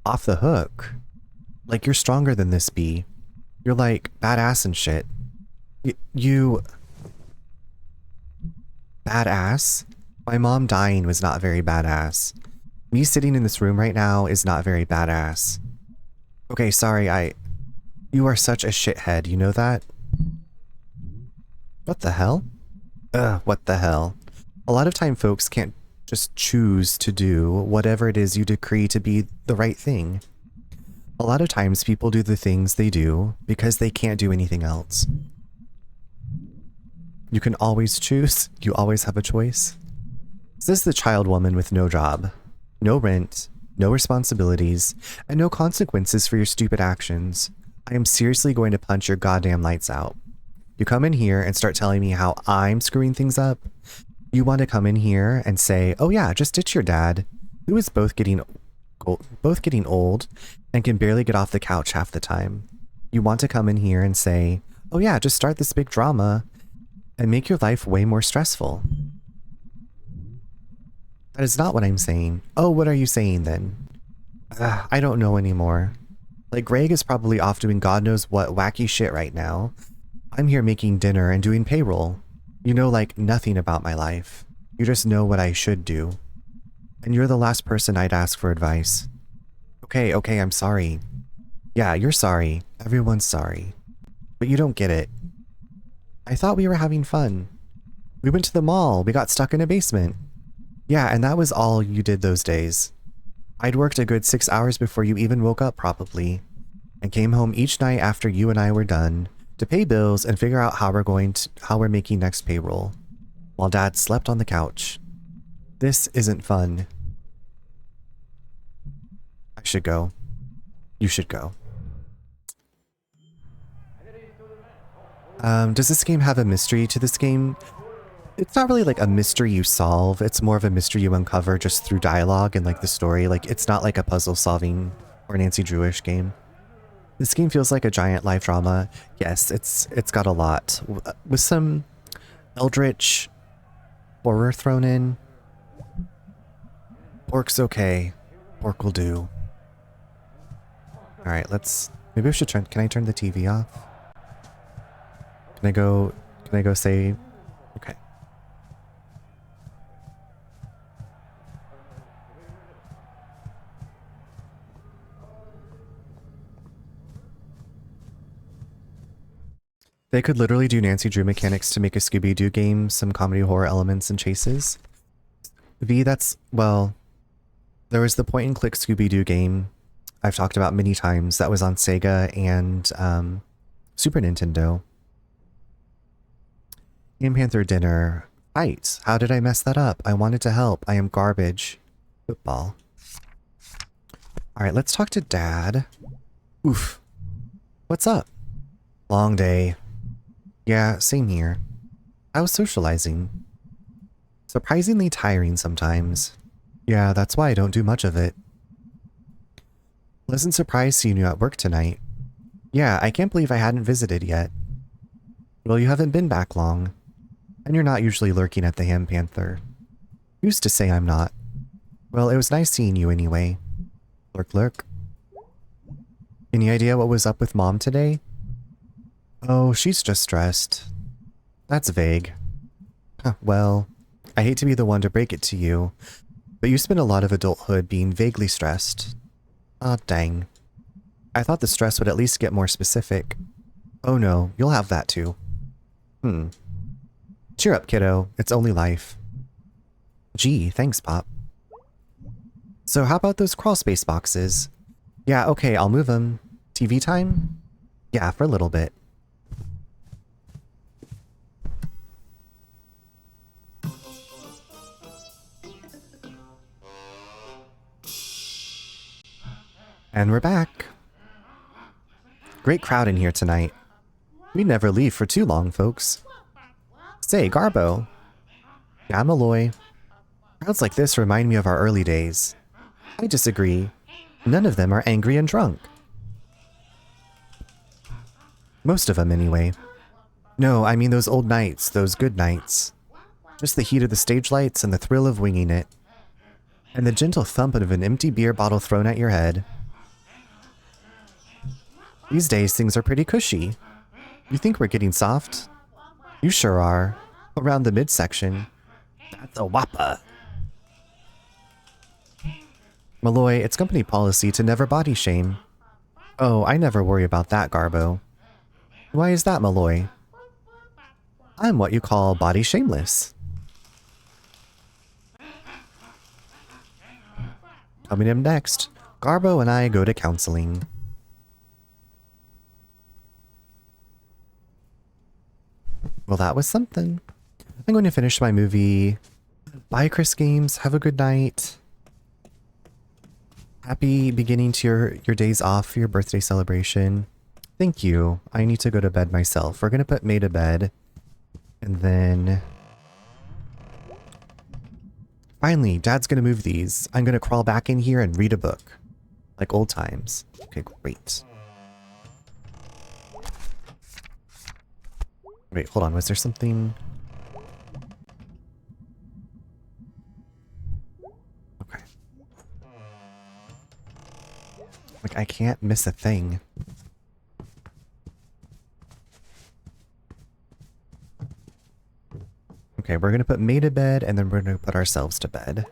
Off the hook? Like, you're stronger than this, B. You're like, badass and shit. You... Badass? My mom dying was not very badass. Me sitting in this room right now is not very badass. Okay, sorry, You are such a shithead, you know that? What the hell? What the hell? A lot of time folks can't just choose to do whatever it is you decree to be the right thing. A lot of times people do the things they do because they can't do anything else. You can always choose. You always have a choice. This is the child woman with no job, no rent, no responsibilities, and no consequences for your stupid actions. I am seriously going to punch your goddamn lights out. You come in here and start telling me how I'm screwing things up. You want to come in here and say, oh yeah, just ditch your dad, who is both getting old and can barely get off the couch half the time. You want to come in here and say, oh yeah, just start this big drama and make your life way more stressful. That is not what I'm saying. Oh, what are you saying then? I don't know anymore. Like, Greg is probably off doing God knows what wacky shit right now. I'm here making dinner and doing payroll. You know, like, nothing about my life. You just know what I should do. And you're the last person I'd ask for advice. Okay, I'm sorry. Yeah, you're sorry. Everyone's sorry. But you don't get it. I thought we were having fun. We went to the mall. We got stuck in a basement. Yeah, and that was all you did those days. I'd worked a good 6 hours before you even woke up, probably, and came home each night after you and I were done to pay bills and figure out how we're making next payroll, while Dad slept on the couch. This isn't fun. I should go. You should go. Does this game have a mystery to this game? It's not really like a mystery you solve. It's more of a mystery you uncover just through dialogue and like the story. Like, it's not like a puzzle solving or Nancy Drew-ish game. This game feels like a giant life drama. Yes, it's got a lot with some eldritch horror thrown in. Pork's okay. Pork will do. All right, maybe I should can I turn the TV off? Can I go say, okay. They could literally do Nancy Drew mechanics to make a Scooby-Doo game, some comedy horror elements and chases. Well, there was the point-and-click Scooby-Doo game I've talked about many times that was on Sega and Super Nintendo. Game Panther dinner. Fight. How did I mess that up? I wanted to help. I am garbage. Football. Alright, let's talk to Dad. Oof. What's up? Long day. Yeah, same here. I was socializing. Surprisingly tiring sometimes. Yeah, that's why I don't do much of it. Pleasant surprise seeing you at work tonight. Yeah, I can't believe I hadn't visited yet. Well, you haven't been back long. And you're not usually lurking at the Ham Panther. Used to say I'm not. Well, it was nice seeing you anyway. Lurk, lurk. Any idea what was up with Mom today? Oh, she's just stressed. That's vague. Well, I hate to be the one to break it to you, but you spend a lot of adulthood being vaguely stressed. Aw, dang. I thought the stress would at least get more specific. Oh no, you'll have that too. Cheer up, kiddo. It's only life. Gee, thanks, Pop. So how about those crawl space boxes? Yeah, okay, I'll move them. TV time? Yeah, for a little bit. And we're back. Great crowd in here tonight. We never leave for too long, folks. Say, Garbo. Yeah, Malloy. Crowds like this remind me of our early days. I disagree. None of them are angry and drunk. Most of them, anyway. No, I mean those old nights, those good nights. Just the heat of the stage lights and the thrill of winging it. And the gentle thump of an empty beer bottle thrown at your head. These days, things are pretty cushy. You think we're getting soft? You sure are. Around the midsection. That's a whopper. Malloy, it's company policy to never body shame. Oh, I never worry about that, Garbo. Why is that, Malloy? I'm what you call body shameless. Coming up next, Garbo and I go to counseling. Well, that was something. I'm going to finish my movie. Bye, Chris Games. Have a good night. Happy beginning to your days off for your birthday celebration. Thank you. I need to go to bed myself. We're going to put Mae to bed. And then... Finally, Dad's going to move these. I'm going to crawl back in here and read a book. Like old times. Okay, great. Wait, hold on. Was there something... Okay. Like, I can't miss a thing. Okay, we're gonna put Mae to bed, and then we're gonna put ourselves to bed.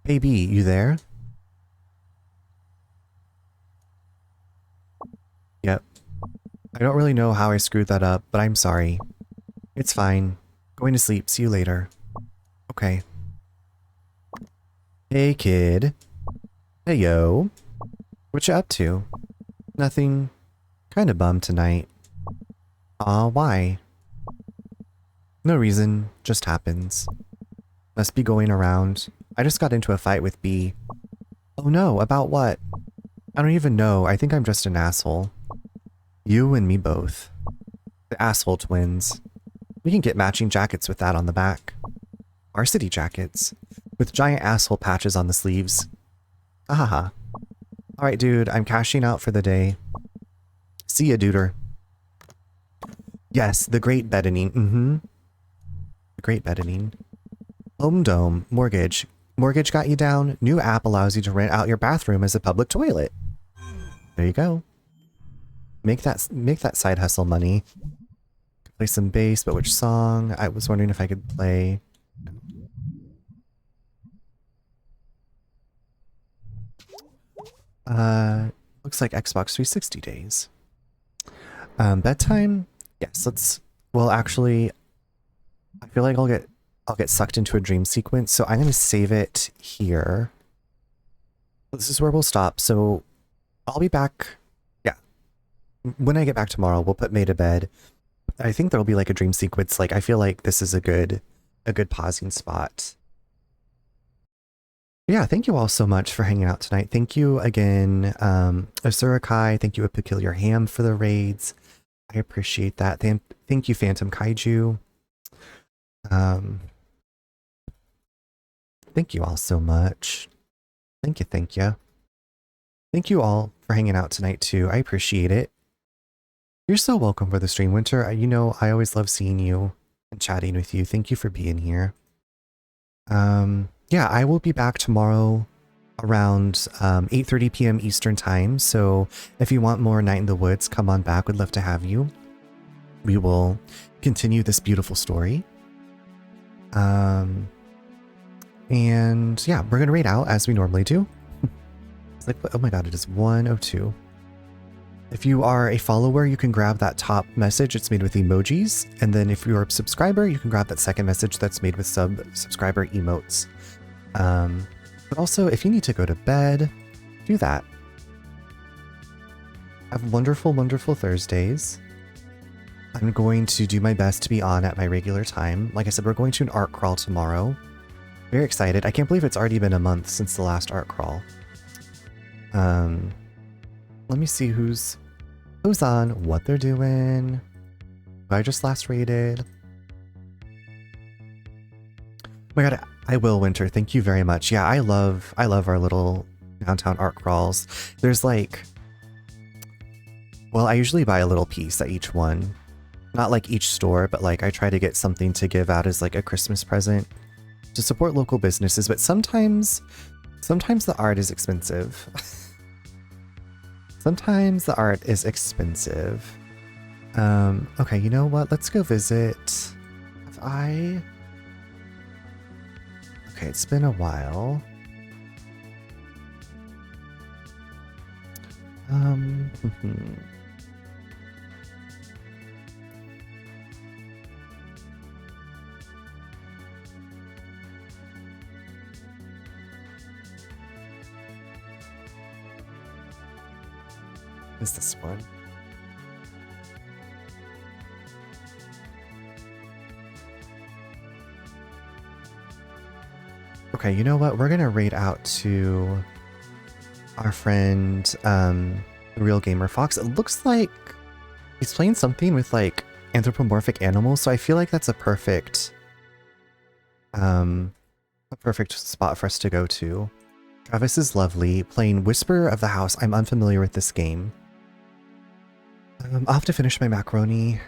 Baby, you there? Yep. I don't really know how I screwed that up, but I'm sorry. It's fine. Going to sleep. See you later. Okay. Hey, kid. Hey, yo. What you up to? Nothing. Kinda bummed tonight. Aw, why? No reason. Just happens. Must be going around. I just got into a fight with Bea. Oh no, about what? I don't even know. I think I'm just an asshole. You and me both. The asshole twins. We can get matching jackets with that on the back. Varsity jackets. With giant asshole patches on the sleeves. Ahaha. Alright, dude, I'm cashing out for the day. See ya, duder. Yes, the great beddening. The great beddening. Home Dome. Mortgage. Mortgage got you down. New app allows you to rent out your bathroom as a public toilet. There you go. Make that side hustle money. Play some bass, but which song? I was wondering if I could play. Looks like Xbox 360 days. Bedtime? Yes, well, actually, I feel like I'll get sucked into a dream sequence, so I'm gonna save it here. This is where we'll stop, so I'll be back. Yeah. When I get back tomorrow, we'll put Mae to bed. I think there'll be like a dream sequence. Like, I feel like this is a good pausing spot. Yeah, thank you all so much for hanging out tonight. Thank you again, Asurakai. Thank you, A Peculiar Ham, for the raids. I appreciate that. Thank you, Phantom Kaiju. Thank you all so much. Thank you, thank you. Thank you all for hanging out tonight too. I appreciate it. You're so welcome for the stream, Winter. You know, I always love seeing you and chatting with you. Thank you for being here. Yeah, I will be back tomorrow around 8:30 p.m. Eastern time. So if you want more Night in the Woods, come on back. Would love to have you. We will continue this beautiful story. And yeah, we're gonna raid out as we normally do. It's like, oh my god, it is 1:02. If you are a follower, you can grab that top message. It's made with emojis. And then if you're a subscriber, you can grab that second message that's made with subscriber emotes. But also, if you need to go to bed, do that. Have wonderful, wonderful Thursdays. I'm going to do my best to be on at my regular time. Like I said, we're going to an art crawl tomorrow. Very excited. I can't believe it's already been a month since the last art crawl. Let me see who's on, what they're doing. Who I just last rated. Oh my god, I will, Winter. Thank you very much. Yeah, I love our little downtown art crawls. There's like, well, I usually buy a little piece at each one. Not like each store, but like I try to get something to give out as like a Christmas present to support local businesses, but sometimes the art is expensive. Sometimes the art is expensive. Okay, you know what? Let's go visit. Okay, it's been a while. Um, is this one? Okay, you know what? We're gonna raid out to our friend, Real Gamer Fox. It looks like he's playing something with like anthropomorphic animals, so I feel like that's a perfect spot for us to go to. Travis is lovely, playing Whisper of the House. I'm unfamiliar with this game. I'll have to finish my macaroni.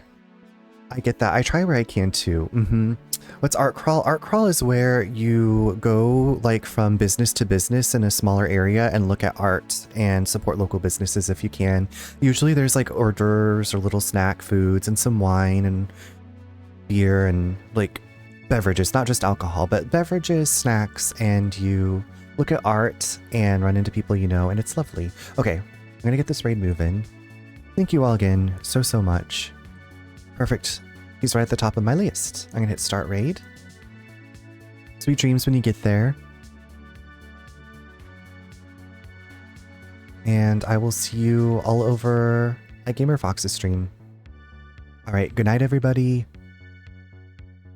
I get that. I try where I can too. What's Art Crawl? Art Crawl is where you go like from business to business in a smaller area and look at art and support local businesses if you can. Usually there's like hors d'oeuvres or little snack foods and some wine and beer and like beverages, not just alcohol, but beverages, snacks, and you look at art and run into people you know, and it's lovely. Okay, I'm gonna get this raid moving. Thank you all again so much. Perfect. He's right at the top of my list. I'm gonna hit start raid. Sweet dreams when you get there. And I will see you all over at Gamer Fox's stream. Alright, good night everybody.